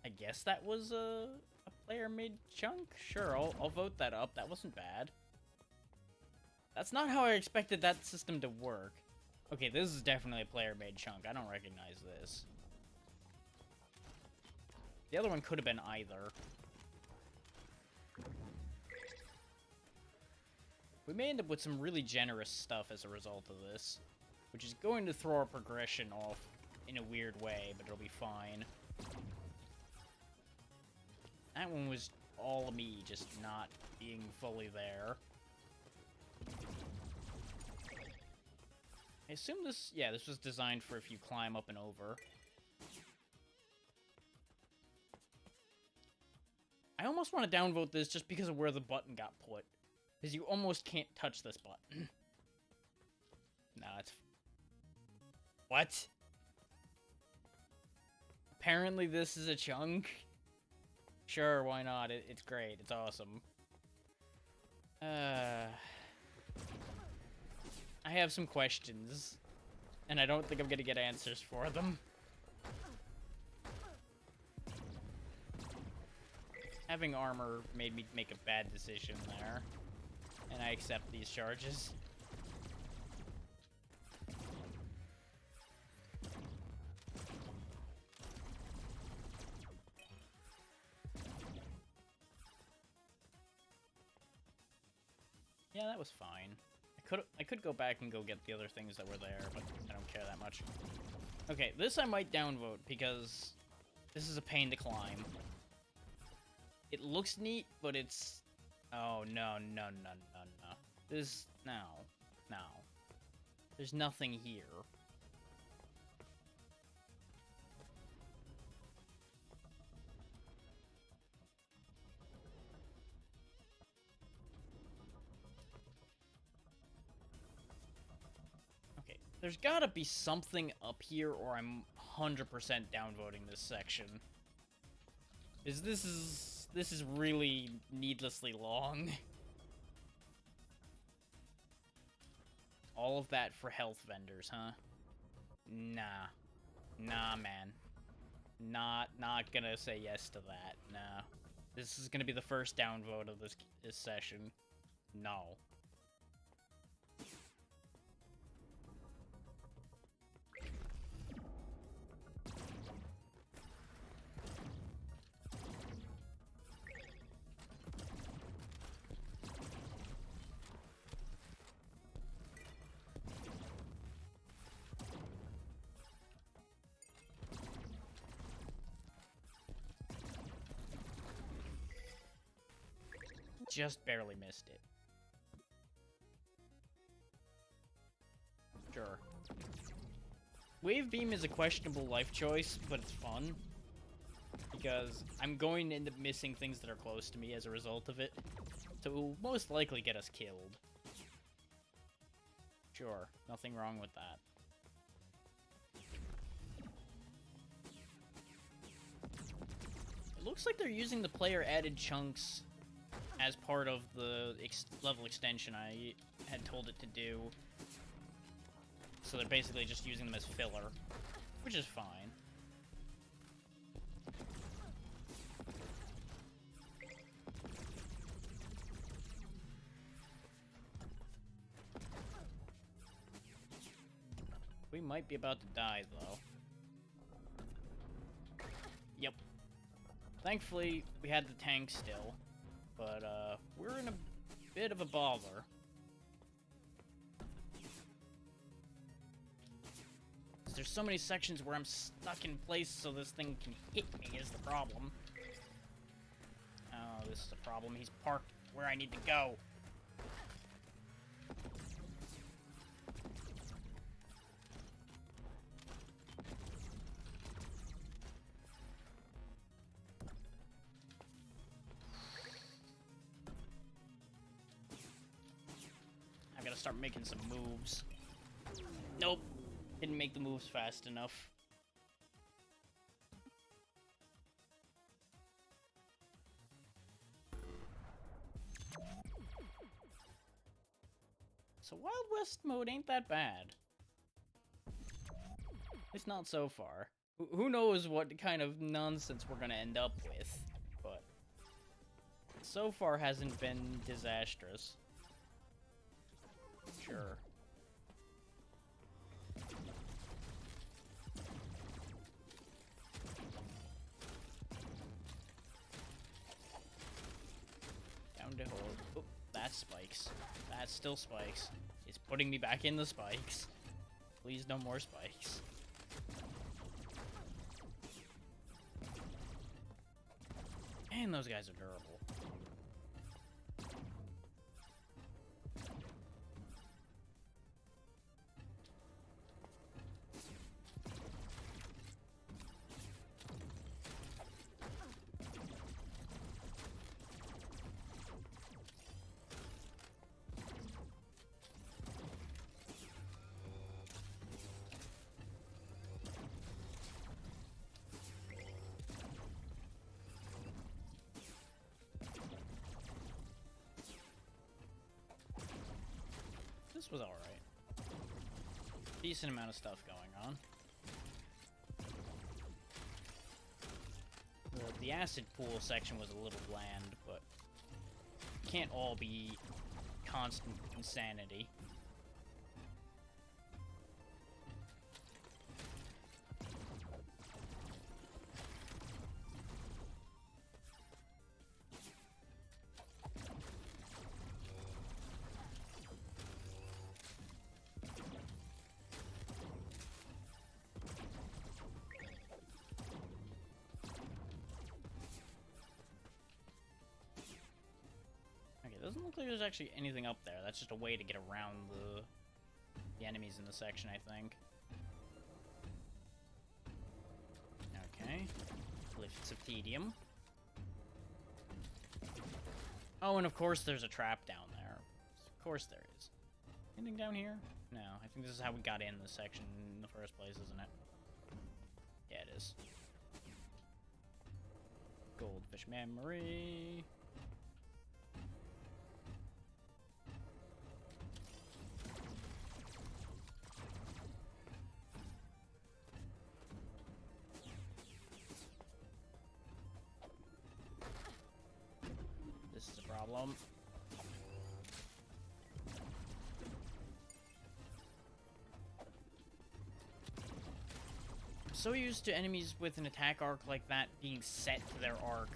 I guess that was a player-made chunk? Sure, I'll vote that up. That wasn't bad. That's not how I expected that system to work. Okay, this is definitely a player-made chunk. I don't recognize this. The other one could have been either. We may end up with some really generous stuff as a result of this, which is going to throw our progression off in a weird way, but it'll be fine. That one was all me, just not being fully there. I assume this, yeah, this was designed for if you climb up and over. I almost want to downvote this just because of where the button got put. Because you almost can't touch this button. Nah, it's... What? Apparently this is a chunk? Sure, why not? It's great. It's awesome. I have some questions. And I don't think I'm gonna get answers for them. Having armor made me make a bad decision there. And I accept these charges. Yeah, that was fine. I could go back and go get the other things that were there, but I don't care that much. Okay, this I might downvote because this is a pain to climb. It looks neat, but it's... Oh, no. This... No. There's nothing here. Okay, there's gotta be something up here, or I'm 100% downvoting this section. Because this is really needlessly long. All of that for health vendors, huh? Nah, man. Not gonna say yes to that. Nah. This is gonna be the first downvote of this session. No. Just barely missed it. Sure. Wave Beam is a questionable life choice, but it's fun. Because I'm going to end up missing things that are close to me as a result of it. So it will most likely get us killed. Sure, nothing wrong with that. It looks like they're using the player added chunks as part of the level extension I had told it to do. So they're basically just using them as filler, which is fine. We might be about to die, though. Yep. Thankfully, we had the tank still. But, we're in a bit of a bother. There's so many sections where I'm stuck in place so this thing can hit me is the problem. Oh, this is a problem. He's parked where I need to go. Start making some moves. Nope. Didn't make the moves fast enough. So Wild West mode ain't that bad. It's not so far. Who knows what kind of nonsense we're gonna end up with, but so far hasn't been disastrous. Sure. Down to hold. Oh, that's spikes. That's still spikes. It's putting me back in the spikes. Please, no more spikes. Man, those guys are durable. this was alright. Decent amount of stuff going on. The acid pool section was a little bland, but can't all be constant insanity. Doesn't look like there's actually anything up there. That's just a way to get around the enemies in the section, I think. Okay. Lifts of tedium. Oh, and of course there's a trap down there. Of course there is. Anything down here? No, I think this is how we got in this section in the first place, isn't it? Yeah, it is. Goldfish memory. This is a problem. I'm so used to enemies with an attack arc like that being set to their arc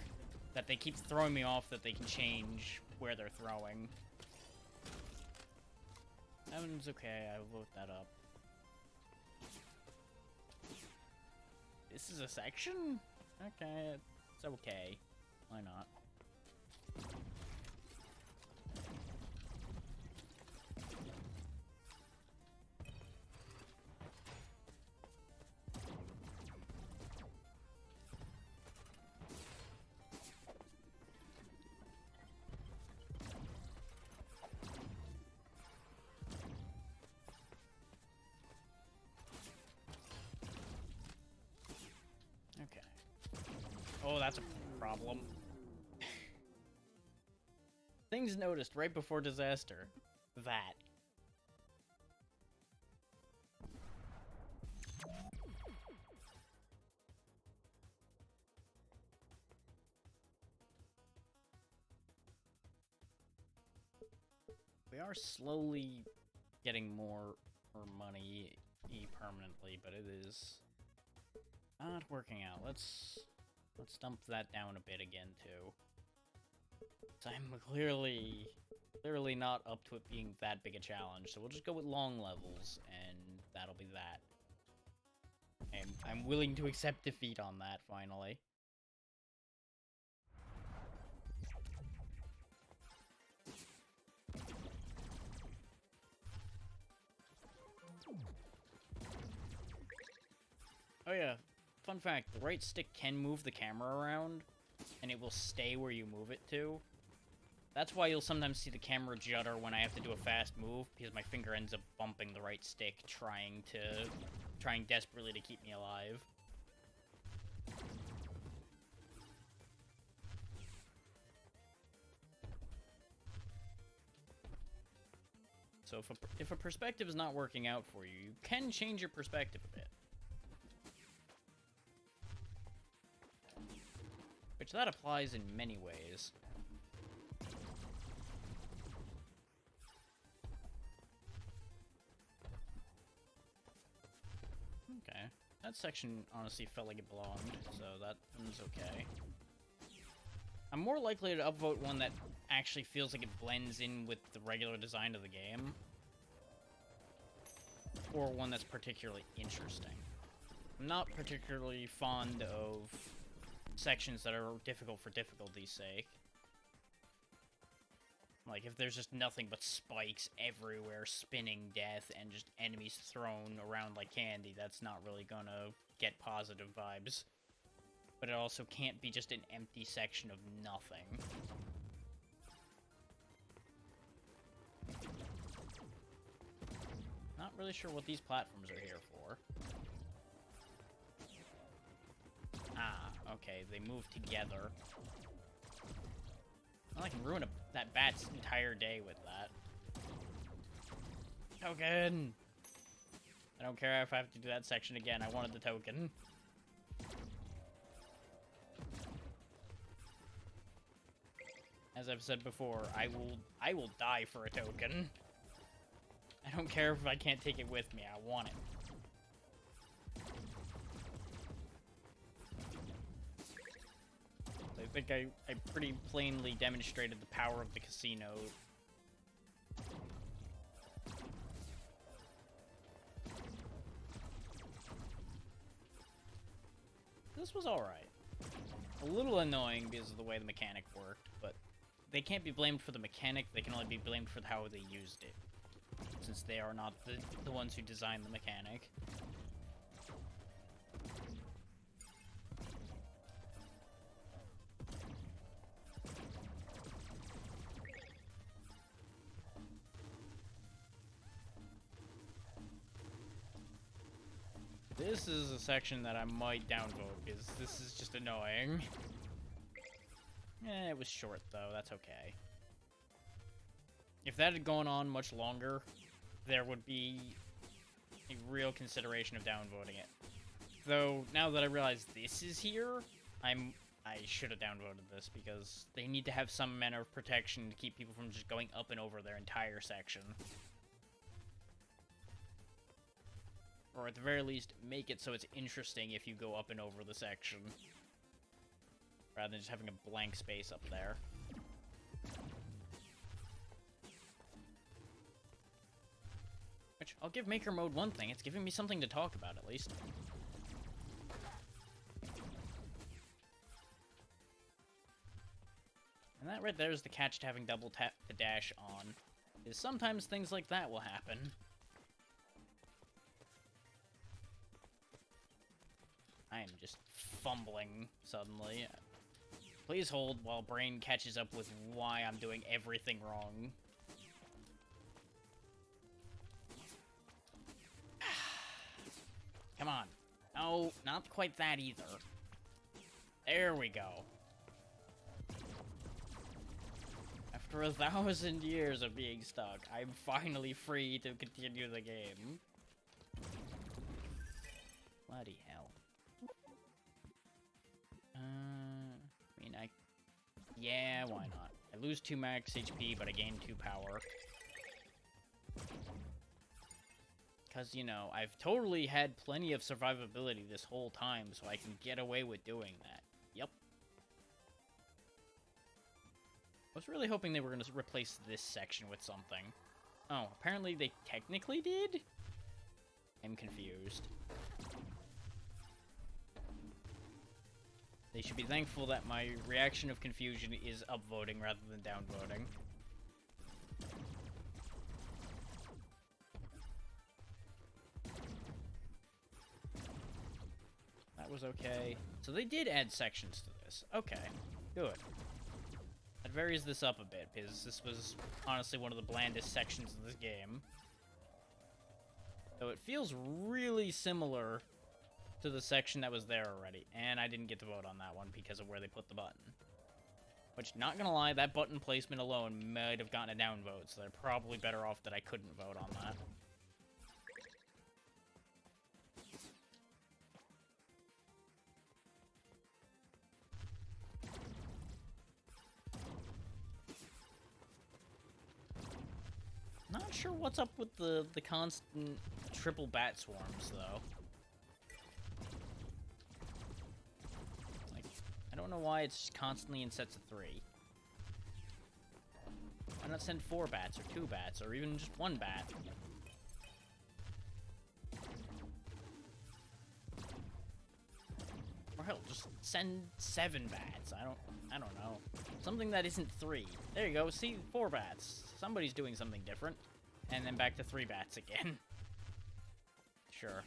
that they keep throwing me off that they can change where they're throwing. That one's okay, I'll vote that up. This is a section? Okay, it's okay. Why not? Oh, that's a problem. Things noticed right before disaster. That. We are slowly getting more money permanently, but it is not working out. Let's dump that down a bit again, too. So I'm clearly not up to it being that big a challenge, so we'll just go with long levels, and that'll be that. And I'm willing to accept defeat on that, finally. Oh yeah. Fun fact, the right stick can move the camera around, and it will stay where you move it to. That's why you'll sometimes see the camera judder when I have to do a fast move, because my finger ends up bumping the right stick, trying desperately to keep me alive. So if a perspective is not working out for you, you can change your perspective a bit. Which that applies in many ways. Okay. That section honestly felt like it belonged, so that one's okay. I'm more likely to upvote one that actually feels like it blends in with the regular design of the game. Or one that's particularly interesting. I'm not particularly fond of sections that are difficult for difficulty's sake. Like, if there's just nothing but spikes everywhere, spinning death, and just enemies thrown around like candy, that's not really gonna get positive vibes. But it also can't be just an empty section of nothing. Not really sure what these platforms are here for. Ah, okay, they move together. Well, I can ruin that bat's entire day with that. Token! I don't care if I have to do that section again. I wanted the token. As I've said before, I will die for a token. I don't care if I can't take it with me. I want it. I think I pretty plainly demonstrated the power of the casino. This was alright. A little annoying because of the way the mechanic worked, but they can't be blamed for the mechanic, they can only be blamed for how they used it. Since they are not the ones who designed the mechanic. This is a section that I might downvote, because this is just annoying. It was short, though. That's okay. If that had gone on much longer, there would be a real consideration of downvoting it. Though, now that I realize this is here, I should have downvoted this, because they need to have some manner of protection to keep people from just going up and over their entire section. Or at the very least, make it so it's interesting if you go up and over the section. Rather than just having a blank space up there. Which, I'll give Maker Mode one thing, it's giving me something to talk about at least. And that right there is the catch to having double tap the dash on. Is sometimes things like that will happen. I am just fumbling suddenly. Please hold while brain catches up with why I'm doing everything wrong. Come on. No, not quite that either. There we go. After 1,000 years of being stuck, I'm finally free to continue the game. Bloody hell. Yeah, why not? I lose 2 max HP, but I gain 2 power. Because, you know, I've totally had plenty of survivability this whole time, so I can get away with doing that. Yep. I was really hoping they were going to replace this section with something. Oh, apparently they technically did? I'm confused. They should be thankful that my reaction of confusion is upvoting rather than downvoting. That was okay. So they did add sections to this. Okay, good. That varies this up a bit, because this was honestly one of the blandest sections of this game. So it feels really similar to the section that was there already, and I didn't get to vote on that one because of where they put the button. Which, not gonna lie, that button placement alone might have gotten a downvote, so they're probably better off that I couldn't vote on that. Not sure what's up with the constant triple bat swarms, though. I don't know why it's constantly in sets of 3. Why not send 4 bats, or 2 bats, or even just 1 bat? Or hell, just send 7 bats. I don't know. Something that isn't 3. There you go, see, 4 bats. Somebody's doing something different. And then back to 3 bats again. Sure.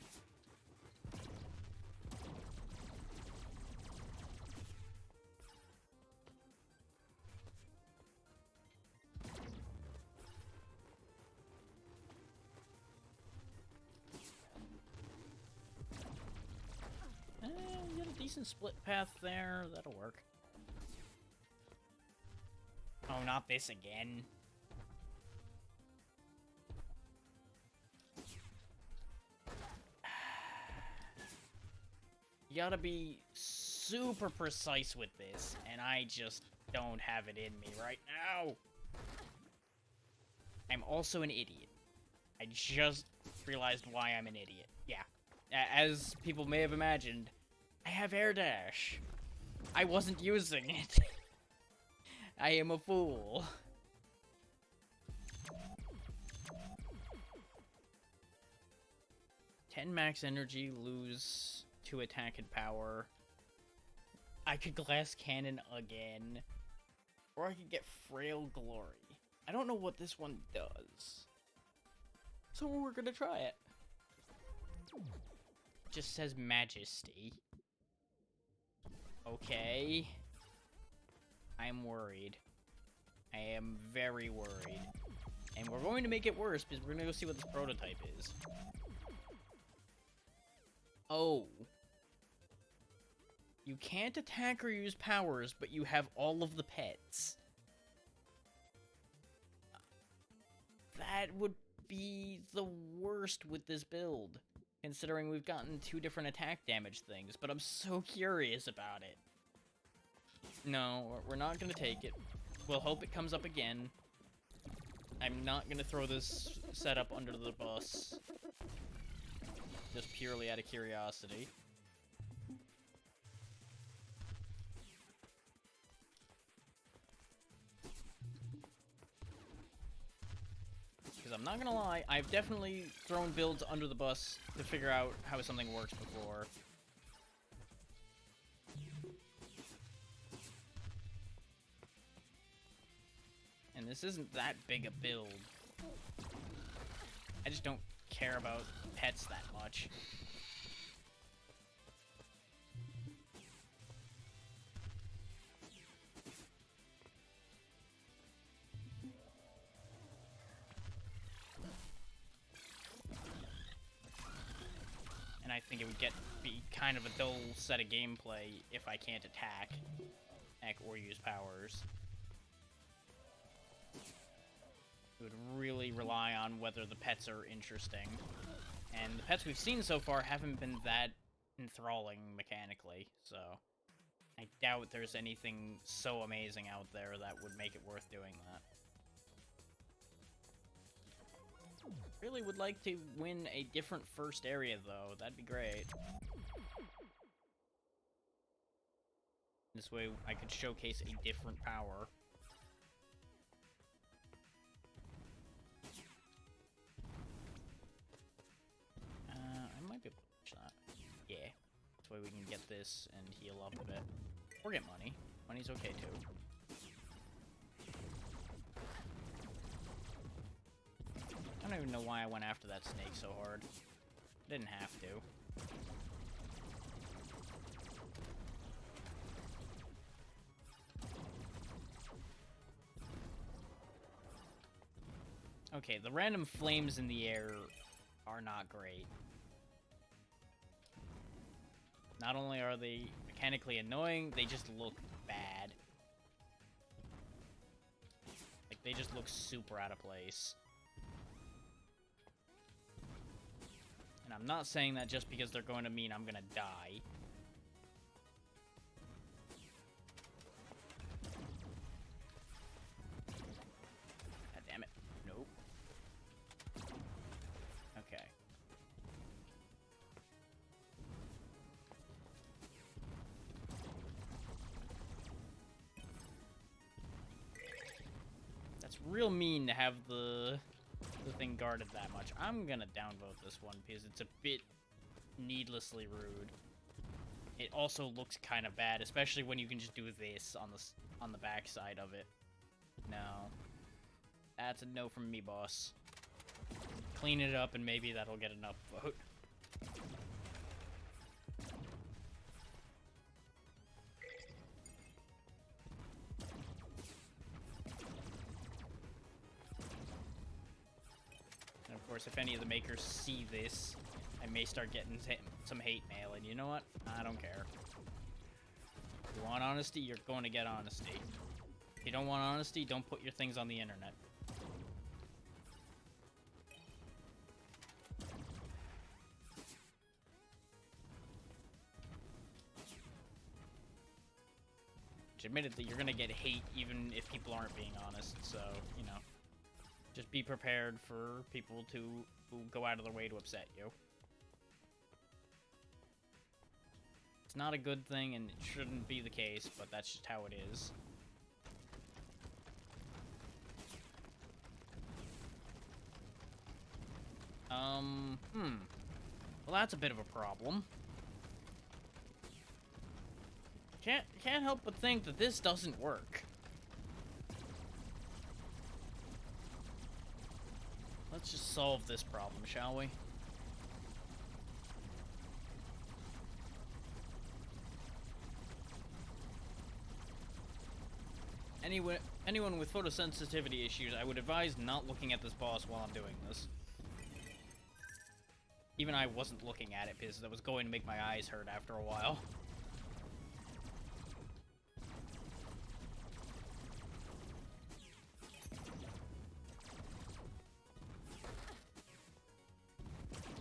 You got a decent split path there. That'll work. Oh, not this again. gotta be super precise with this, and I just don't have it in me right now. I'm also an idiot. I just realized why I'm an idiot. Yeah. As people may have imagined, I have air dash. I wasn't using it. I am a fool. "10 max energy, lose 2 attack and power." I could glass cannon again. Or I could get frail glory. I don't know what this one does. So we're gonna try it. Just says majesty. Okay. I'm worried. I am very worried. And we're going to make it worse because we're gonna go see what this prototype is. Oh. You can't attack or use powers, but you have all of the pets. That would be the worst with this build, considering we've gotten 2 different attack damage things, but I'm so curious about it. No, we're not gonna take it. We'll hope it comes up again. I'm not gonna throw this setup under the bus. Just purely out of curiosity. Because I'm not gonna lie, I've definitely thrown builds under the bus to figure out how something works before. And this isn't that big a build. I just don't care about pets that much. And I think it would be kind of a dull set of gameplay if I can't attack or use powers. It would really rely on whether the pets are interesting. And the pets we've seen so far haven't been that enthralling mechanically, so I doubt there's anything so amazing out there that would make it worth doing that. Really would like to win a different first area, though. That'd be great. This way I could showcase a different power. I might be able to push that. Yeah. This way we can get this and heal up a bit. Or get money. Money's okay, too. I don't even know why I went after that snake so hard. Didn't have to. Okay, the random flames in the air are not great. Not only are they mechanically annoying, they just look bad. Like, they just look super out of place. And I'm not saying that just because they're going to mean I'm gonna die. God damn it. Nope. Okay. That's real mean to have the thing guarded that much. I'm gonna downvote this one because it's a bit needlessly rude. It also looks kind of bad, especially when you can just do this on the back side of it. No. That's a no from me, boss. Clean it up and maybe that'll get enough vote. And of course, if any of the makers see this, I may start getting some hate mail, and you know what? I don't care. If you want honesty, you're going to get honesty. If you don't want honesty, don't put your things on the internet. Which admittedly, you're gonna get hate even if people aren't being honest, so, you know. Just be prepared for people who go out of their way to upset you. It's not a good thing, and it shouldn't be the case, but that's just how it is. Well, that's a bit of a problem. Can't help but think that this doesn't work. Let's just solve this problem, shall we? Anyone with photosensitivity issues, I would advise not looking at this boss while I'm doing this. Even I wasn't looking at it because that was going to make my eyes hurt after a while.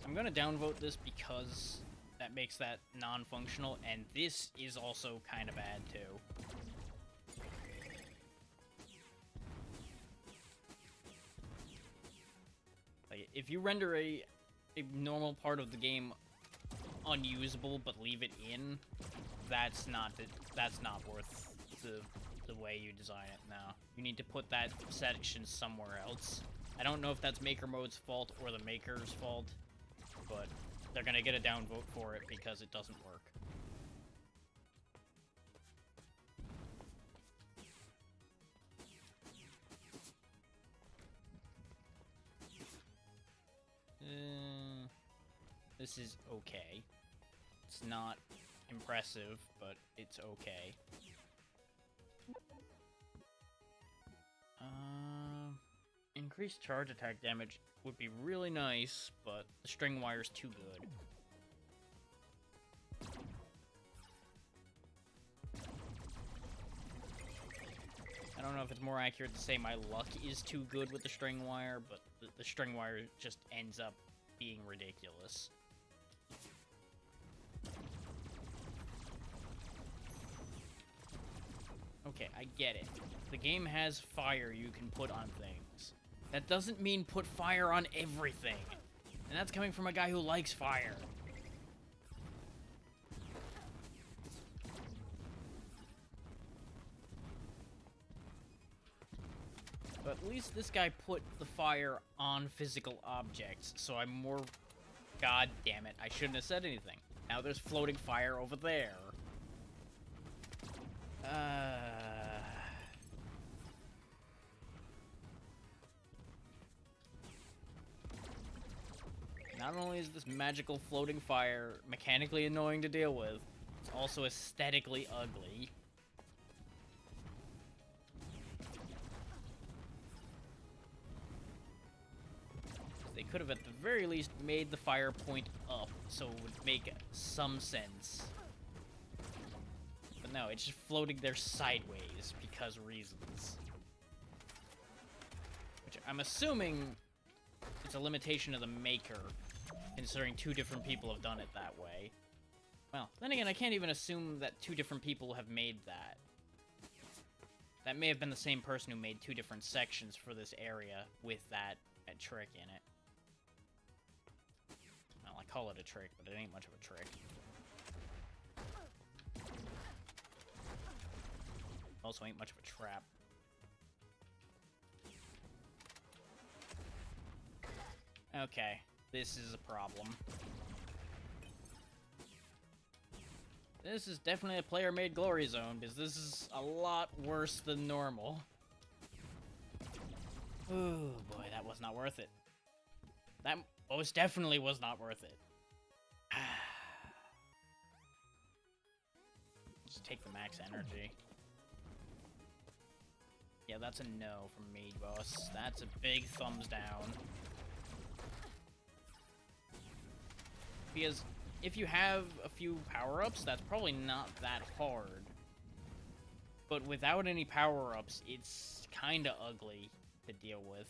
I'm gonna downvote this because that makes that non-functional, and this is also kind of bad too. Like, if you render a normal part of the game unusable but leave it in, that's not worth the way you design it now. You need to put that section somewhere else. I don't know if that's Maker Mode's fault or the maker's fault, but they're gonna get a downvote for it because it doesn't work. This is okay. It's not impressive, but it's okay. Increased charge attack damage would be really nice, but the string wire's too good. I don't know if it's more accurate to say my luck is too good with the string wire, but the string wire just ends up being ridiculous. Okay, I get it. The game has fire you can put on things. That doesn't mean put fire on everything. And that's coming from a guy who likes fire. But at least this guy put the fire on physical objects, so I'm more... God damn it, I shouldn't have said anything. Now there's floating fire over there. Not only is this magical floating fire mechanically annoying to deal with, it's also aesthetically ugly. They could have at the very least made the fire point up so it would make some sense. But no, it's just floating there sideways because reasons. Which I'm assuming it's a limitation of the maker, considering two different people have done it that way. Well, then again, I can't even assume that two different people have made that. That may have been the same person who made two different sections for this area with that trick in it. Well, I call it a trick, but it ain't much of a trick. Also ain't much of a trap. Okay, this is a problem. This is definitely a player-made glory zone, because this is a lot worse than normal. Oh boy, that was not worth it. That most definitely was not worth it. Just take the max energy. Yeah, that's a no from Mage Boss. That's a big thumbs down. Because if you have a few power-ups, that's probably not that hard. But without any power-ups, it's kinda ugly to deal with.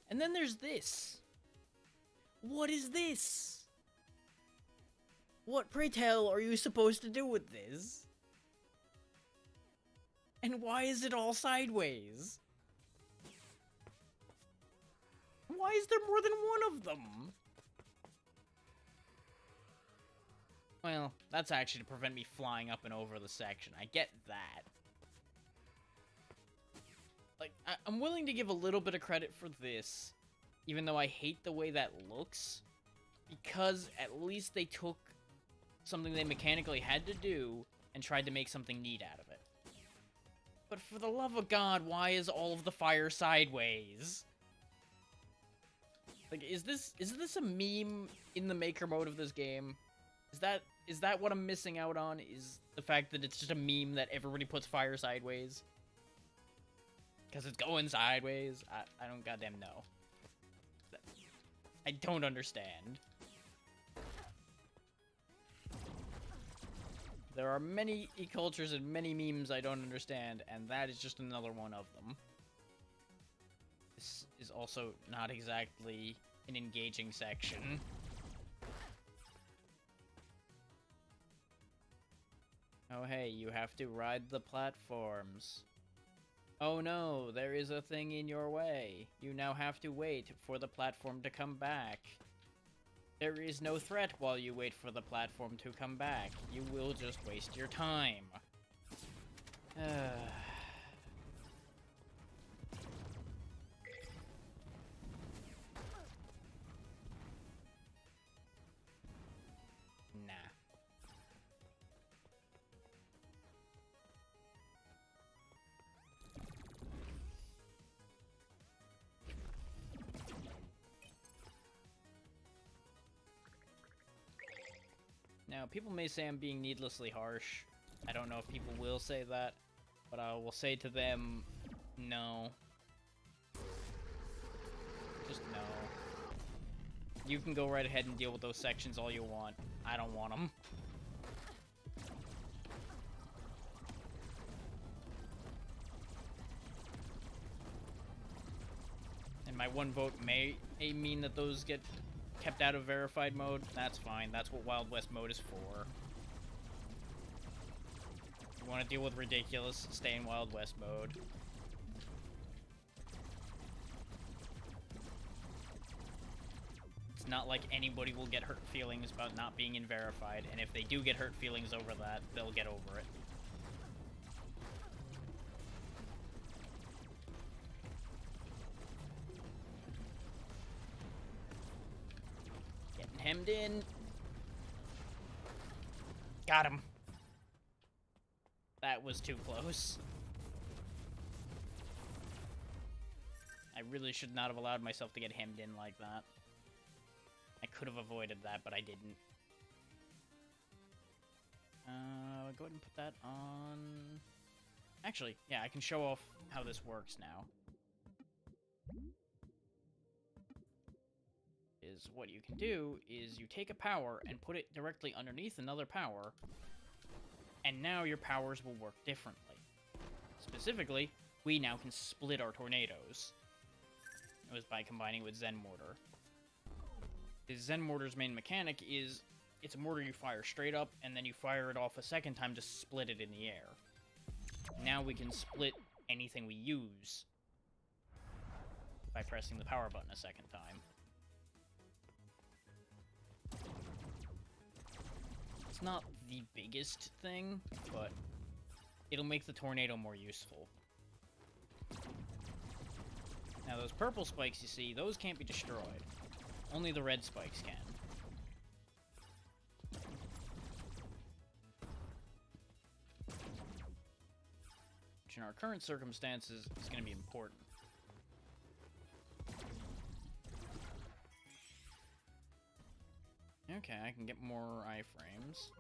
And then there's this. What is this? What, pray tell, are you supposed to do with this? And why is it all sideways? Why is there more than one of them? Well, that's actually to prevent me flying up and over the section. I get that. Like, I'm willing to give a little bit of credit for this, even though I hate the way that looks, because at least they took something they mechanically had to do and tried to make something neat out of it. But for the love of God, why is all of the fire sideways? Like, is this a meme in the maker mode of this game? Is that what I'm missing out on? Is the fact that it's just a meme that everybody puts fire sideways? Because it's going sideways? I don't goddamn know. I don't understand. There are many e-cultures and many memes I don't understand, and that is just another one of them. This is also not exactly an engaging section. Oh hey, you have to ride the platforms. Oh no, there is a thing in your way. You now have to wait for the platform to come back. There is no threat while you wait for the platform to come back. You will just waste your time. Nah. Now, people may say I'm being needlessly harsh. I don't know if people will say that, but I will say to them, no. Just no. You can go right ahead and deal with those sections all you want. I don't want them. And my one vote may mean that those get kept out of verified mode. That's fine. That's what Wild West mode is for. If you want to deal with ridiculous, stay in Wild West mode. It's not like anybody will get hurt feelings about not being in verified, and if they do get hurt feelings over that, they'll get over it. Hemmed in. Got him. That was too close. I really should not have allowed myself to get hemmed in like that. I could have avoided that, but I didn't. Go ahead and put that on... Actually, yeah, I can show off how this works now. Is what you can do is you take a power and put it directly underneath another power, and now your powers will work differently. Specifically, we now can split our tornadoes. It was by combining with Zen Mortar. The Zen Mortar's main mechanic is it's a mortar you fire straight up, and then you fire it off a second time to split it in the air. Now we can split anything we use by pressing the power button a second time. It's not the biggest thing, but it'll make the tornado more useful. Now those purple spikes you see, those can't be destroyed. Only the red spikes can. Which in our current circumstances is going to be important. Okay, I can get more iframes.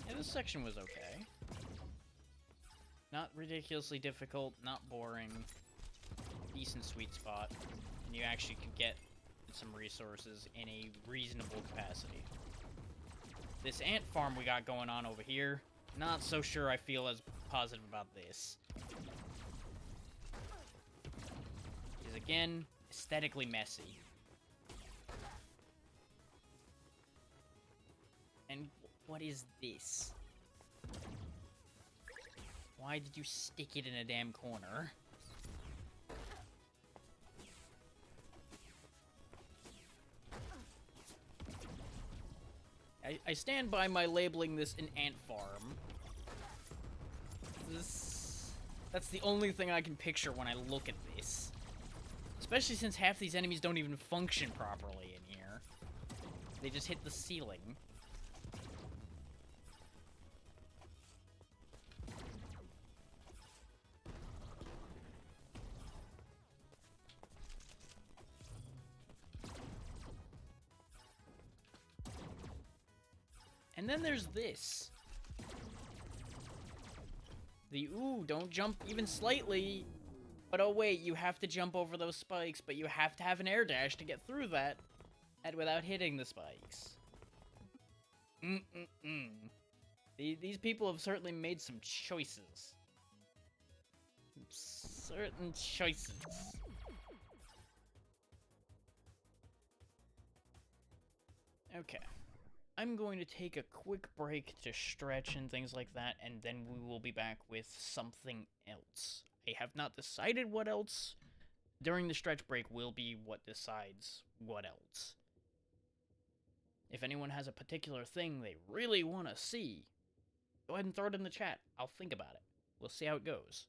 Yeah, this section was okay. Not ridiculously difficult, not boring. Decent sweet spot. And you actually could get some resources in a reasonable capacity. This ant farm we got going on over here, not so sure I feel as positive about this. Because again, aesthetically messy. And what is this? Why did you stick it in a damn corner? I stand by my labeling this an ant farm. That's the only thing I can picture when I look at this. Especially since half these enemies don't even function properly in here. They just hit the ceiling. And then there's this. The, ooh, don't jump even slightly. But oh wait, you have to jump over those spikes, but you have to have an air dash to get through that. And without hitting the spikes. These people have certainly made some choices. Certain choices. Okay. I'm going to take a quick break to stretch and things like that, and then we will be back with something else. I have not decided what else. During the stretch break will be what decides what else. If anyone has a particular thing they really want to see, go ahead and throw it in the chat. I'll think about it. We'll see how it goes.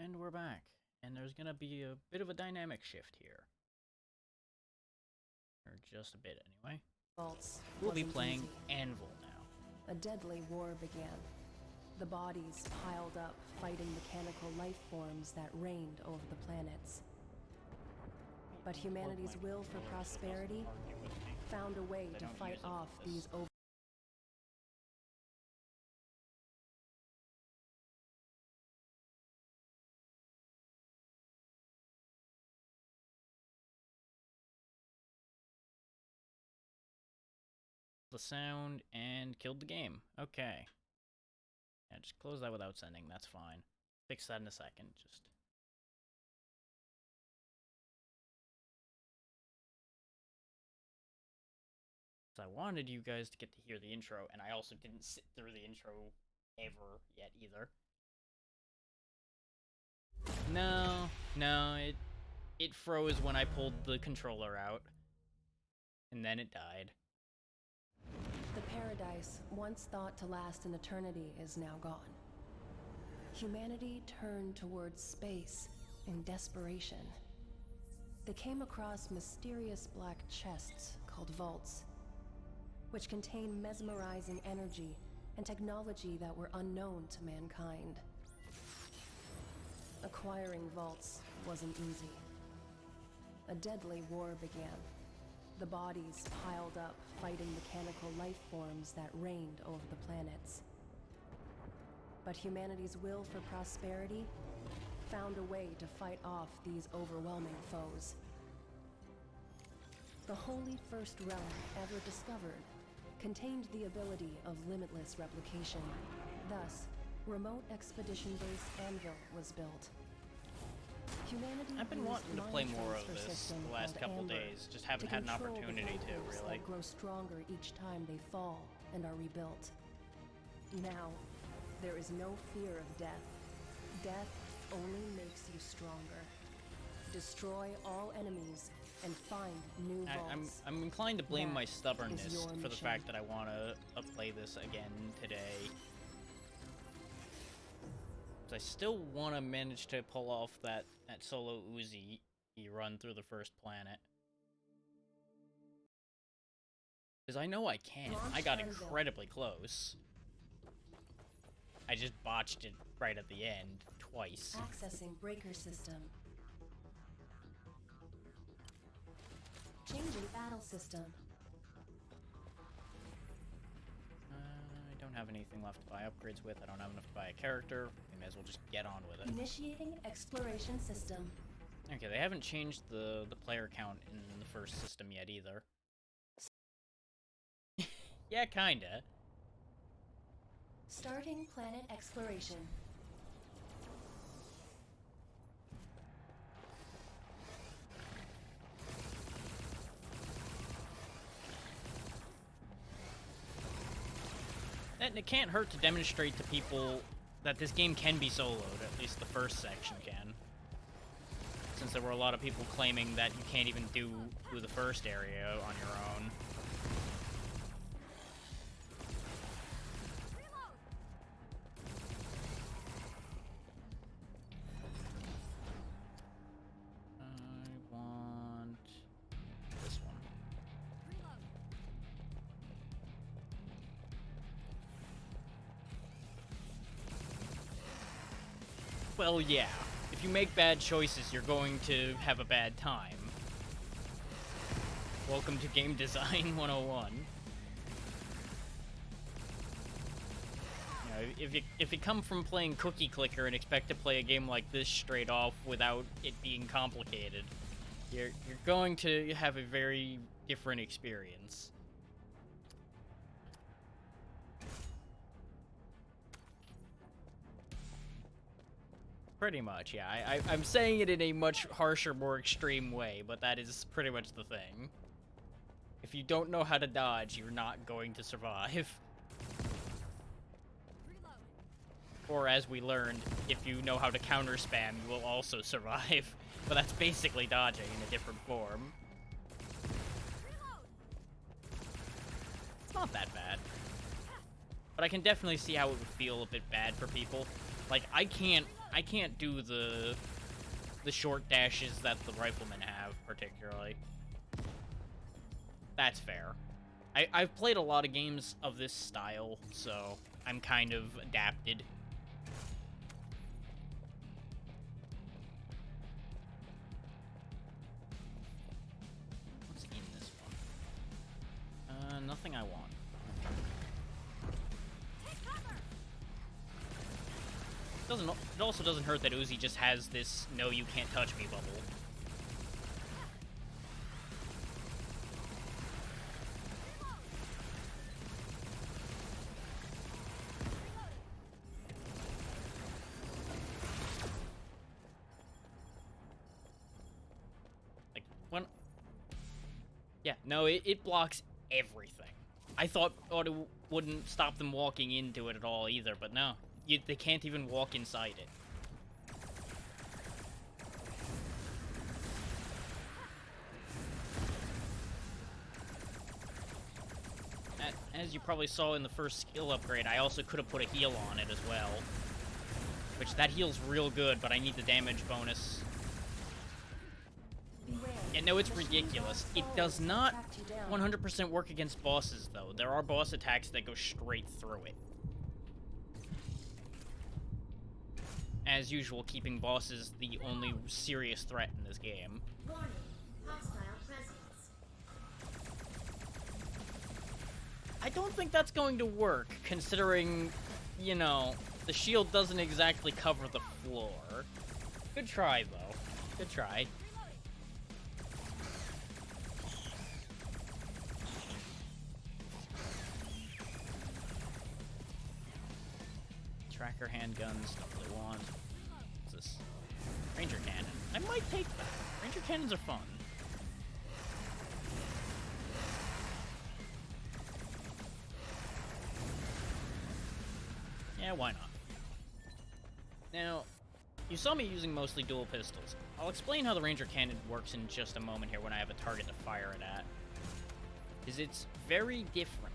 And we're back. And there's gonna be a bit of a dynamic shift here. Or just a bit, anyway. We'll be playing Anvil now. A deadly war began. The bodies piled up, fighting mechanical life forms that reigned over the planets. But humanity's will for prosperity found a way to fight off these the sound and killed the game. Okay. Yeah, just close that without sending. That's fine. Fix that in a second. Just. I wanted you guys to get to hear the intro, and I also didn't sit through the intro ever yet either. No, it froze when I pulled the controller out, and then it died. The paradise, once thought to last an eternity, is now gone. Humanity turned towards space in desperation. They came across mysterious black chests called vaults, which contain mesmerizing energy and technology that were unknown to mankind. Acquiring vaults wasn't easy. A deadly war began. The bodies piled up, fighting mechanical life forms that reigned over the planets. But humanity's will for prosperity found a way to fight off these overwhelming foes. The holy first realm ever discovered contained the ability of limitless replication. Thus, remote expedition base Anvil was built. Humanity I've been wanting to play more of this the last couple days, just haven't had an opportunity to, really. Grow stronger each time they fall and are rebuilt. Now, there is no fear of death. Death only makes you stronger. Destroy all enemies and find new vaults. I'm inclined to blame my stubbornness for the mission. fact that I want to play this again today. I still want to manage to pull off that solo Uzi run through the first planet. Because I know I can. I got incredibly close. I just botched it right at the end, twice. Accessing breaker system. Changing battle system. I don't have anything left to buy upgrades with. I don't have enough to buy a character. We may as well just get on with it. Initiating exploration system. Okay, they haven't changed the player count in the first system yet either. Yeah, kinda. Starting planet exploration. And it can't hurt to demonstrate to people that this game can be soloed, at least the first section can. Since there were a lot of people claiming that you can't even do the first area on your own. I want this one. Well, yeah. If you make bad choices, you're going to have a bad time. Welcome to Game Design 101. You know, if you come from playing Cookie Clicker and expect to play a game like this straight off without it being complicated, you're going to have a very different experience. Pretty much, yeah. I'm saying it in a much harsher, more extreme way, but that is pretty much the thing. If you don't know how to dodge, you're not going to survive. Or as we learned, if you know how to counter spam, you will also survive. But that's basically dodging in a different form. It's not that bad. But I can definitely see how it would feel a bit bad for people. Like, I can't I can't do the short dashes that the riflemen have, particularly. That's fair. I've played a lot of games of this style, so I'm kind of adapted. What's in this one? Nothing I want. It also doesn't hurt that Uzi just has this "no, you can't touch me" bubble. Like when, yeah, no, it blocks everything. I thought auto wouldn't stop them walking into it at all either, but no. They can't even walk inside it. As you probably saw in the first skill upgrade, I also could have put a heal on it as well. Which, that heal's real good, but I need the damage bonus. Yeah, no, it's ridiculous. It does not 100% work against bosses, though. There are boss attacks that go straight through it. As usual, keeping bosses the only serious threat in this game. Warning, hostile presence. I don't think that's going to work, considering, you know, the shield doesn't exactly cover the floor. Good try, though. Good try. Tracker handguns, don't really want. What's this? Ranger cannon. I might take that. Ranger cannons are fun. Yeah, why not? Now, you saw me using mostly dual pistols. I'll explain how the Ranger cannon works in just a moment here when I have a target to fire it at. Because it's very different.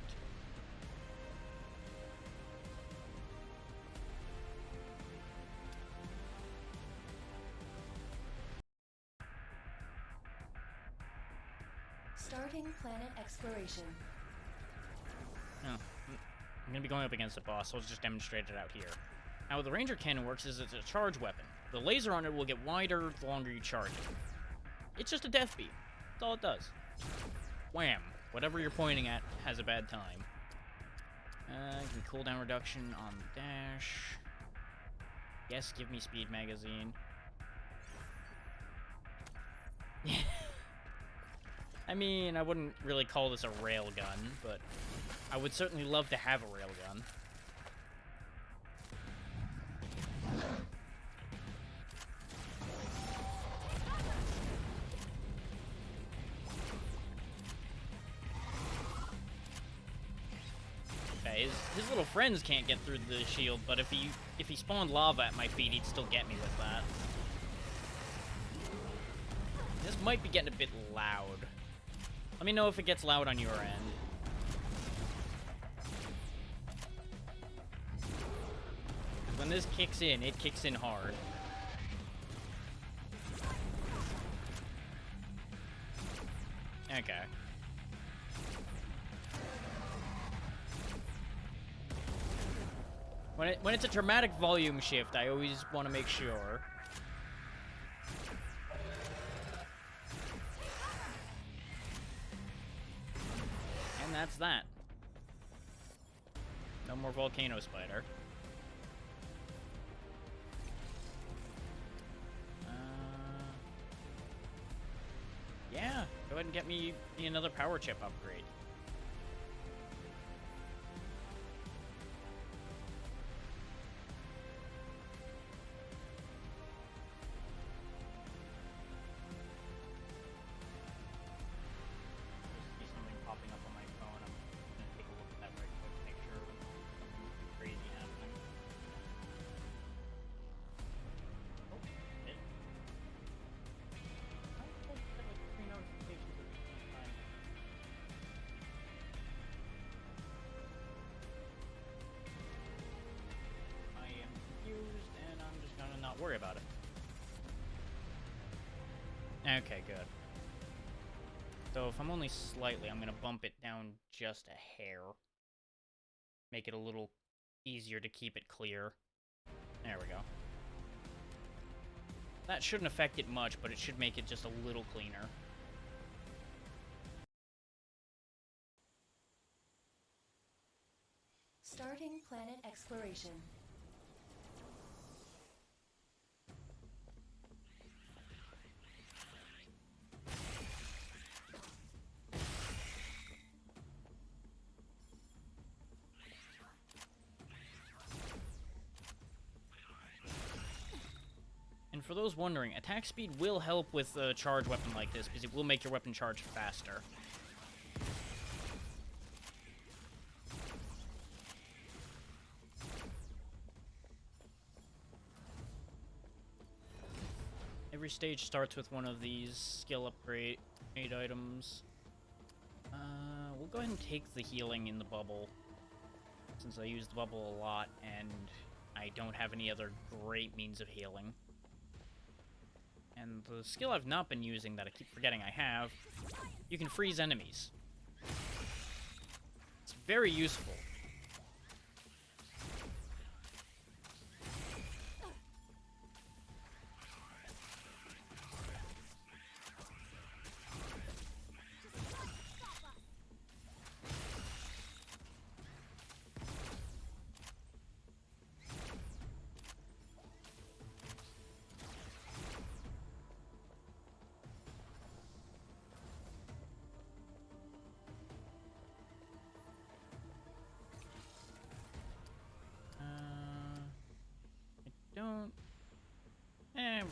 Starting planet exploration. Oh, I'm gonna be going up against a boss, so I'll just demonstrate it out here. Now, how the Ranger cannon works is it's a charge weapon. The laser on it will get wider the longer you charge it. It's just a death beam. That's all it does. Wham! Whatever you're pointing at has a bad time. Give me cooldown reduction on the dash. Yes, give me speed magazine. I mean, I wouldn't really call this a railgun, but I would certainly love to have a railgun. Okay, his little friends can't get through the shield, but if he spawned lava at my feet, he'd still get me with that. This might be getting a bit loud. Let me know if it gets loud on your end. When this kicks in, it kicks in hard. Okay. When it's a dramatic volume shift, I always want to make sure. And that's that. No more volcano spider. Yeah, go ahead and get me another power chip upgrade. I see something popping up on my phone. I'm gonna take a look at that right quick to make sure nothing crazy happening. Oh, it. How am I supposed to get like 3 notifications at the same time? about it. Okay, good. So if I'm only slightly, I'm gonna bump it down just a hair. Make it a little easier to keep it clear. There we go. That shouldn't affect it much, but it should make it just a little cleaner. Starting planet exploration. And for those wondering, attack speed will help with a charge weapon like this, because it will make your weapon charge faster. Every stage starts with one of these skill upgrade items. We'll go ahead and take the healing in the bubble, since I use the bubble a lot, and I don't have any other great means of healing. And the skill I've not been using that I keep forgetting I have, you can freeze enemies. It's very useful.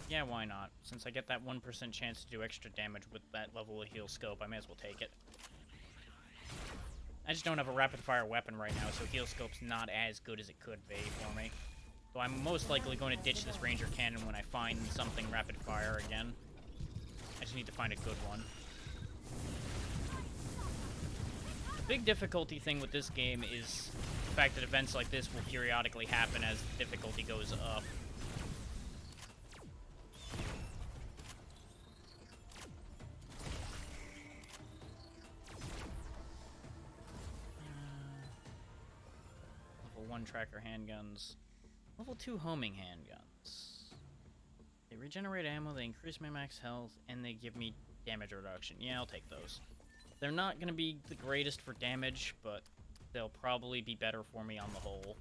Yeah, why not? Since I get that 1% chance to do extra damage with that level of heal scope, I may as well take it. I just don't have a rapid-fire weapon right now, so heal scope's not as good as it could be for me. So I'm most likely going to ditch this ranger cannon when I find something rapid-fire again. I just need to find a good one. The big difficulty thing with this game is the fact that events like this will periodically happen as the difficulty goes up. Level 1 tracker handguns. Level 2 homing handguns. They regenerate ammo, they increase my max health, and they give me damage reduction. Yeah, I'll take those. They're not going to be the greatest for damage, but they'll probably be better for me on the whole.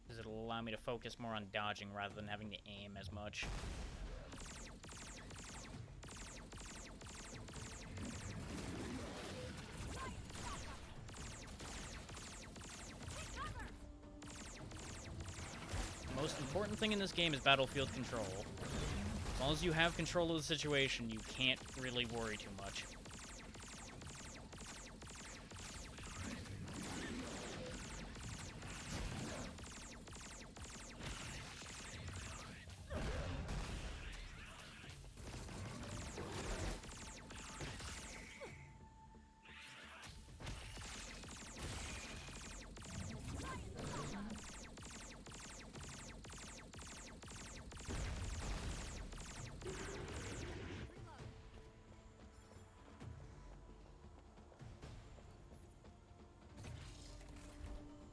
Because it'll allow me to focus more on dodging rather than having to aim as much. The most important thing in this game is battlefield control. As long as you have control of the situation, you can't really worry too much.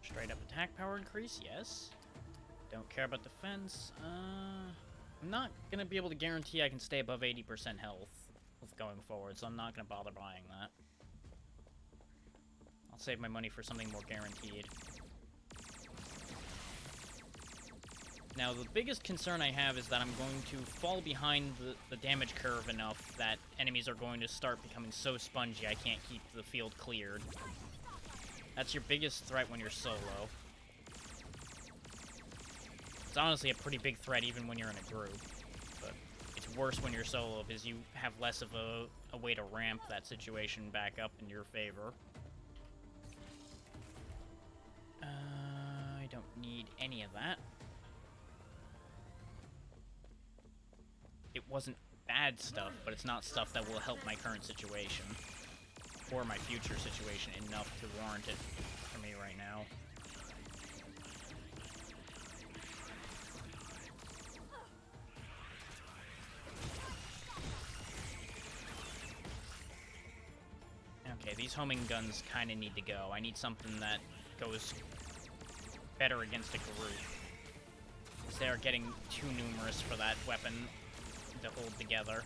Straight up attack power increase, yes. Don't care about defense. I'm not gonna be able to guarantee I can stay above 80% health with going forward, so I'm not gonna bother buying that. I'll save my money for something more guaranteed. Now, the biggest concern I have is that I'm going to fall behind the damage curve enough that enemies are going to start becoming so spongy I can't keep the field cleared. That's your biggest threat when you're solo. It's honestly a pretty big threat even when you're in a group, but it's worse when you're solo because you have less of a way to ramp that situation back up in your favor. I don't need any of that. It wasn't bad stuff, but it's not stuff that will help my current situation. for my future situation enough to warrant it for me right now. Okay, these homing guns kind of need to go. I need something that goes better against a group. Because they are getting too numerous for that weapon to hold together.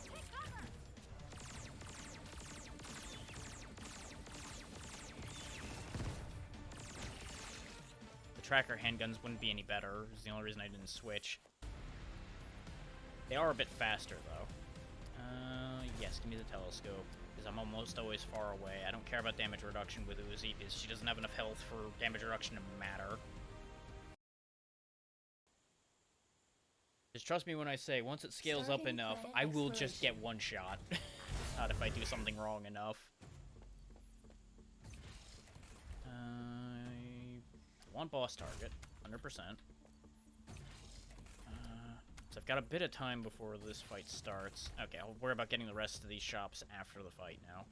The tracker handguns wouldn't be any better. Is the only reason I didn't switch. They are a bit faster, though. Yes, give me the telescope. Because I'm almost always far away. I don't care about damage reduction with Uzi, because she doesn't have enough health for damage reduction to matter. Just trust me when I say, once it scales up enough, I will just get one shot. Not if I do something wrong enough. One boss target, 100%. So I've got a bit of time before this fight starts. Okay, I'll worry about getting the rest of these shops after the fight now.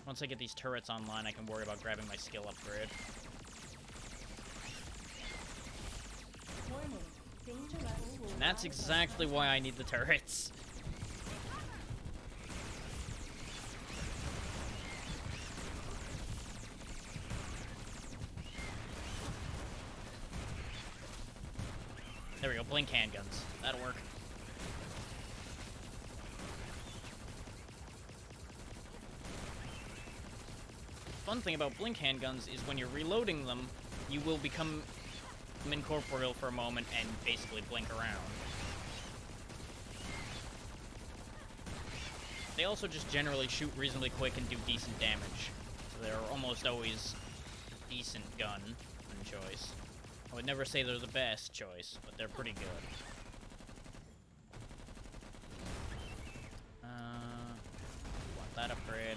Once I get these turrets online, I can worry about grabbing my skill upgrade. And that's exactly why I need the turrets. There we go, blink handguns. That'll work. Fun thing about blink handguns is when you're reloading them, you will become incorporeal for a moment and basically blink around. They also just generally shoot reasonably quick and do decent damage. So they're almost always a decent gun in choice. I would never say they're the best choice, but they're pretty good. Want that upgrade.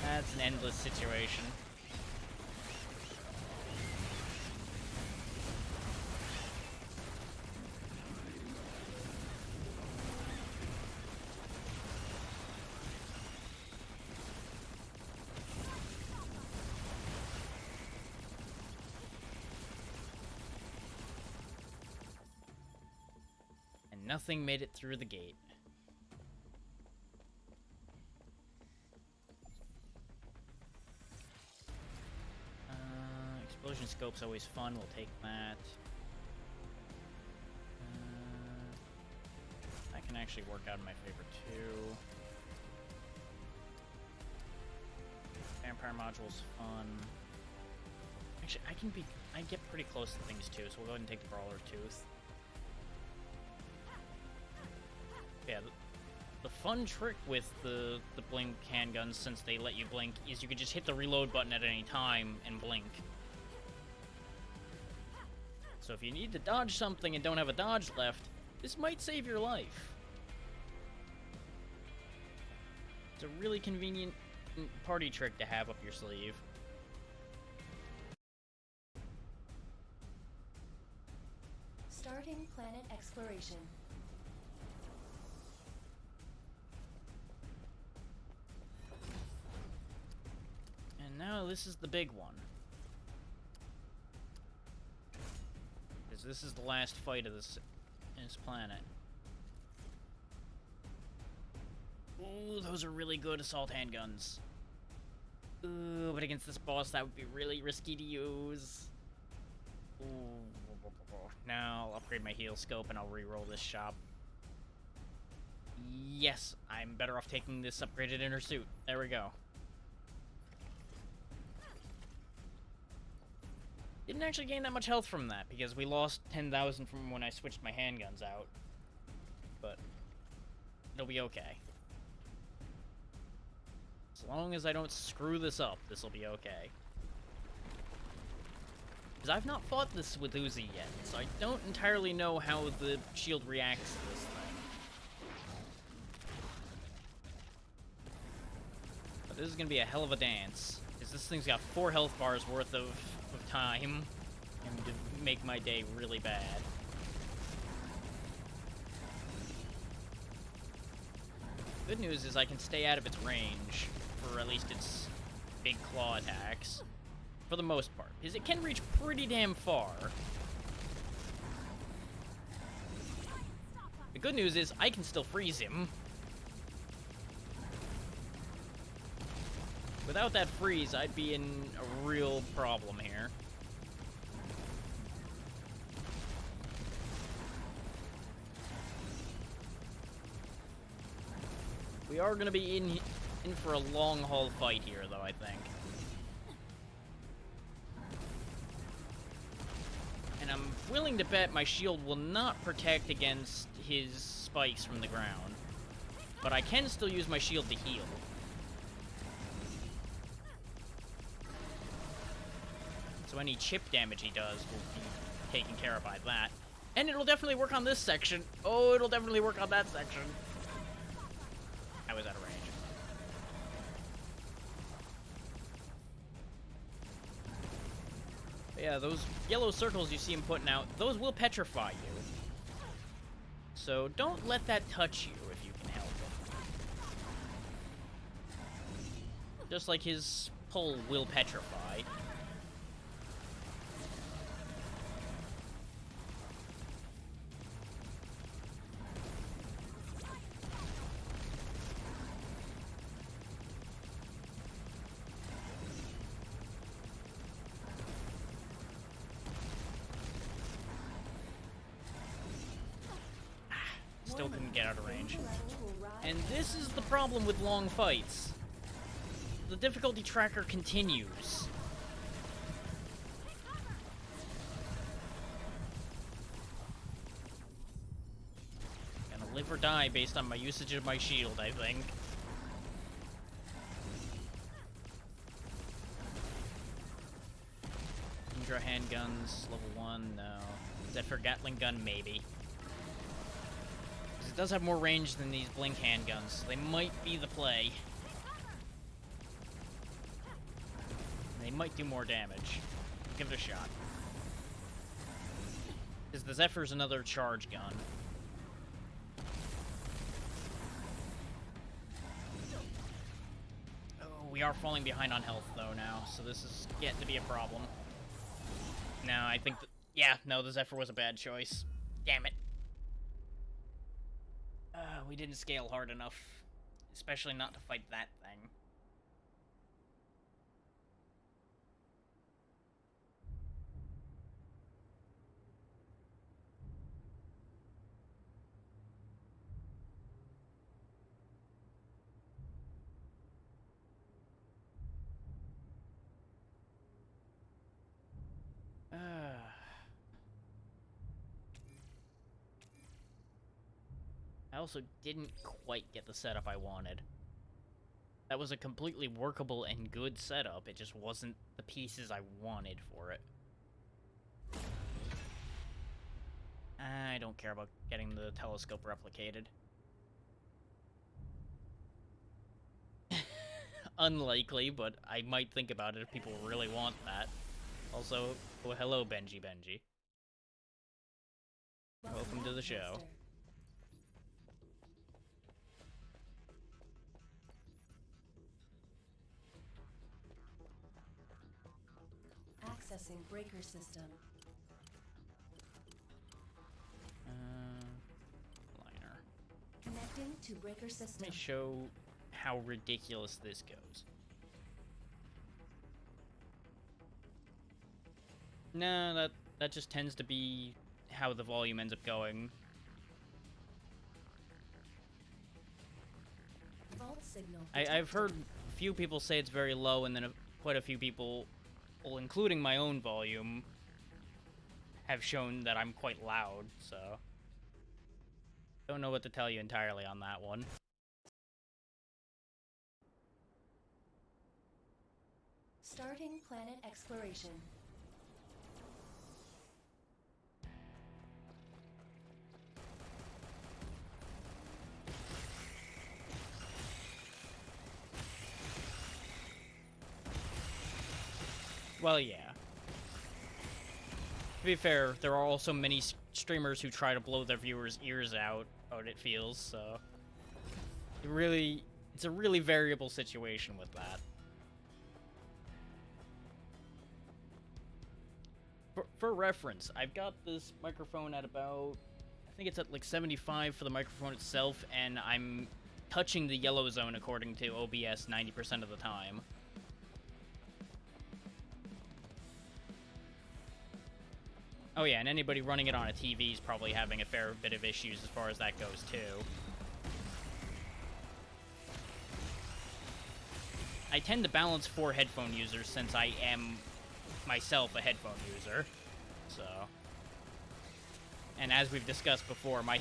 That's an endless situation. And nothing made it through the gate. Explosion scope's always fun, we'll take that. That can actually work out in my favor too. Vampire module's fun. Actually, I get pretty close to things too, so we'll go ahead and take the Brawler Tooth. Yeah, the fun trick with the blink handguns, since they let you blink, is you can just hit the reload button at any time and blink. So if you need to dodge something and don't have a dodge left, this might save your life. It's a really convenient party trick to have up your sleeve. Starting planet exploration. And now this is the big one. This is the last fight of this planet. Ooh, those are really good assault handguns. Ooh, but against this boss, that would be really risky to use. Ooh. Now I'll upgrade my heal scope and I'll re-roll this shop. Yes, I'm better off taking this upgraded inner suit. There we go. Didn't actually gain that much health from that, because we lost 10,000 from when I switched my handguns out. But it'll be okay. As long as I don't screw this up, this'll be okay. Because I've not fought this with Uzi yet, so I don't entirely know how the shield reacts to this thing. But this is gonna be a hell of a dance. Because this thing's got 4 health bars worth of time. And to make my day really bad. Good news is I can stay out of its range, for at least its big claw attacks. For the most part, because it can reach pretty damn far. The good news is I can still freeze him. Without that freeze, I'd be in a real problem here. We are going to be in for a long haul fight here, though, I think. And I'm willing to bet my shield will not protect against his spikes from the ground. But I can still use my shield to heal. So any chip damage he does will be taken care of by that. And it'll definitely work on this section. Oh, it'll definitely work on that section. I was out of range. But yeah, those yellow circles you see him putting out, those will petrify you. So don't let that touch you if you can help it. Just like his pull will petrify. Still couldn't get out of range. And this is the problem with long fights. The difficulty tracker continues. Gonna live or die based on my usage of my shield, I think. Indra handguns, level 1, no. Zephyr Gatling gun, maybe. It does have more range than these blink handguns, so they might be the play. They might do more damage. Give it a shot. Because the Zephyr's another charge gun. Oh, we are falling behind on health, though, now, so this is yet to be a problem. No, I think yeah, no, the Zephyr was a bad choice. Damn it. We didn't scale hard enough. Especially not to fight that thing. I also didn't quite get the setup I wanted. That was a completely workable and good setup, it just wasn't the pieces I wanted for it. I don't care about getting the telescope replicated. Unlikely, but I might think about it if people really want that. Also, oh, hello, Benji. Welcome to the show. Accessing breaker system. Liner. Connecting to breaker system. Let me show how ridiculous this goes. No, that just tends to be how the volume ends up going. Vault signal. I've heard a few people say it's very low, and then quite a few people, well, including my own volume, have shown that I'm quite loud, so don't know what to tell you entirely on that one. Starting planet exploration. Well, yeah. To be fair, there are also many streamers who try to blow their viewers' ears out, it feels, so... It's a really variable situation with that. For reference, I've got this microphone at about... I think it's at like 75 for the microphone itself, and I'm touching the yellow zone according to OBS 90% of the time. Oh yeah, and anybody running it on a TV is probably having a fair bit of issues as far as that goes, too. I tend to balance for headphone users since I am myself a headphone user, so... And as we've discussed before, my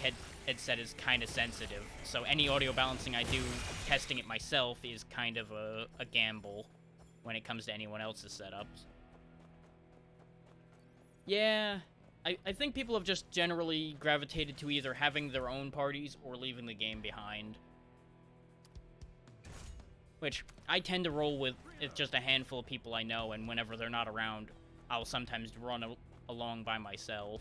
headset is kind of sensitive, so any audio balancing I do testing it myself is kind of a gamble when it comes to anyone else's setups. Yeah, I think people have just generally gravitated to either having their own parties or leaving the game behind. Which, I tend to roll with just a handful of people I know, and whenever they're not around, I'll sometimes run along by myself.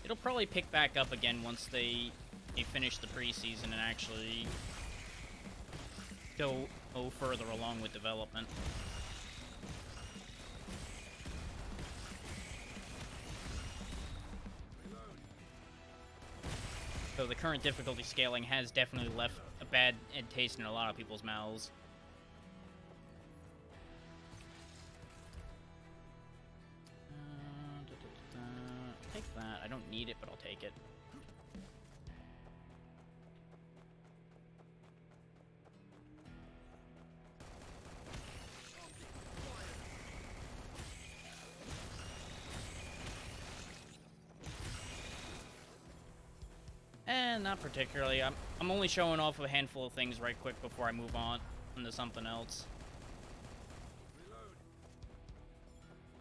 It'll probably pick back up again once they finish the preseason and actually go further along with development. So the current difficulty scaling has definitely left a bad taste in a lot of people's mouths. I'll take that. I don't need it, but I'll take it. Not particularly. I'm only showing off a handful of things right quick before I move on into something else.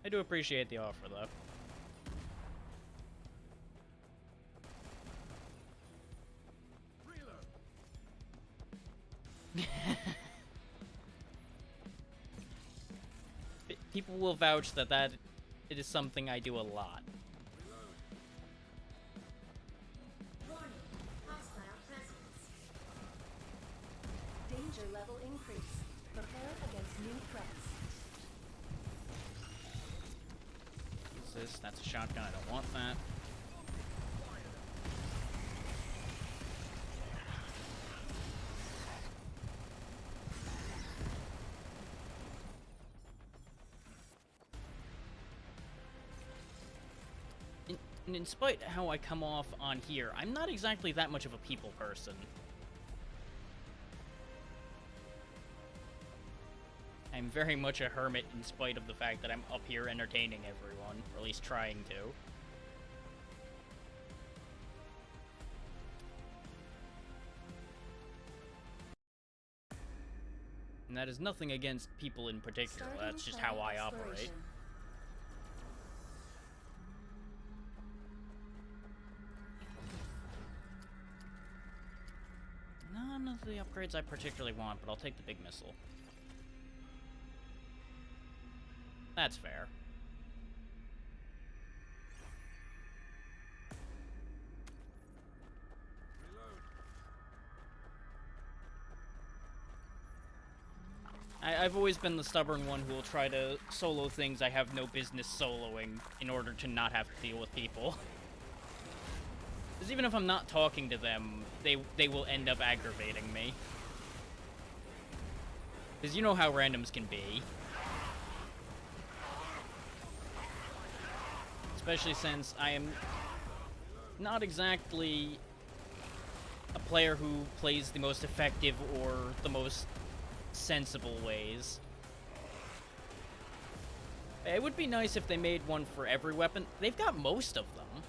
I do appreciate the offer, though. People will vouch that it is something I do a lot. Danger level increase. Prepare against new threats. What's this? That's a shotgun. I don't want that. And in spite of how I come off on here, I'm not exactly that much of a people person. I'm very much a hermit in spite of the fact that I'm up here entertaining everyone, or at least trying to. And that is nothing against people in particular, that's just how I operate. None of the upgrades I particularly want, but I'll take the big missile. That's fair. I've always been the stubborn one who will try to solo things I have no business soloing in order to not have to deal with people. Because even if I'm not talking to them, they will end up aggravating me. Because you know how randoms can be. Especially since I am not exactly a player who plays the most effective or the most sensible ways. It would be nice if they made one for every weapon. They've got most of them.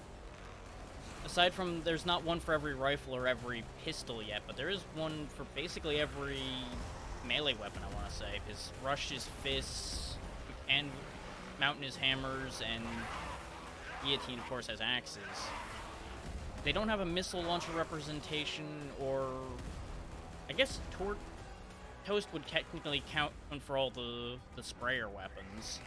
Aside from, there's not one for every rifle or every pistol yet, but there is one for basically every melee weapon, I want to say. Because rush is fists, and mountain is hammers, and Guillotine, of course, has axes. They don't have a missile launcher representation, or... I guess Toast would technically count for all the sprayer weapons.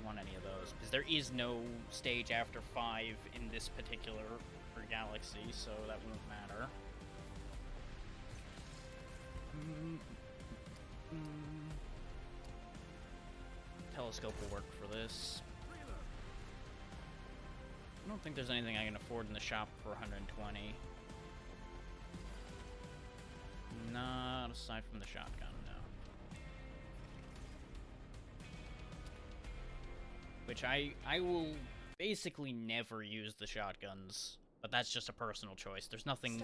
Want any of those, because there is no stage after 5 in this particular galaxy, so that won't matter. Telescope will work for this. I don't think there's anything I can afford in the shop for 120. Not aside from the shotgun, no. Which I will basically never use the shotguns, but that's just a personal choice. There's nothing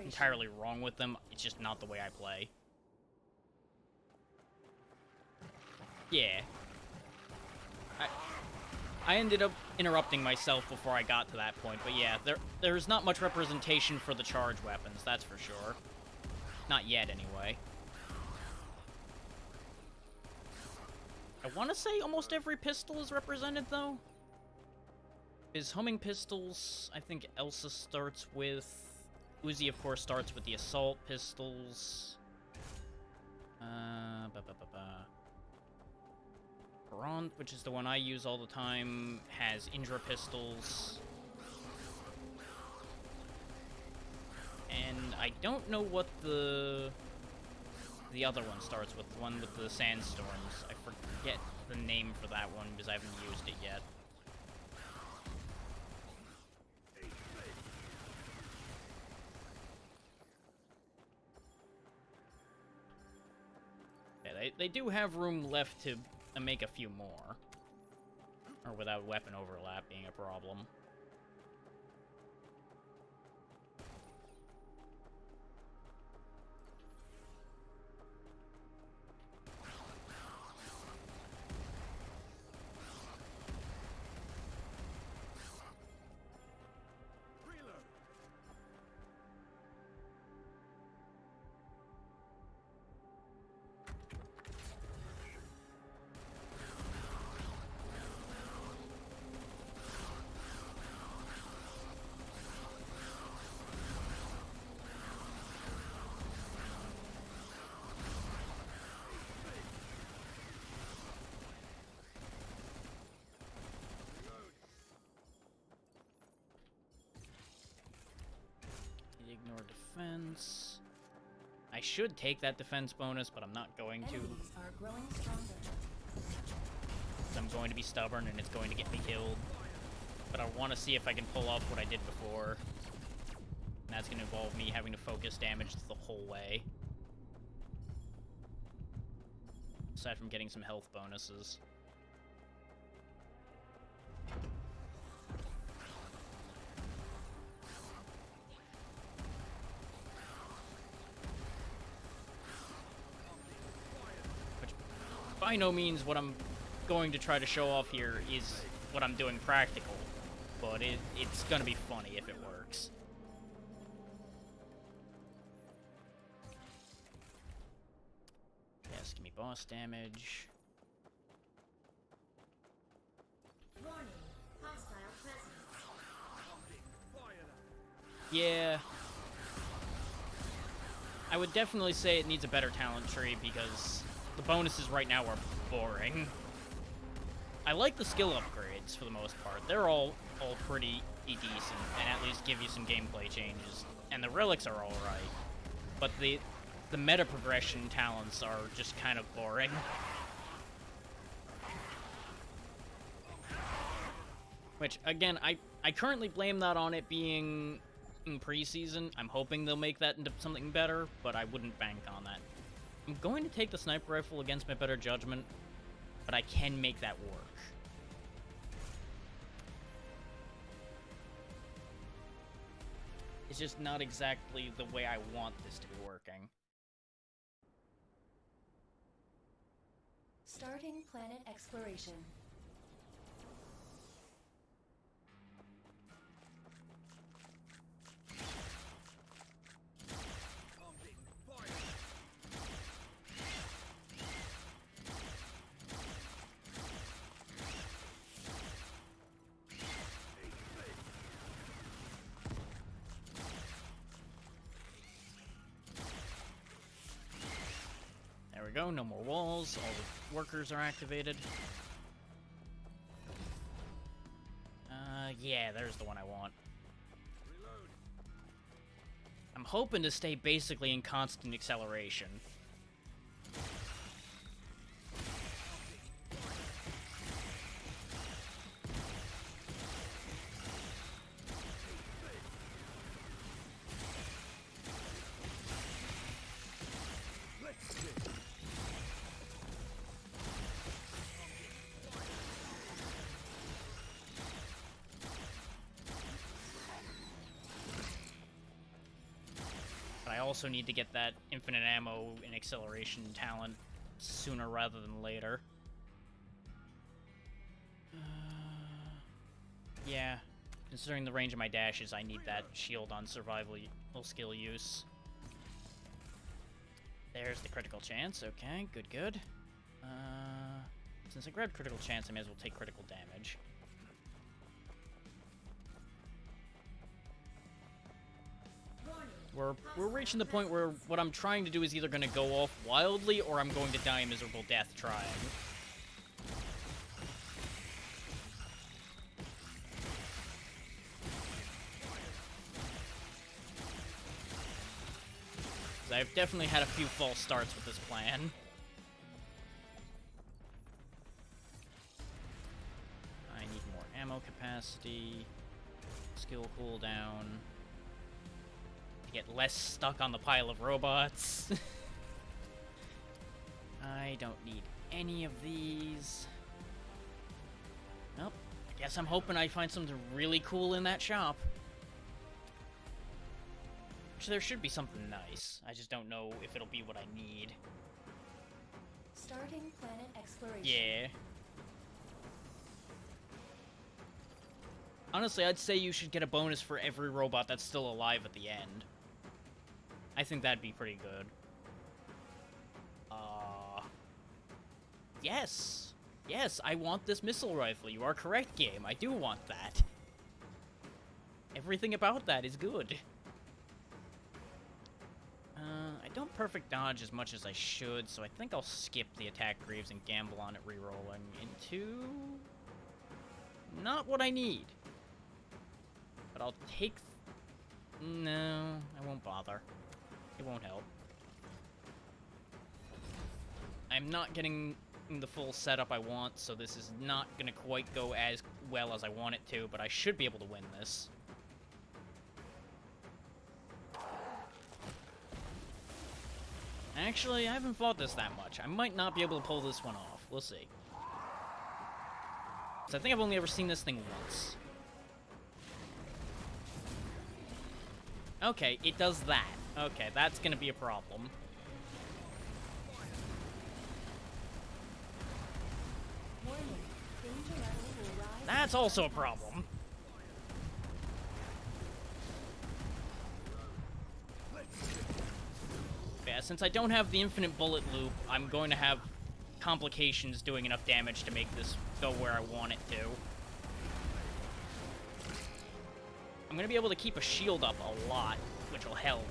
entirely wrong with them, it's just not the way I play. Yeah. I ended up interrupting myself before I got to that point, but yeah, there's not much representation for the charge weapons, that's for sure. Not yet, anyway. I want to say almost every pistol is represented, though. Is homing pistols, I think Elsa starts with... Uzi, of course, starts with the assault pistols. Perron, which is the one I use all the time, has Indra pistols. And I don't know what the other one starts with, the one with the sandstorms. I forget the name for that one because I haven't used it yet. Yeah, they do have room left to make a few more. Or without weapon overlap being a problem. Ignore defense. I should take that defense bonus, but I'm not going to. I'm going to be stubborn and it's going to get me killed. But I want to see if I can pull off what I did before. And that's going to involve me having to focus damage the whole way. Aside from getting some health bonuses. By no means what I'm going to try to show off here is what I'm doing practical, but it's gonna be funny if it works. Yes, give me boss damage. Warning, hostile presence. Yeah. I would definitely say it needs a better talent tree because the bonuses right now are boring. I like the skill upgrades for the most part. They're all pretty decent and at least give you some gameplay changes. And the relics are alright. But the meta progression talents are just kind of boring. Which, again, I currently blame that on it being in preseason. I'm hoping they'll make that into something better, but I wouldn't bank on that. I'm going to take the sniper rifle against my better judgment, but I can make that work. It's just not exactly the way I want this to be working. Starting planet exploration. There we go, no more walls, all the workers are activated. Yeah, there's the one I want. I'm hoping to stay basically in constant acceleration. But I also need to get that infinite ammo and acceleration talent sooner rather than later. Yeah, considering the range of my dashes, I need that shield on survival skill use. There's the critical chance. Okay, good, good. Since I grabbed critical chance, I may as well take critical damage. We're reaching the point where what I'm trying to do is either going to go off wildly or I'm going to die a miserable death trying. I've definitely had a few false starts with this plan. I need more ammo capacity, skill cooldown, to get less stuck on the pile of robots. I don't need any of these. Well, I guess I'm hoping I find something really cool in that shop. Which there should be something nice. I just don't know if it'll be what I need. Starting planet exploration. Yeah. Honestly, I'd say you should get a bonus for every robot that's still alive at the end. I think that'd be pretty good. Yes. Yes, I want this missile rifle. You are correct, game. I do want that. Everything about that is good. I don't perfect dodge as much as I should, so I think I'll skip the attack greaves and gamble on it rerolling into... not what I need. But I'll take... No, I won't bother. It won't help. I'm not getting the full setup I want, so this is not going to quite go as well as I want it to, but I should be able to win this. Actually, I haven't fought this that much. I might not be able to pull this one off. We'll see. So I think I've only ever seen this thing once. Okay, it does that. Okay, that's gonna be a problem. Warning. Danger level will rise. That's also a problem. Yeah, since I don't have the infinite bullet loop, I'm going to have complications doing enough damage to make this go where I want it to. I'm going to be able to keep a shield up a lot, which will help.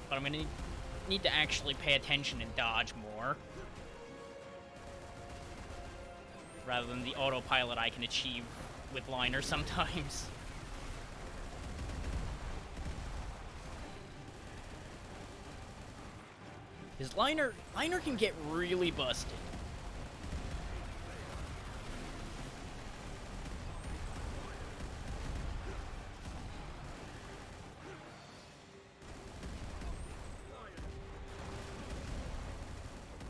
But I'm going to need to actually pay attention and dodge more. Rather than the autopilot I can achieve with Liner sometimes. His Liner can get really busted.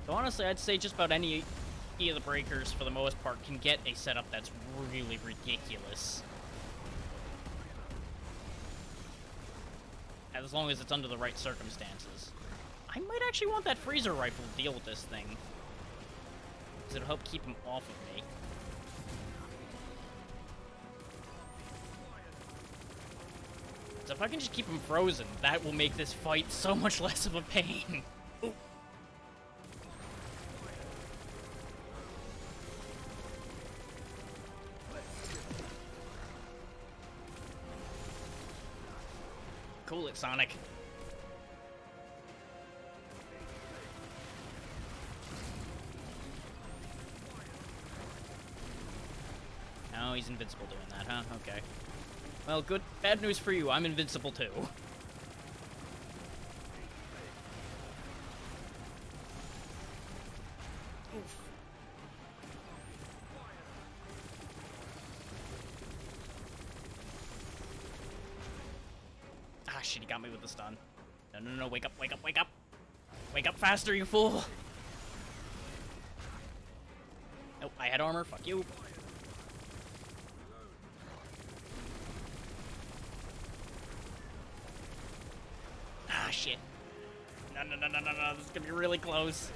So honestly, I'd say just about any of the breakers, for the most part, can get a setup that's really ridiculous. as long as it's under the right circumstances. I might actually want that freezer rifle to deal with this thing, because it'll help keep him off of me. So if I can just keep him frozen, that will make this fight so much less of a pain. Ooh. Cool it, Sonic. Oh, he's invincible doing that, huh? Okay. Well, good. Bad news for you. I'm invincible too. Oof. Ah, shit, he got me with the stun. No, no, no, wake up, wake up, wake up! Wake up faster, you fool! Nope, I had armor, fuck you. Ah, shit. No, no, no, no, no, no, this is gonna be really close.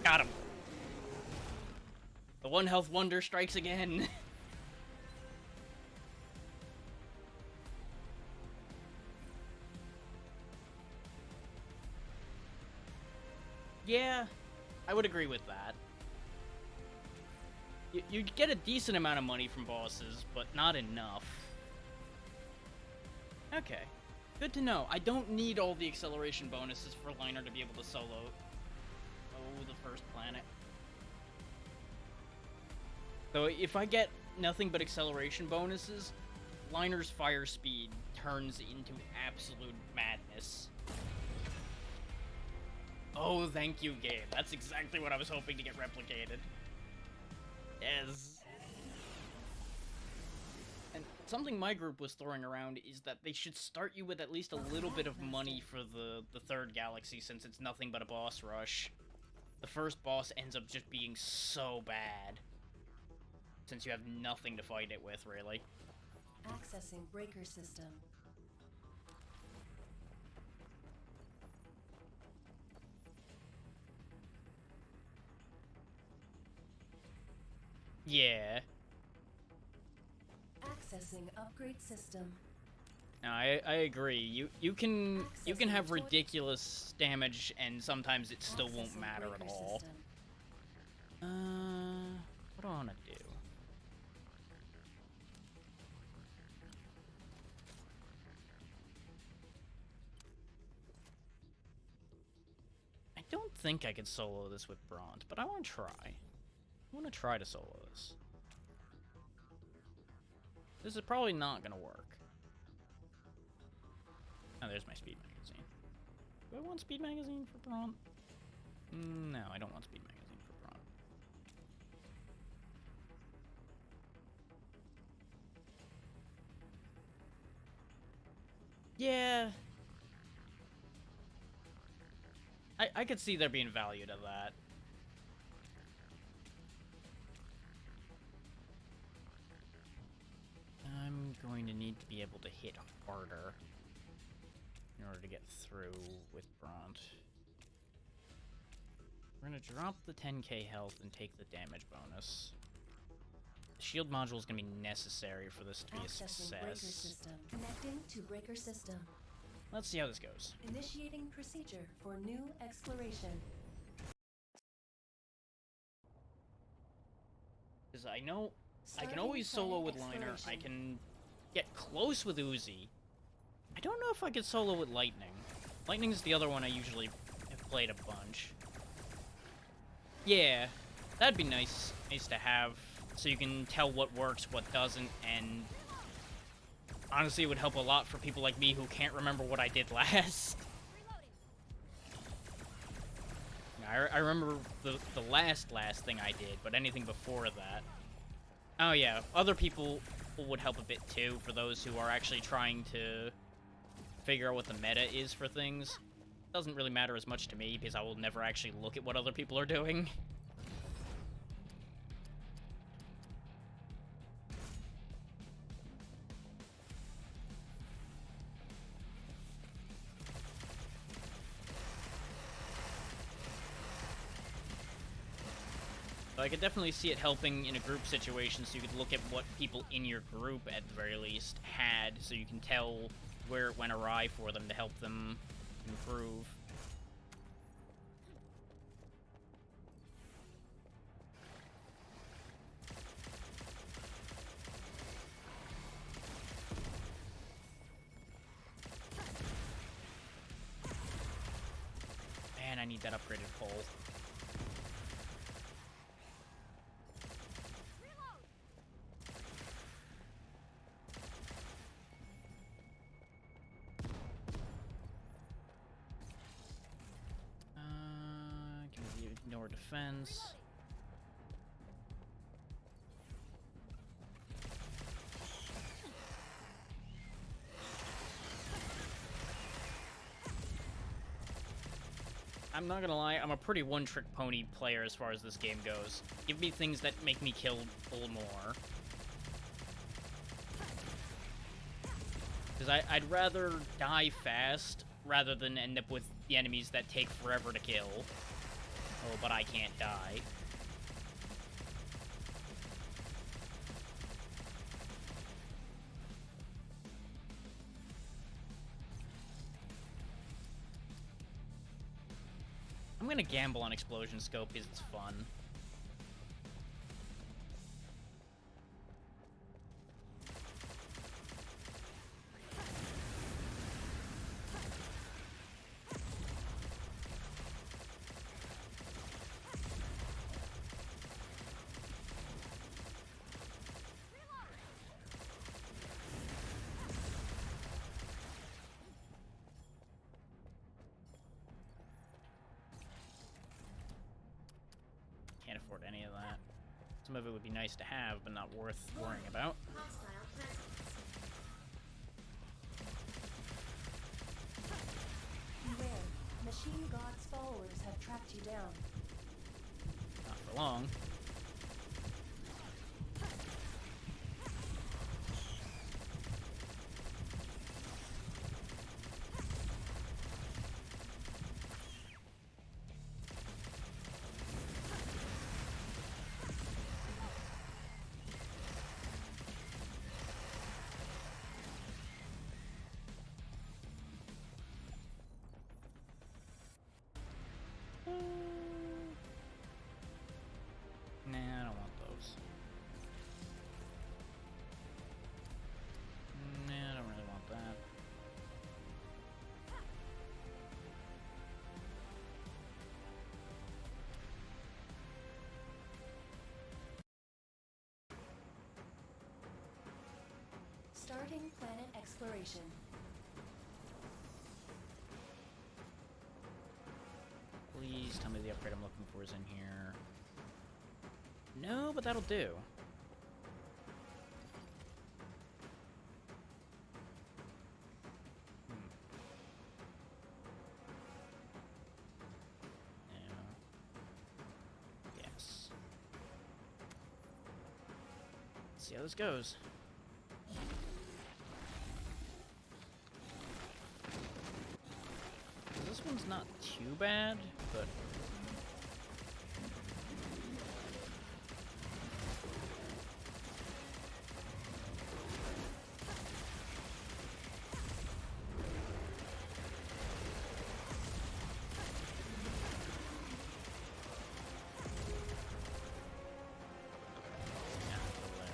Got him. The one health wonder strikes again. Yeah, I would agree with that. You get a decent amount of money from bosses, but not enough. Okay, good to know. I don't need all the acceleration bonuses for Liner to be able to solo the first planet. So if I get nothing but acceleration bonuses, Liner's fire speed turns into absolute madness. Oh, thank you, game. That's exactly what I was hoping to get replicated. Yes. And something my group was throwing around is that they should start you with at least a little bit of money for the third galaxy, since it's nothing but a boss rush. The first boss ends up just being so bad, since you have nothing to fight it with, really. Accessing breaker system. Yeah. Accessing upgrade system. No, I agree. You can have ridiculous damage, and sometimes it still won't matter at all. What do I want to do? I don't think I could solo this with Bronze, but I want to try. I want to try to solo this. This is probably not going to work. Oh, there's my speed magazine. Do I want speed magazine for Braun? No, I don't want speed magazine for Braun. Yeah. I could see there being value to that. I'm going to need to be able to hit harder in order to get through with Bront. We're going to drop the 10k health and take the damage bonus. The shield module is going to be necessary for this to be a success. Breaker system. Connecting to breaker system. Let's see how this goes. Initiating procedure for new exploration. Because I know I can always solo with Liner. I can get close with Uzi. I don't know if I could solo with Lightning. Lightning's the other one I usually have played a bunch. Yeah, that'd be nice to have, so you can tell what works, what doesn't, and honestly, it would help a lot for people like me who can't remember what I did last. I remember the last thing I did, but anything before that. Oh yeah, other people would help a bit too, for those who are actually trying to figure out what the meta is for things. It doesn't really matter as much to me, because I will never actually look at what other people are doing. So I could definitely see it helping in a group situation, so you could look at what people in your group, at the very least, had, so you can tell where it went awry for them to help them improve. Man, I need that upgraded pole. Can we ignore defense? I'm not gonna lie, I'm a pretty one-trick pony player as far as this game goes. Give me things that make me kill full more. Because I'd rather die fast rather than end up with the enemies that take forever to kill. Oh, but I can't die. I'm gonna gamble on Explosion Scope because it's fun. Can't afford any of that. Some of it would be nice to have, but not worth worrying about. Hostile presence. Beware. Machine God's followers have tracked you down. Not for long. Nah, I don't want those. Nah, I don't really want that. Starting planet exploration. Please tell me the upgrade I'm looking for is in here. No, but that'll do. No. Yes. Let's see how this goes. This one's not too bad, but yeah, over there.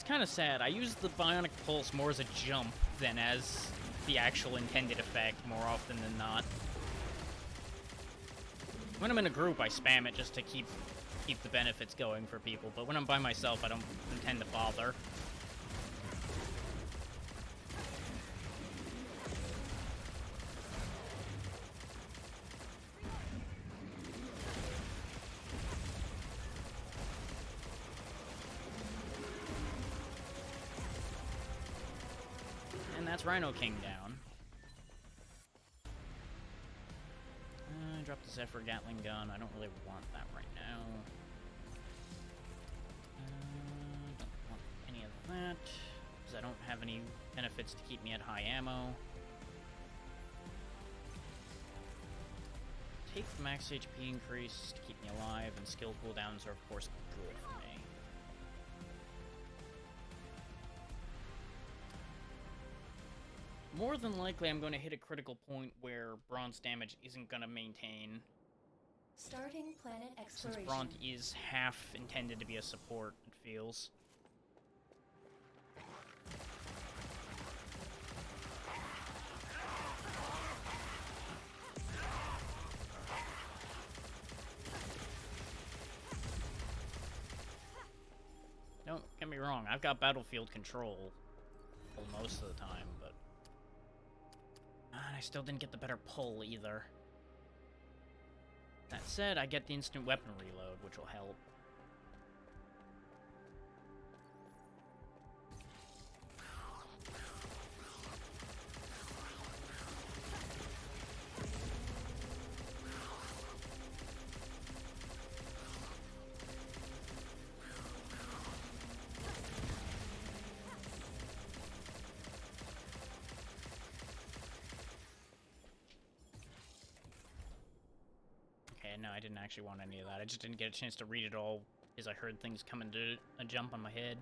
Kind of sad. I use the Bionic Pulse more as a jump than as the actual intended effect more often than not. When I'm in a group, I spam it just to keep the benefits going for people, but when I'm by myself, I don't intend to bother. That's Rhino King down. Drop the Zephyr Gatling gun. I don't really want that right now. Don't want any of that, because I don't have any benefits to keep me at high ammo. Take the max HP increase to keep me alive, and skill cooldowns are, of course, good for me. More than likely, I'm going to hit a critical point where bronze damage isn't going to maintain. Starting planet Since exploration. bronze is half intended to be a support, it feels. Don't get me wrong, I've got battlefield control most of the time, but I still didn't get the better pull either. That said, I get the instant weapon reload, which will help. No, I didn't actually want any of that. I just didn't get a chance to read it all because I heard things coming to a jump on my head.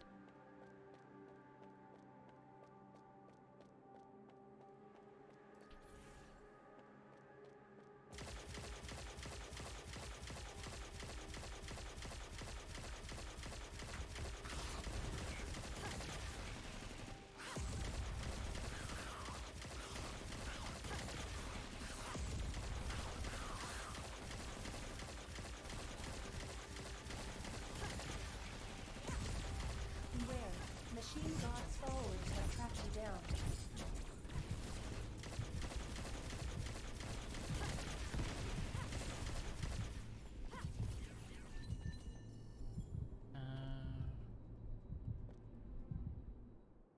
Machine God's followers have tracked you down.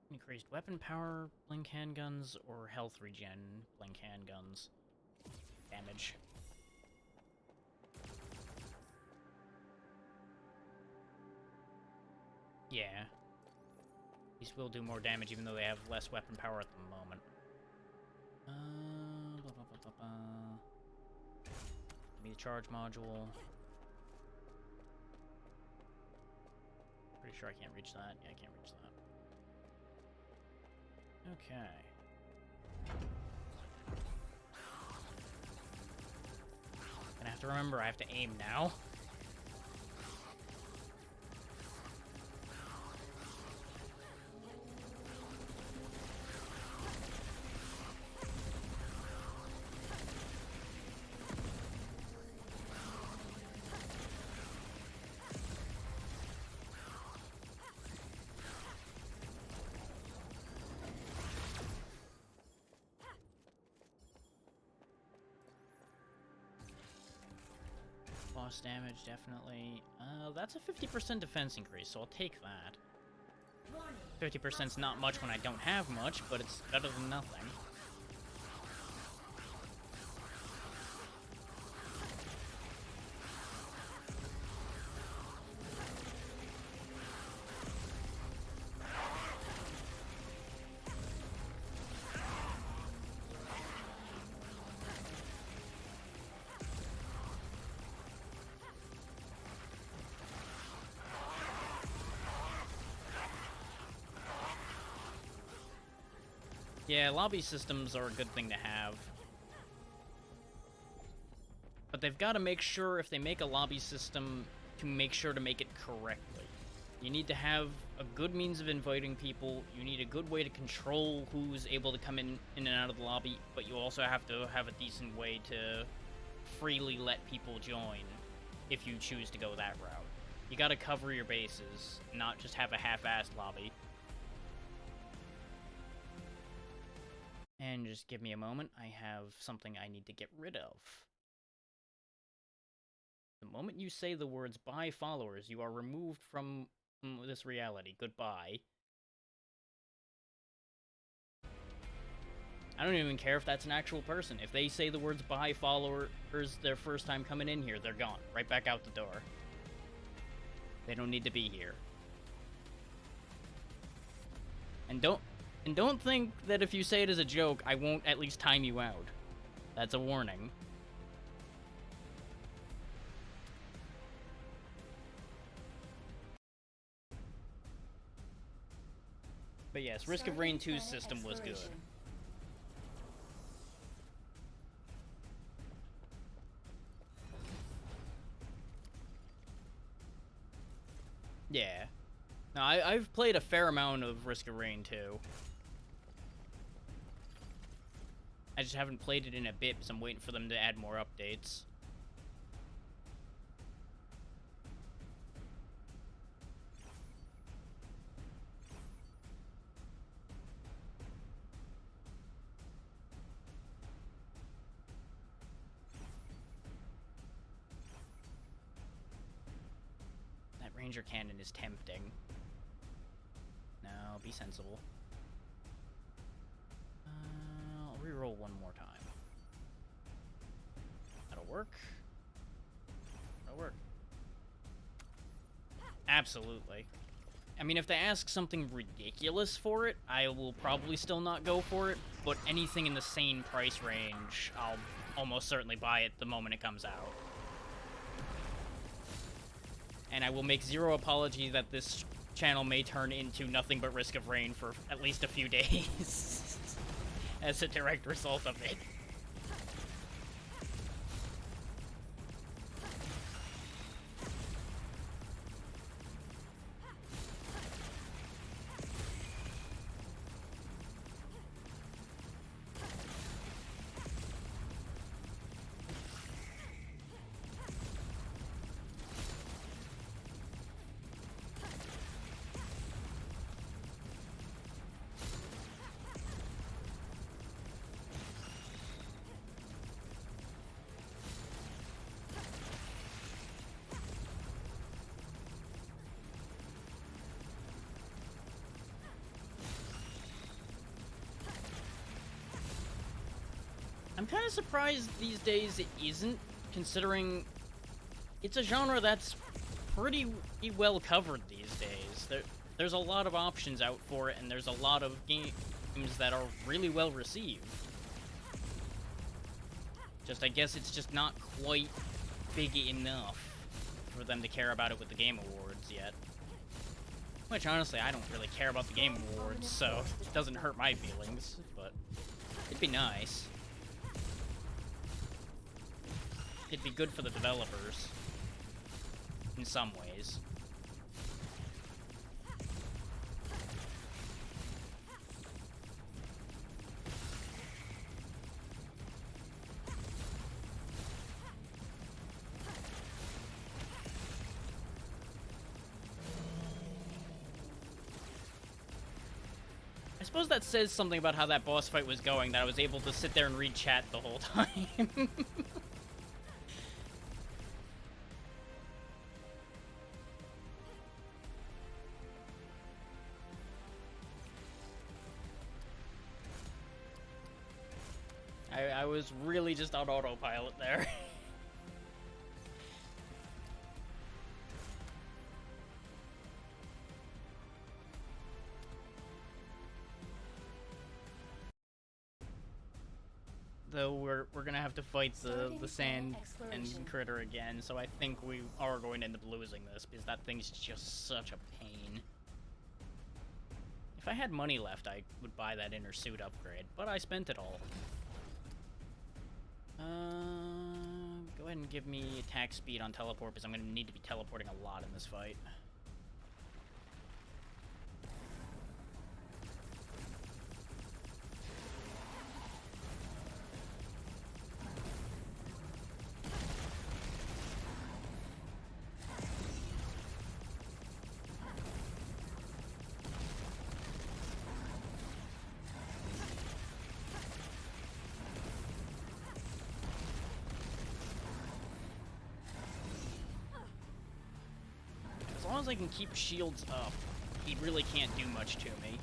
Increased weapon power, blink handguns, or health regen, blink handguns. Damage. Yeah. These will do more damage even though they have less weapon power at the moment. Give me the charge module. Pretty sure I can't reach that. Yeah, I can't reach that. Okay. Gonna have to remember I have to aim now. Boss damage, definitely. That's a 50% defense increase, so I'll take that. 50%'s not much when I don't have much, but it's better than nothing. Yeah, lobby systems are a good thing to have. But they've got to make sure, if they make a lobby system, to make sure to make it correctly. You need to have a good means of inviting people, you need a good way to control who's able to come in and out of the lobby, but you also have to have a decent way to freely let people join if you choose to go that route. You gotta cover your bases, not just have a half-assed lobby. And just give me a moment, I have something I need to get rid of. The moment you say the words "bye followers," you are removed from this reality. Goodbye. I don't even care if that's an actual person. If they say the words "bye followers" their first time coming in here, they're gone. Right back out the door. They don't need to be here. And don't think that if you say it as a joke, I won't at least time you out. That's a warning. But yes, Risk of Rain 2's system was good. Yeah. No, I've played a fair amount of Risk of Rain 2. I just haven't played it in a bit because I'm waiting for them to add more updates. That Ranger Cannon is tempting. No, be sensible. I'll reroll one more time. That'll work. That'll work. Absolutely. I mean, if they ask something ridiculous for it, I will probably still not go for it, but anything in the same price range, I'll almost certainly buy it the moment it comes out. And I will make zero apology that this channel may turn into nothing but Risk of Rain for at least a few days as a direct result of it. I'm kind of surprised these days it isn't, considering it's a genre that's pretty well covered these days. There's a lot of options out for it, and there's a lot of games that are really well received. Just, I guess it's just not quite big enough for them to care about it with the Game Awards yet. Which, honestly, I don't really care about the Game Awards, so it doesn't hurt my feelings, but it'd be nice. It'd be good for the developers, in some ways. I suppose that says something about how that boss fight was going, that I was able to sit there and read chat the whole time. I was really just on autopilot there. Though we're gonna have to fight the sand and critter again, so I think we are going to end up losing this, because that thing's just such a pain. If I had money left, I would buy that inner suit upgrade, but I spent it all. Go ahead and give me attack speed on teleport, because I'm going to need to be teleporting a lot in this fight. As long as I can keep shields up, he really can't do much to me.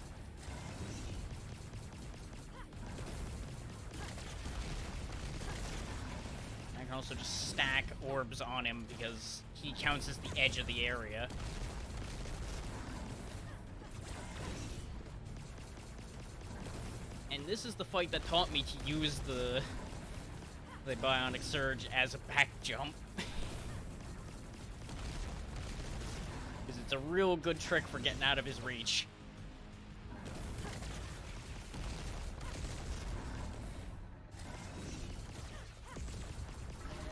can also just stack orbs on him because he counts as the edge of the area. And this is the fight that taught me to use the Bionic Surge as a back jump. Because it's a real good trick for getting out of his reach.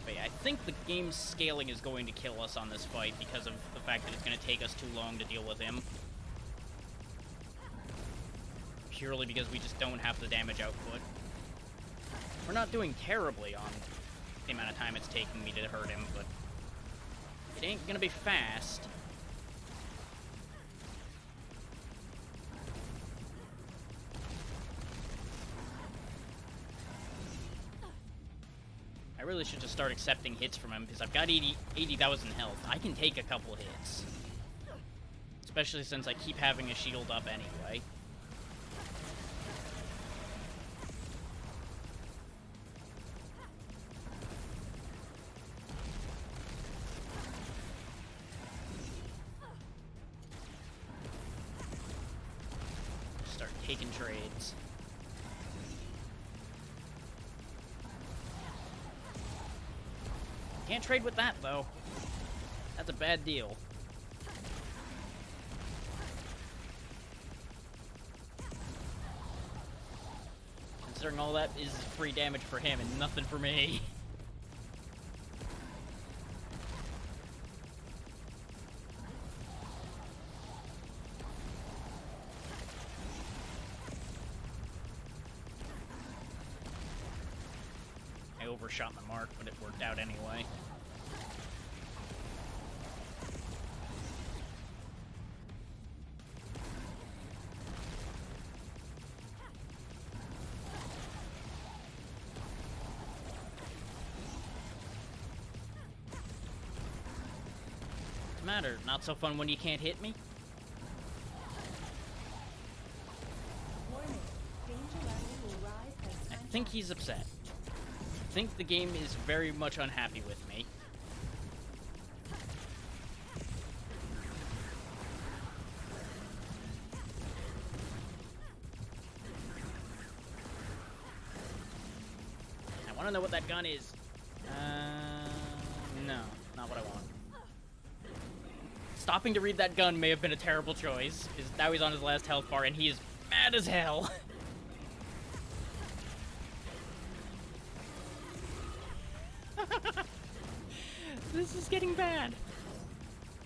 But yeah, I think the game's scaling is going to kill us on this fight because of the fact that it's going to take us too long to deal with him. Purely because we just don't have the damage output. We're not doing terribly on the amount of time it's taking me to hurt him, but it ain't gonna be fast. I really should just start accepting hits from him, because I've got 80,000 health. I can take a couple hits. Especially since I keep having a shield up anyway. Start taking trades. Can't trade with that, though. That's a bad deal. Considering all that is free damage for him and nothing for me. I overshot my mark, but it worked out anyway. What's the matter? Not so fun when you can't hit me? Warning. Danger level will rise as I time think he's upset. I think the game is very much unhappy with me. I want to know what that gun is. No, not what I want. Stopping to read that gun may have been a terrible choice, because now he's on his last health bar and he is mad as hell. This is getting bad.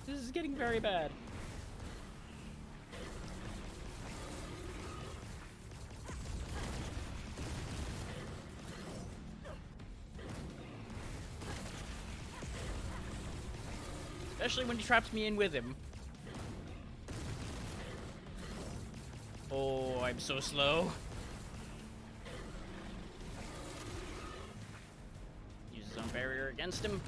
This is getting very bad. Especially when he traps me in with him. Oh, I'm so slow. Use his own barrier against him.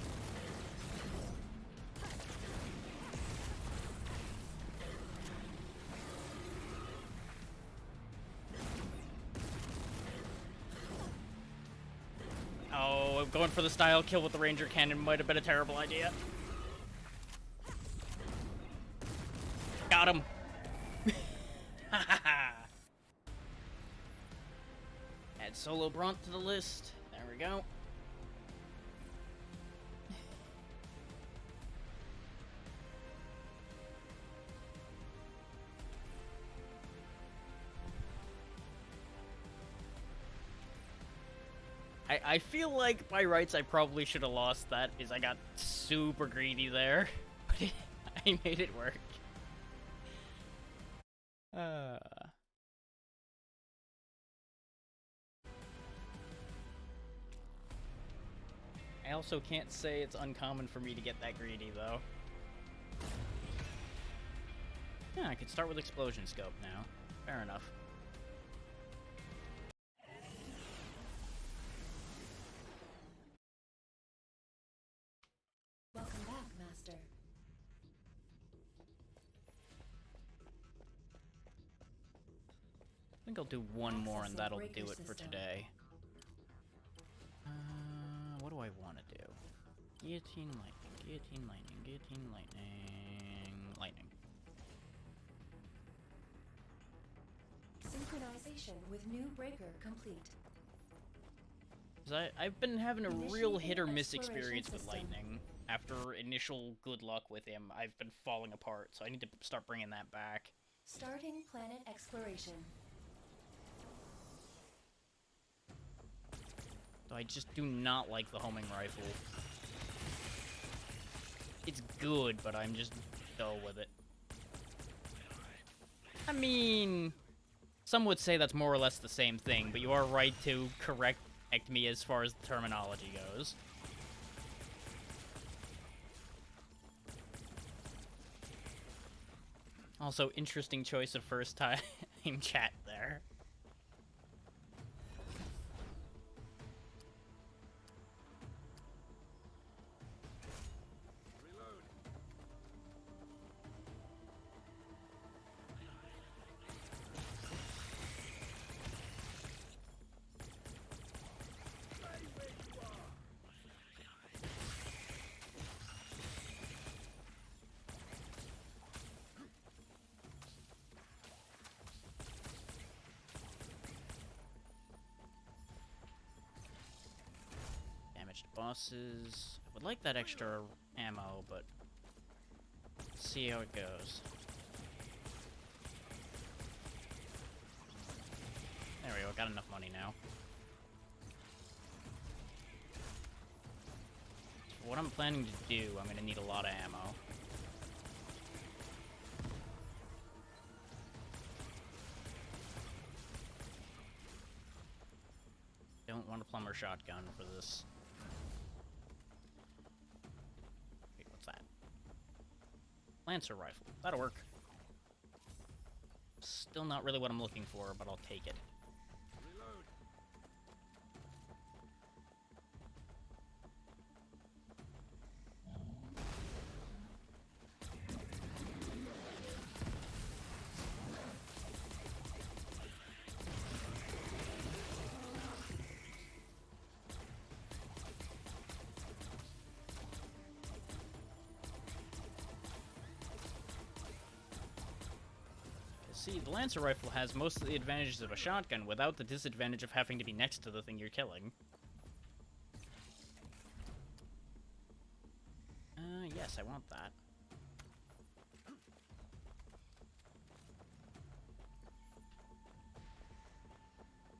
Oh, going for the style kill with the Ranger Cannon might have been a terrible idea. Got him. Add Solo Brunt to the list. There we go. I feel like by rights I probably should have lost that, because I got super greedy there. But I made it work. I also can't say it's uncommon for me to get that greedy, though. Yeah, I could start with Explosion Scope now. Fair enough. Welcome back, Master. I think I'll do one more and Accessing that'll breaker do it for system. today. What do I want to do? Guillotine lightning, guillotine lightning, guillotine lightning, lightning. Synchronization with new breaker complete. 'Cause I've been having a real hit or miss Initiating experience with exploration lightning. After initial good luck with him, I've been falling apart, so I need to start bringing that back. Starting planet exploration. So I just do not like the homing rifle. It's good, but I'm just dull with it. I mean, some would say that's more or less the same thing, but you are right to correct me as far as the terminology goes. Also, interesting choice of first time chat there. Damaged bosses. I would like that extra ammo, but let's see how it goes. There we go, got enough money now. For what I'm planning to do, I'm gonna need a lot of ammo. Don't want a plumber shotgun for this. Wait, what's that? Lancer rifle. That'll work. Still not really what I'm looking for, but I'll take it. See, the Lancer rifle has most of the advantages of a shotgun without the disadvantage of having to be next to the thing you're killing. Yes, I want that.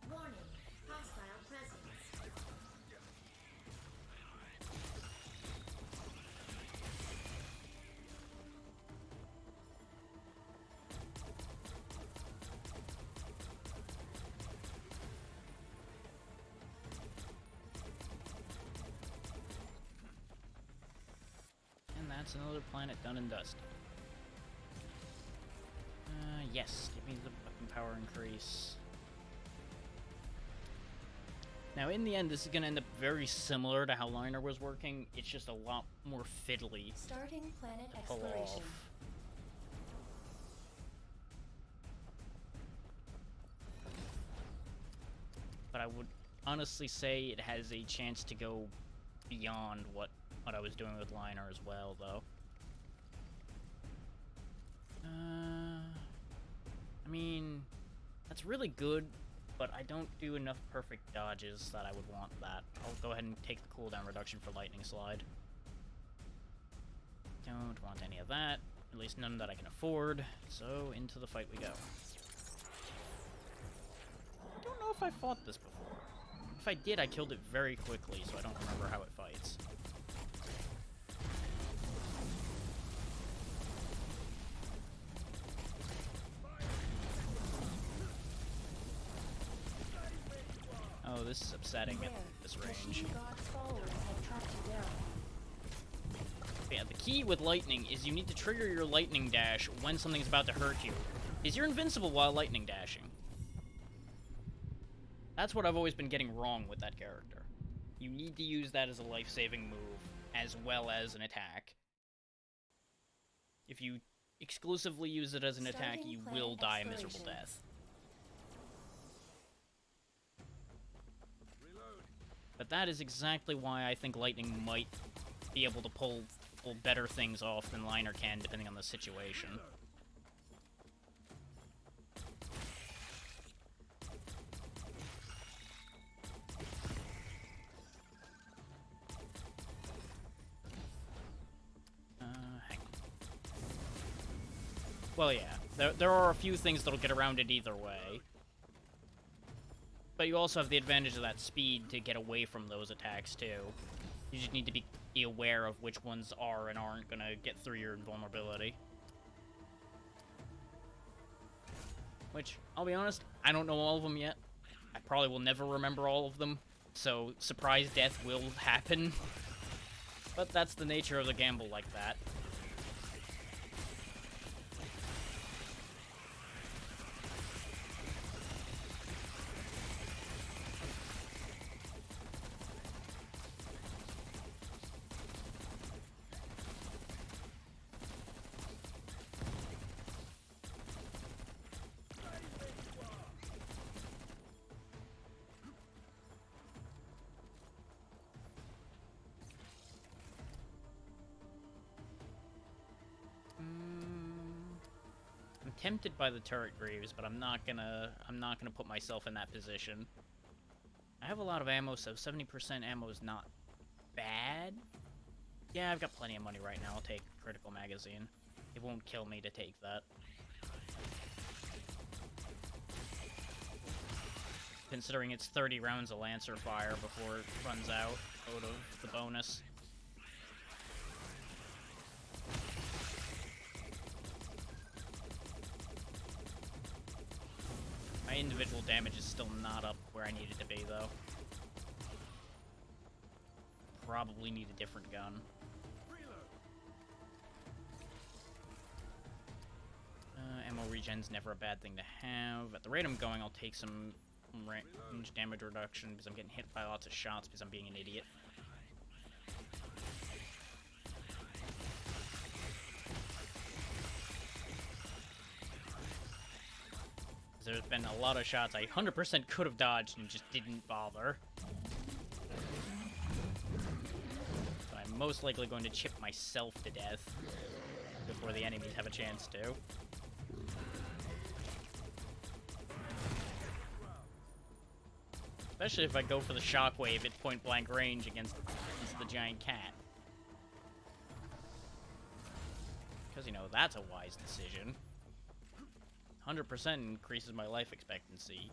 Warning, hostile presence. And that's another planet done and dusted. Yes, give me the weapon power increase. Now, in the end, this is going to end up very similar to how Liner was working. It's just a lot more fiddly Starting planet to pull exploration. off. But I would honestly say it has a chance to go beyond what I was doing with Liner as well, though. I mean, that's really good, but I don't do enough perfect dodges that I would want that. I'll go ahead and take the cooldown reduction for Lightning Slide. Don't want any of that, at least none that I can afford, so into the fight we go. I don't know if I fought this before. If I did, I killed it very quickly, so I don't remember how it fights. Oh, this is upsetting at this range. God's followers have tracked you down. Yeah, the key with lightning is you need to trigger your lightning dash when something's about to hurt you. Is you're invincible while lightning dashing. That's what I've always been getting wrong with that character. You need to use that as a life-saving move, as well as an attack. If you exclusively use it as an attack, you will die a miserable death. But that is exactly why I think Lightning might be able to pull better things off than Liner can, depending on the situation. Hang on. Well, yeah. There are a few things that'll get around it either way. But you also have the advantage of that speed to get away from those attacks, too. You just need to be aware of which ones are and aren't gonna get through your invulnerability. Which, I'll be honest, I don't know all of them yet. I probably will never remember all of them, so surprise death will happen. But that's the nature of the gamble like that. I'm tempted by the turret greaves, but I'm not gonna put myself in that position. I have a lot of ammo, so 70% ammo is not bad. Yeah, I've got plenty of money right now. I'll take critical magazine. It won't kill me to take that. Considering it's 30 rounds of Lancer fire before it runs out of the bonus. My individual damage is still not up where I need it to be, though. Probably need a different gun. Ammo regen's never a bad thing to have. At the rate I'm going, I'll take some range damage reduction because I'm getting hit by lots of shots because I'm being an idiot. There's been a lot of shots I 100% could have dodged and just didn't bother. So I'm most likely going to chip myself to death before the enemies have a chance to. Especially if I go for the shockwave at point-blank range against the giant cat. Because, you know, that's a wise decision. 100% increases my life expectancy.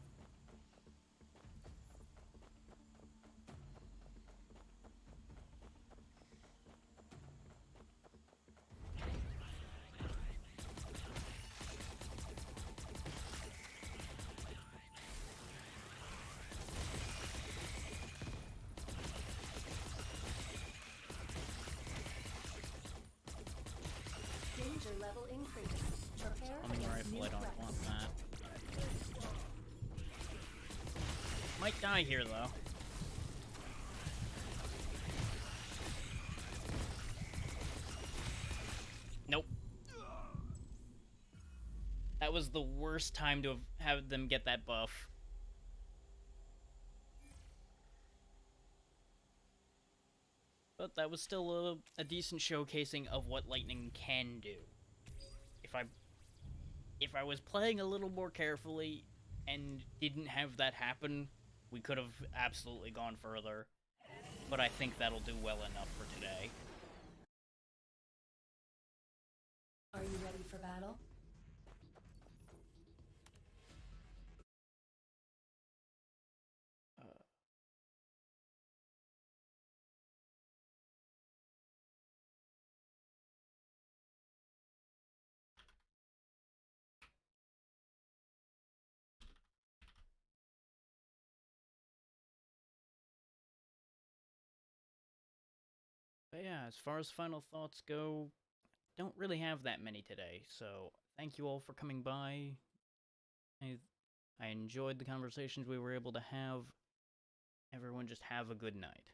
Danger level increase. Prepare Humming rifle, I don't want that. Might die here, though. Nope. That was the worst time to have them get that buff. But that was still a decent showcasing of what Lightning can do. If I was playing a little more carefully and didn't have that happen, we could have absolutely gone further. But I think that'll do well enough for today. Are you ready for battle? But yeah, as far as final thoughts go, don't really have that many today, so thank you all for coming by. I enjoyed the conversations we were able to have. Everyone just have a good night.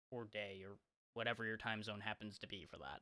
Or day, or whatever your time zone happens to be for that.